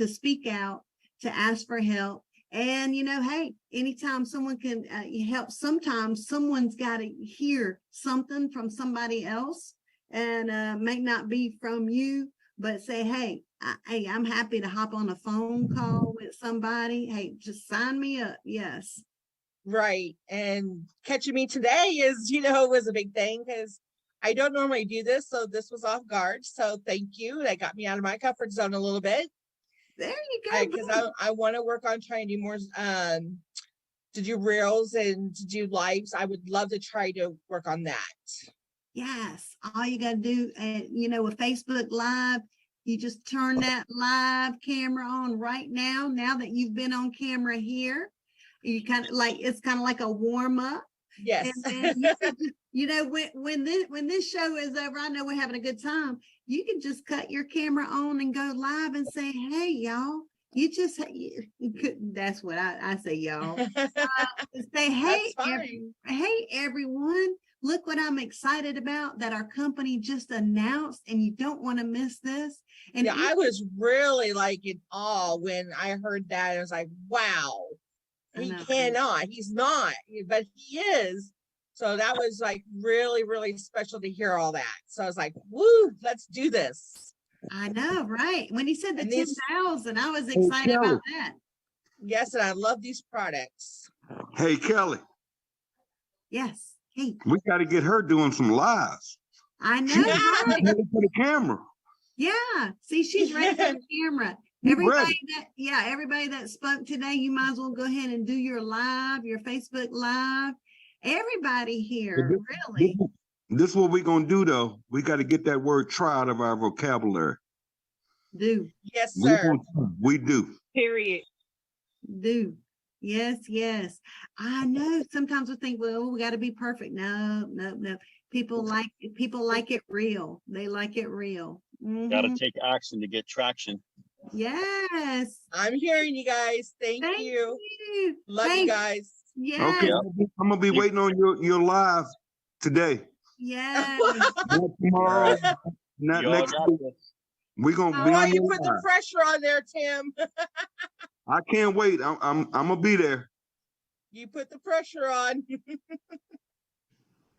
speak out, to ask for help. And hey, anytime someone can help, sometimes someone's got to hear something from somebody else, and may not be from you, but say, hey, I'm happy to hop on a phone call with somebody. Hey, just sign me up. Yes. Right. And catching me today is, was a big thing, because I don't normally do this. So this was off guard. So thank you. That got me out of my comfort zone a little bit. There you go. Because I want to work on trying to do more, to do reels and to do lives. I would love to try to work on that. Yes. All you got to do, with Facebook Live, you just turn that live camera on right now that you've been on camera here. You it's kind of like a warm up. Yes. And then when this show is over, I know we're having a good time. You can just cut your camera on and go live and say, hey, y'all, that's what I say, y'all. Say, hey, hey, everyone, look what I'm excited about that our company just announced, and you don't want to miss this. And yeah, I was really in awe when I heard that. I was like, wow. He cannot, he's not, but he is. So that was really, really special to hear all that. So I was like, woo, let's do this. I know, right? When he said the 10,000, I was excited about that. Yes, and I love these products. Hey, Kelly. Yes. Hey. We got to get her doing some lives. I know, right? For the camera. Yeah. See, she's ready for the camera. Everybody that spoke today, you might as well go ahead and do your live, your Facebook Live. Everybody here, really. This is what we're going to do, though. We got to get that word try out of our vocabulary. Do. Yes, sir. We do. Period. Do. Yes. I know sometimes we think, well, we got to be perfect. No. People like it real. They like it real. Mm-hmm. Got to take action to get traction. Yes. I'm hearing you guys. Thank you. Love you guys. Yeah. Okay. I'm going to be waiting on your live today. Yeah. Not tomorrow. Not next week. We're going to be on you put the pressure on there, Tim. I can't wait. I'm going to be there. You put the pressure on.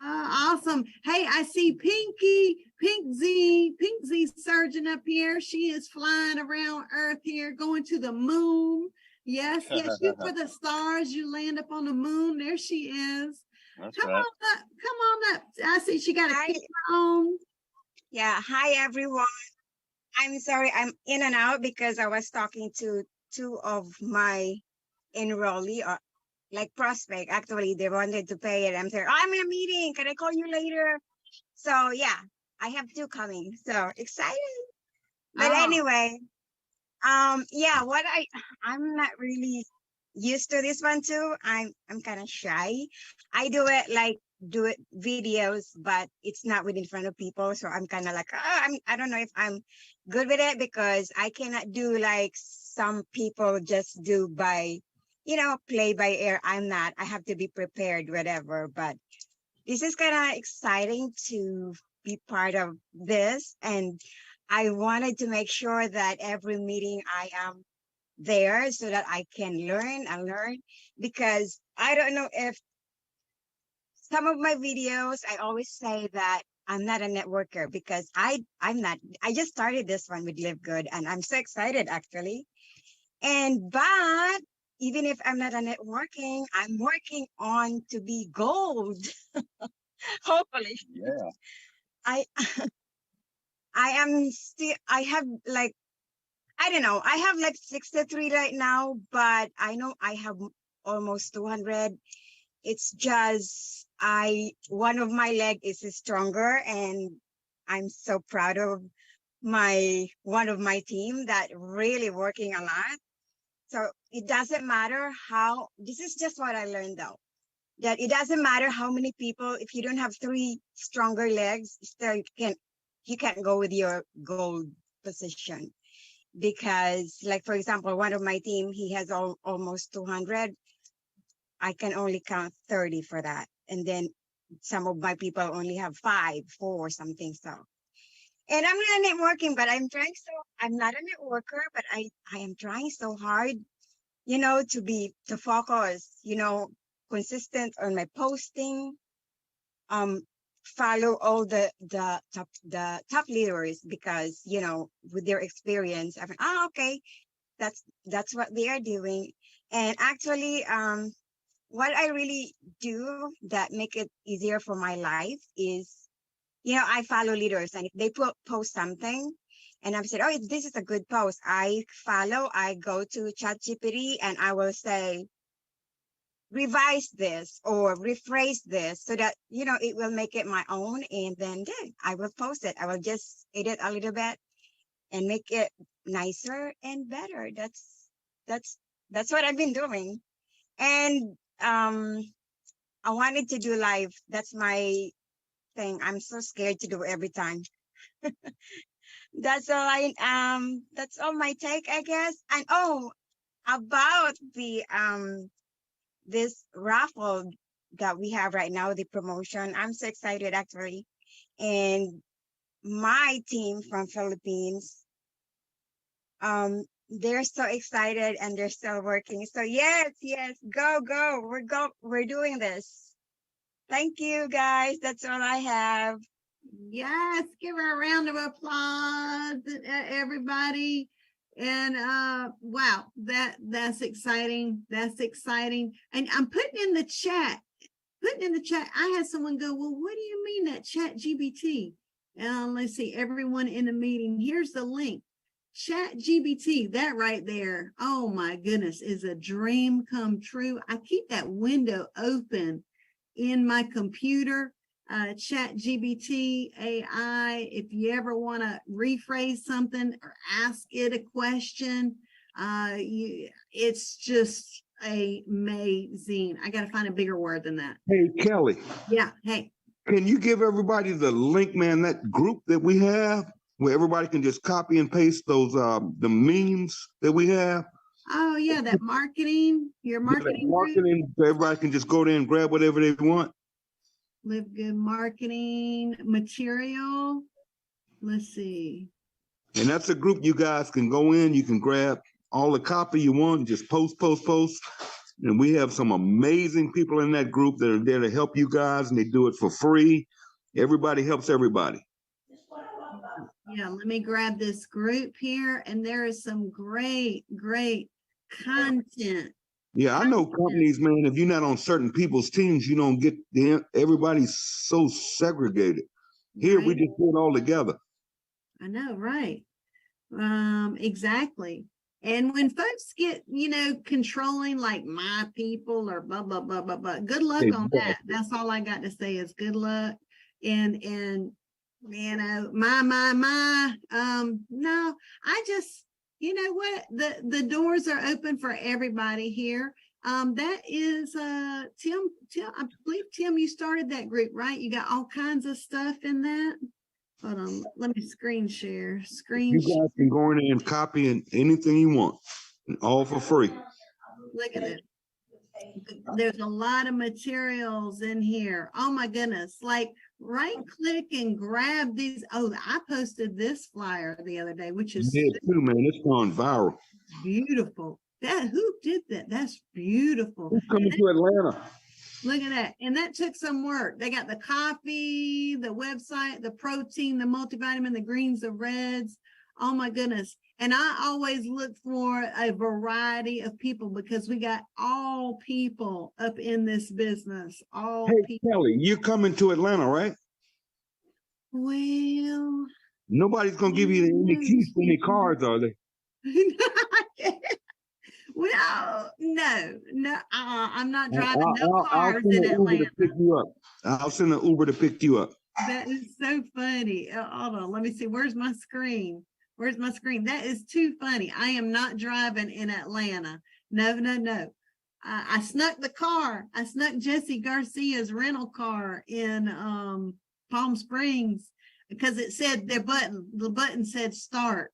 Awesome. Hey, I see Pink Z surgeon up here. She is flying around Earth here, going to the moon. Yes, shoot for the stars. You land up on the moon. There she is. Come on up. I see she got a camera on. Yeah. Hi, everyone. I'm sorry. I'm in and out because I was talking to two of my enrollee, prospect. Actually, they wanted to pay it. I'm saying, I'm in a meeting. Can I call you later? So yeah, I have two coming. So excited. But anyway, I'm not really used to this one too. I'm kind of shy. I do it videos, but it's not in front of people. So I'm kind of I don't know if I'm good with it, because I cannot do some people just do by, play by ear. I'm not. I have to be prepared, whatever. But this is kind of exciting to be part of this. And I wanted to make sure that every meeting I am there so that I can learn and learn, because I don't know if some of my videos, I always say that I'm not a networker, because I'm not. I just started this one with LiveGood, and I'm so excited actually. But even if I'm not a networking, I'm working on to be gold. Hopefully. Yeah. I am still, I have I don't know. I have 63 right now, but I know I have almost 200. It's just, one of my leg is stronger, and I'm so proud of one of my team that really working a lot. So it doesn't matter how, this is just what I learned though, that it doesn't matter how many people, if you don't have 3 stronger legs, still you can't go with your goal position. Because like, for example, one of my team, he has almost 200. I can only count 30 for that. And then some of my people only have 5, 4, something. So, and I'm not networking, but I'm not a networker, but I am trying so hard, to focus, consistent on my posting, follow all the top leaders, because, with their experience, I mean, okay, that's what they are doing. And actually, what I really do that make it easier for my life is, I follow leaders, and if they post something and I'm saying, oh, this is a good post, I go to ChatGPT and I will say, revise this or rephrase this so that, it will make it my own. And then I will post it. I will just edit a little bit and make it nicer and better. That's what I've been doing. And I wanted to do live. That's my thing. I'm so scared to do every time. That's all my take, I guess. And about the this raffle that we have right now, the promotion, I'm so excited actually. And my team from Philippines, they're so excited and they're still working. So yes, go. We're doing this. Thank you guys. That's all I have. Yes, give her a round of applause, everybody. And wow, that's exciting. That's exciting. And I'm putting in the chat. I had someone go, well, what do you mean that ChatGPT? Let's see, everyone in the meeting. Here's the link. ChatGPT, that right there. Oh my goodness, is a dream come true. I keep that window open in my computer. ChatGPT AI, if you ever want to rephrase something or ask it a question, it's just amazing. I got to find a bigger word than that. Hey, Kelly. Yeah. Hey. Can you give everybody the link, man, that group that we have where everybody can just copy and paste those, the memes that we have? Oh yeah, that marketing, your marketing group. So everybody can just go there and grab whatever they want. LiveGood marketing material. Let's see. And that's a group you guys can go in. You can grab all the copy you want, just post. And we have some amazing people in that group that are there to help you guys, and they do it for free. Everybody helps everybody. Yeah, let me grab this group here. And there is some great content. Yeah, I know companies, man, if you're not on certain people's teams, you don't get everybody's so segregated. Here, right. We just do it all together. I know, right? Exactly. And when folks get, controlling like my people or blah, blah, blah, blah, blah, good luck on that. That's all I got to say is good luck. And my, no, I just, you know what, the doors are open for everybody here. That is Tim, I believe Tim, you started that group, right? You got all kinds of stuff in that. Hold on, let me screen share. You guys can go in there and copy anything you want, all for free. Look at it. There's a lot of materials in here. Oh my goodness. Like right click and grab these. Oh, I posted this flyer the other day, which is too, man. It's gone viral. Beautiful. Who did that? That's beautiful. Who's coming to Atlanta? Look at that. And that took some work. They got the coffee, the website, the protein, the multivitamin, the greens, the reds. Oh my goodness. And I always look for a variety of people because we got all people up in this business. All people. Kelly, you're coming to Atlanta, right? Well, nobody's going to give you any keys to any cards, are they? Well, no, I'm not I'll, driving no I'll cars send in an Uber to Atlanta. pick you up. I'll send an Uber to pick you up. That is so funny. Hold on, let me see. Where's my screen? Where's my screen? That is too funny. I am not driving in Atlanta. No, no, no. I snuck the car. I snuck Jesse Garcia's rental car in Palm Springs because it said the button said start.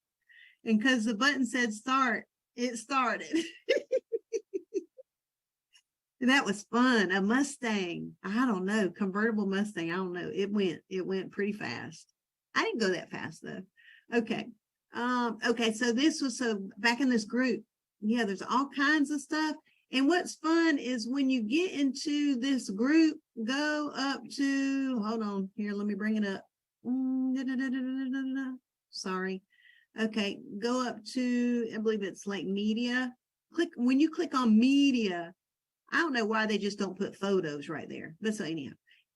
And because the button said start, it started. And that was fun. A Mustang. I don't know. Convertible Mustang. I don't know. It went pretty fast. I didn't go that fast though. Okay. Okay. So back in this group, yeah, there's all kinds of stuff. And what's fun is when you get into this group, go up to, hold on here, let me bring it up. Sorry. Okay, go up to, I believe it's like media. When you click on media, I don't know why they just don't put photos right there. But so anyhow.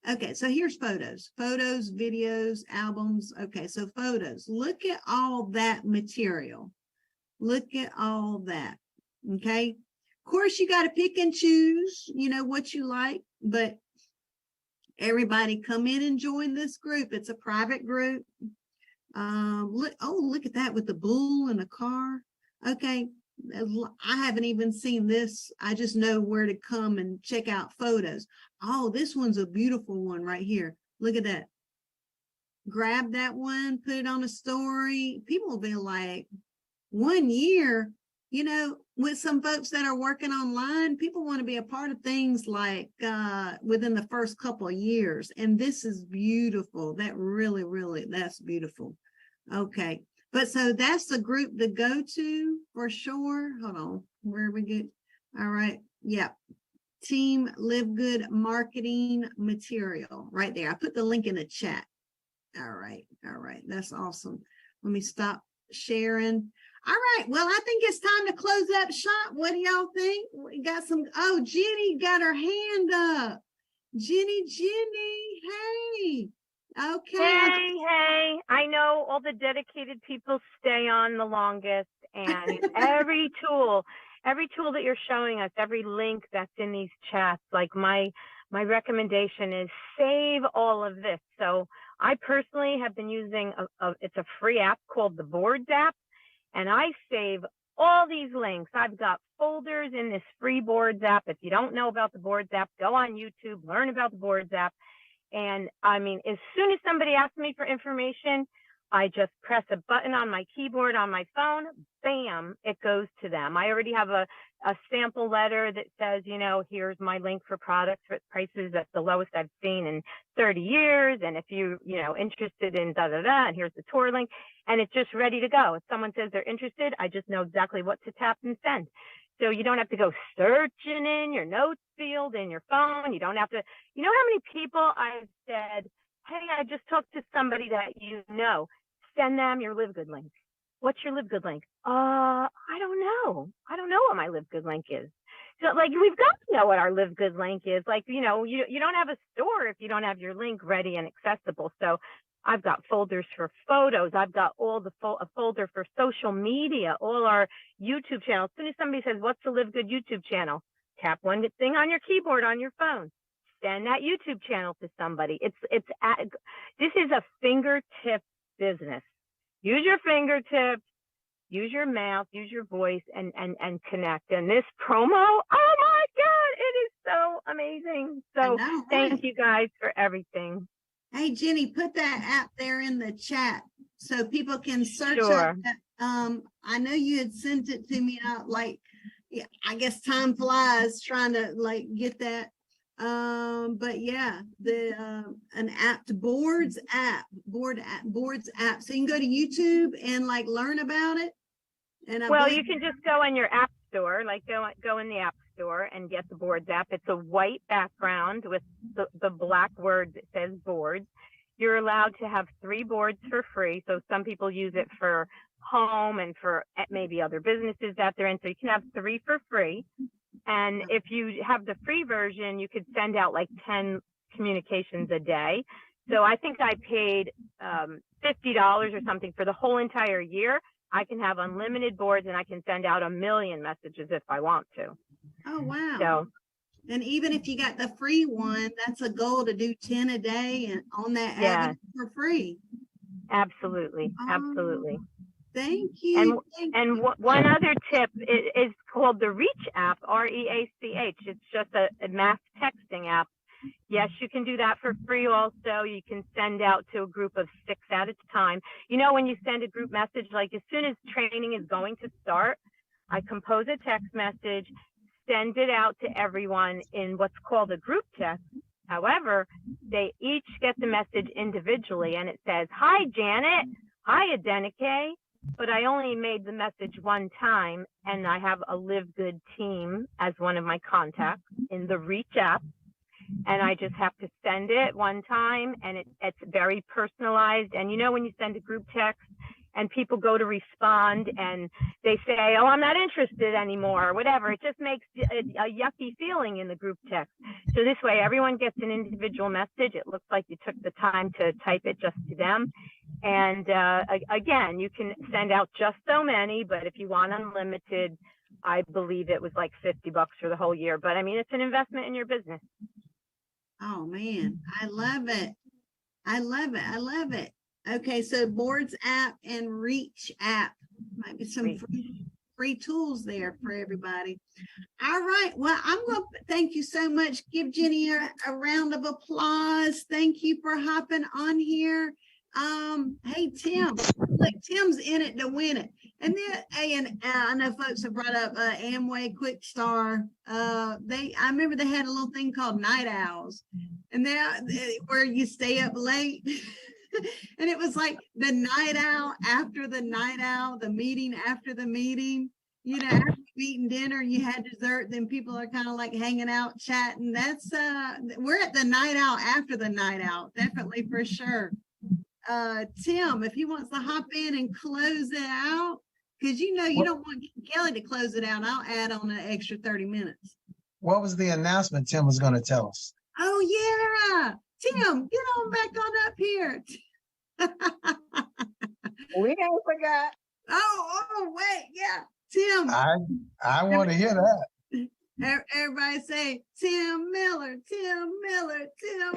Okay, so here's photos, videos, albums. Okay, so photos. Look at all that material. Look at all that. Okay. Of course, you got to pick and choose, what you like, but everybody come in and join this group. It's a private group. Look at that with the bull and a car. Okay. I haven't even seen this. I just know where to come and check out photos. Oh, this one's a beautiful one right here. Look at that. Grab that one, put it on a story. People will be like, 1 year, with some folks that are working online, people want to be a part of things like within the first couple of years. And this is beautiful. That really, really, that's beautiful. Okay. But so that's the group to go to for sure. Hold on. Where we get? All right. Yeah. Team LiveGood marketing material right there. I put the link in the chat. All right. All right. That's awesome. Let me stop sharing. All right. Well, I think it's time to close up shop. What do y'all think? We got oh, Jenny got her hand up. Jenny, hey. Okay. Hey, I know all the dedicated people stay on the longest, and every tool that you're showing us, every link that's in these chats, like my recommendation is save all of this. So I personally have been using it's a free app called the Boards app, and I save all these links. I've got folders in this free Boards app. If you don't know about the Boards app, go on YouTube, learn about the Boards app. And I mean, as soon as somebody asks me for information, I just press a button on my keyboard on my phone, bam, it goes to them. I already have a sample letter that says, here's my link for products with prices at the lowest I've seen in 30 years. And if interested in and here's the tour link, and it's just ready to go. If someone says they're interested, I just know exactly what to tap and send. So you don't have to go searching in your notes field in your phone. You don't have to, how many people I've said, hey, I just talked to somebody that send them your LiveGood link. What's your LiveGood link? I don't know. I don't know what my LiveGood link is. So we've got to know what our LiveGood link is. You don't have a store if you don't have your link ready and accessible. So I've got folders for photos. I've got a folder for social media, all our YouTube channels. As soon as somebody says, what's the LiveGood YouTube channel? Tap one thing on your keyboard on your phone. Send that YouTube channel to somebody. This is a fingertip business. Use your fingertips, use your mouth, use your voice, and connect. And this promo, oh my God, it is so amazing. So thank you guys for everything. Hey, Jenny, put that app there in the chat so people can search Sure. up that. I know you had sent it to me out I guess time flies trying to get that. But yeah, an app, Boards app. So you can go to YouTube and learn about it. And you can just go in your app store, go in the app store and get the Boards app. It's a white background with the black word that says Boards. You're allowed to have 3 boards for free. So some people use it for home and for maybe other businesses that they're in. So you can have 3 for free. And if you have the free version, you could send out 10 communications a day. So I think I paid $50 or something for the whole entire year. I can have unlimited boards and I can send out 1 million messages if I want to. Oh, wow. So, and even if you got the free one, that's a goal to do 10 a day and on that avenue for free. Absolutely. Absolutely. Thank you. One other tip is called the Reach app, REACH. It's just a mass texting app. Yes, you can do that for free also. You can send out to a group of 6 at a time. You know, when you send a group message, like as soon as training is going to start, I compose a text message, send it out to everyone in what's called a group text. However, they each get the message individually and it says, "Hi, Janet. Hi, Adenike." But I only made the message one time, and I have a LiveGood team as one of my contacts in the Reach app. And I just have to send it one time, and it's very personalized. And you know, when you send a group text and people go to respond and they say, "Oh, I'm not interested anymore," or whatever, it just makes a yucky feeling in the group text. So this way, everyone gets an individual message. It looks like you took the time to type it just to them. And again, you can send out just so many, but if you want unlimited, I believe it was like $50 for the whole year. But I mean, it's an investment in your business. Oh man, I love it. I love it. I love it. Okay, so Boards app and Reach app might be some free tools there for everybody. All right. Well, I'm going to thank you so much. Give Jenny a round of applause. Thank you for hopping on here. Hey, Tim, look, Tim's in it to win it. And then, I know folks have brought up Amway Quick Star. I remember they had a little thing called Night Owls, and where you stay up late. And it was like the night owl after the night owl, the meeting after the meeting. You know, after you've eaten dinner, you had dessert, then people are kind of like hanging out, chatting. That's we're at the night owl after the night owl, definitely for sure. Tim, if he wants to hop in and close it out, because you know you don't want Kelly to close it out, I'll add on an extra 30 minutes. What was the announcement Tim was going to tell us? Oh yeah, Tim, get on back on up here. We ain't forgot. Oh wait, yeah, Tim. I want to hear that. Everybody say Tim Miller, Tim Miller, Tim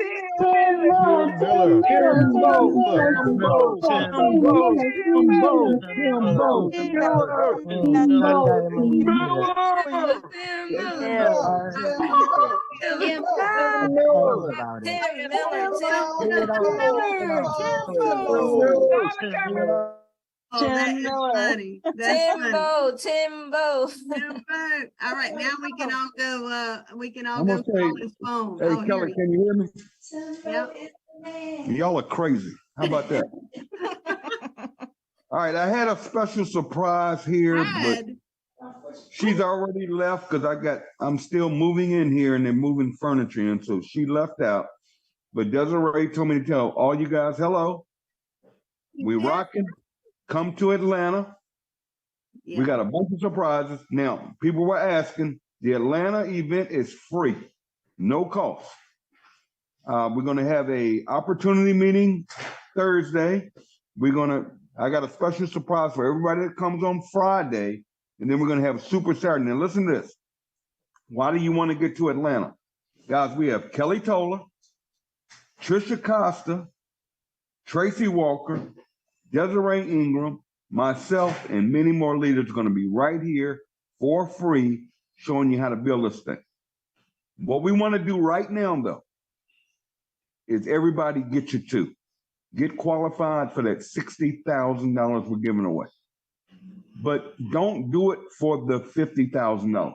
Oh, that is funny. That's Timbo. Timbo. All right, now we can all go. We can all I'm go gonna say, call his phone. hey, Oh, Kelly, can you hear me? Yep. Y'all are crazy. How about that? All right, I had a special surprise here, but she's already left because I'm still moving in here and they're moving furniture in, so she left out. But Desiree told me to tell all you guys hello. We rocking. Come to Atlanta. Yeah. We got a bunch of surprises. Now, people were asking, the Atlanta event is free, no cost. We're going to have a opportunity meeting Thursday. I got a special surprise for everybody that comes on Friday, and then we're going to have a super Saturday. Now, listen to this. Why do you want to get to Atlanta? Guys, we have Kelly Toller, Trisha Costa, Tracy Walker, Desiree Ingram, myself, and many more leaders are going to be right here for free showing you how to build this thing. What we want to do right now, though, is everybody get your two. Get qualified for that $60,000 we're giving away. But don't do it for the $50,000.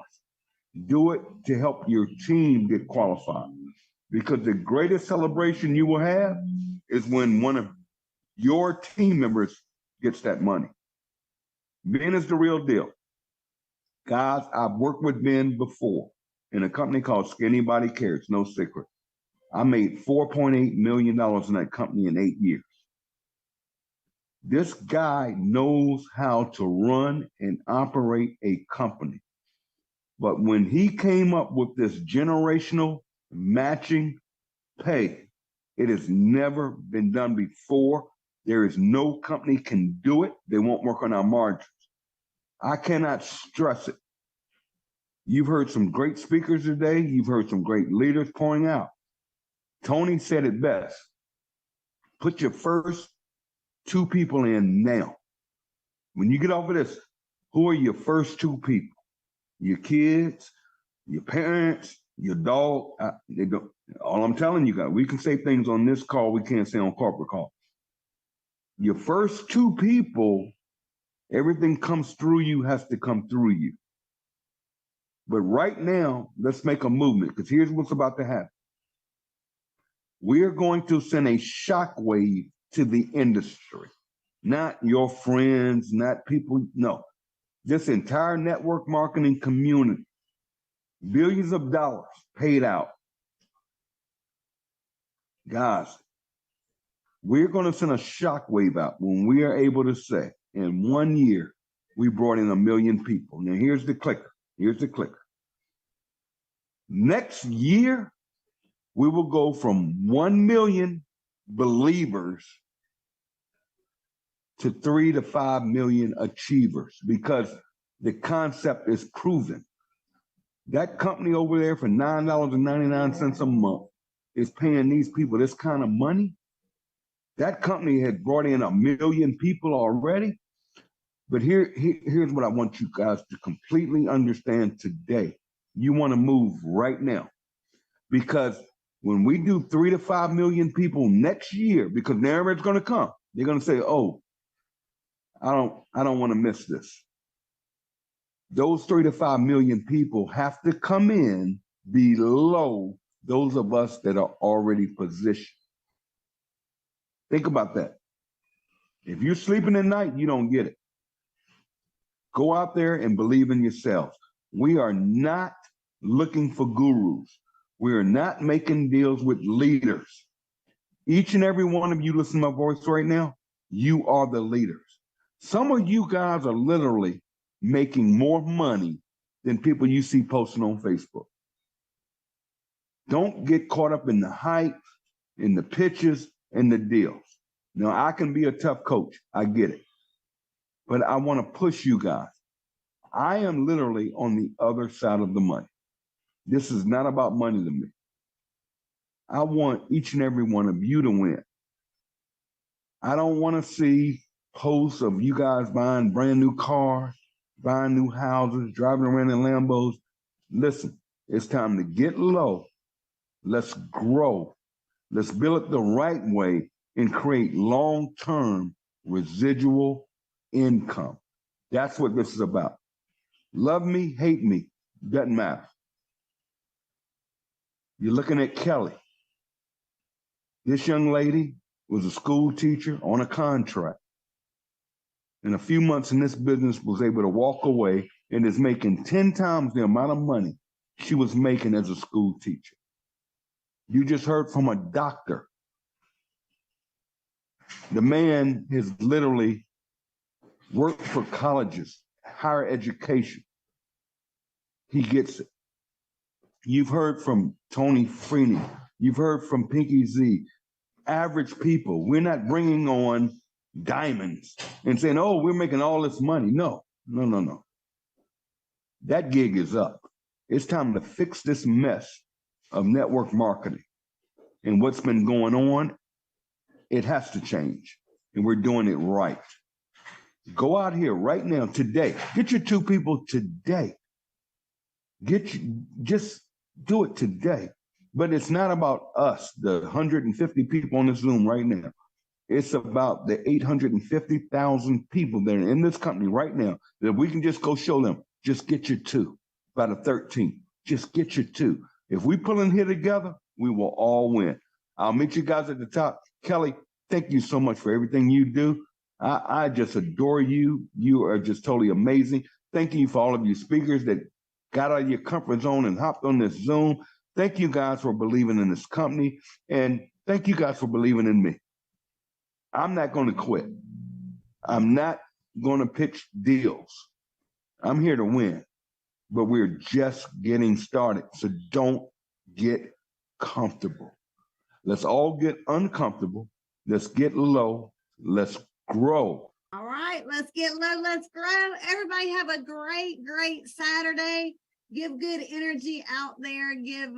Do it to help your team get qualified. Because the greatest celebration you will have is when one of your team members gets that money. Ben is the real deal. Guys, I've worked with Ben before in a company called Skinny Body Care. It's no secret. I made $4.8 million in that company in 8 years. This guy knows how to run and operate a company. But when he came up with this generational matching pay, it has never been done before. There is no company can do it. They won't work on our margins. I cannot stress it. You've heard some great speakers today. You've heard some great leaders pouring out. Tony said it best. Put your first 2 people in now. When you get off of this, who are your first 2 people? Your kids, your parents, your dog. They don't. All I'm telling you guys, we can say things on this call we can't say on corporate call. Your first 2 people, everything comes through you has to come through you. But right now, let's make a movement, because here's what's about to happen. We are going to send a shockwave to the industry. Not your friends, not people, no. This entire network marketing community, billions of dollars paid out. Guys, we're going to send a shockwave out when we are able to say, in 1 year, we brought in 1 million people. Now, here's the clicker. Here's the clicker. Next year, we will go from 1 million believers to 3 to 5 million achievers, because the concept is proven. That company over there for $9.99 a month is paying these people this kind of money. That company had brought in 1 million people already. But here's what I want you guys to completely understand today. You want to move right now, because when we do 3 to 5 million people next year, because now it's going to come, they're going to say, "Oh, I don't want to miss this." Those 3 to 5 million people have to come in below those of us that are already positioned. Think about that. If you're sleeping at night, you don't get it. Go out there and believe in yourselves. We are not looking for gurus. We are not making deals with leaders. Each and every one of you listen to my voice right now, you are the leaders. Some of you guys are literally making more money than people you see posting on Facebook. Don't get caught up in the hype, in the pitches, and the deals. Now, I can be a tough coach. I get it. But I want to push you guys. I am literally on the other side of the money. This is not about money to me. I want each and every one of you to win. I don't want to see posts of you guys buying brand new cars, buying new houses, driving around in Lambos. Listen, it's time to get low. Let's grow. Let's build it the right way and create long-term residual income. That's what this is about. Love me, hate me, doesn't matter. You're looking at Kelly. This young lady was a school teacher on a contract. In a few months in this business, was able to walk away and is making 10 times the amount of money she was making as a school teacher. You just heard from a doctor. The man has literally worked for colleges, higher education. He gets it. You've heard from Tony Freeney. You've heard from Pinky Z. Average people. We're not bringing on diamonds and saying, "Oh, we're making all this money." No. That gig is up. It's time to fix this mess of network marketing. And what's been going on, it has to change. And we're doing it right. Go out here right now, today. Get your 2 people today. Just do it today. But it's not about us, the 150 people on this Zoom right now. It's about the 850,000 people that are in this company right now that we can just go show them, just get your 2 by the 13th. Just get your 2. If we pull in here together, we will all win. I'll meet you guys at the top. Kelly, thank you so much for everything you do. I just adore you. You are just totally amazing. Thank you for all of you speakers that got out of your comfort zone and hopped on this Zoom. Thank you guys for believing in this company. And thank you guys for believing in me. I'm not going to quit. I'm not going to pitch deals. I'm here to win. But we're just getting started. So don't get comfortable. Let's all get uncomfortable. Let's get low. Let's grow. All right, let's get low, let's grow. Everybody have a great, great Saturday. Give good energy out there. Give,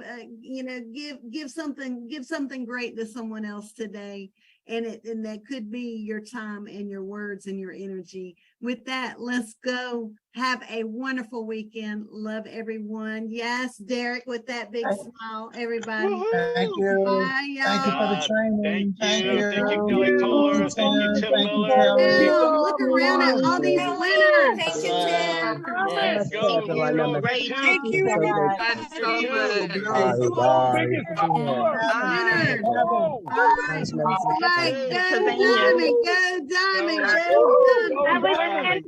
give something great to someone else today. And that could be your time and your words and your energy. With that, let's go. Have a wonderful weekend. Love everyone. Yes, Derek, with that big smile, everybody. Thank you. Bye, y'all. Thank you for the training. Thank you, Kelly Kohler. Thank you, Tim Thank you, Miller. Tim, look around at all these winners. Thank you, Tim. Let's go. Thank you, everyone. That's so good. Bye. Winners. Nice, All right, go Pennsylvania. Diamond, go Diamond, go That was Diamond.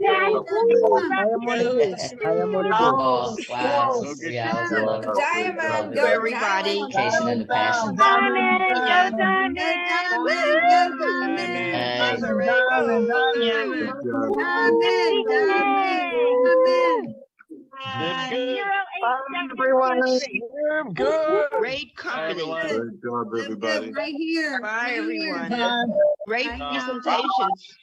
fantastic. I am on Oh, wow. So good. Yeah, I love it. Diamond, Love go it. everybody. Dedication and the passion. Diamond, go Go Diamond. Diamond, go Diamond. Hey. Diamond. Good. Great company. Great job, everybody. Right here. Bye, Right here. everyone. Great Bye, y'all. presentations.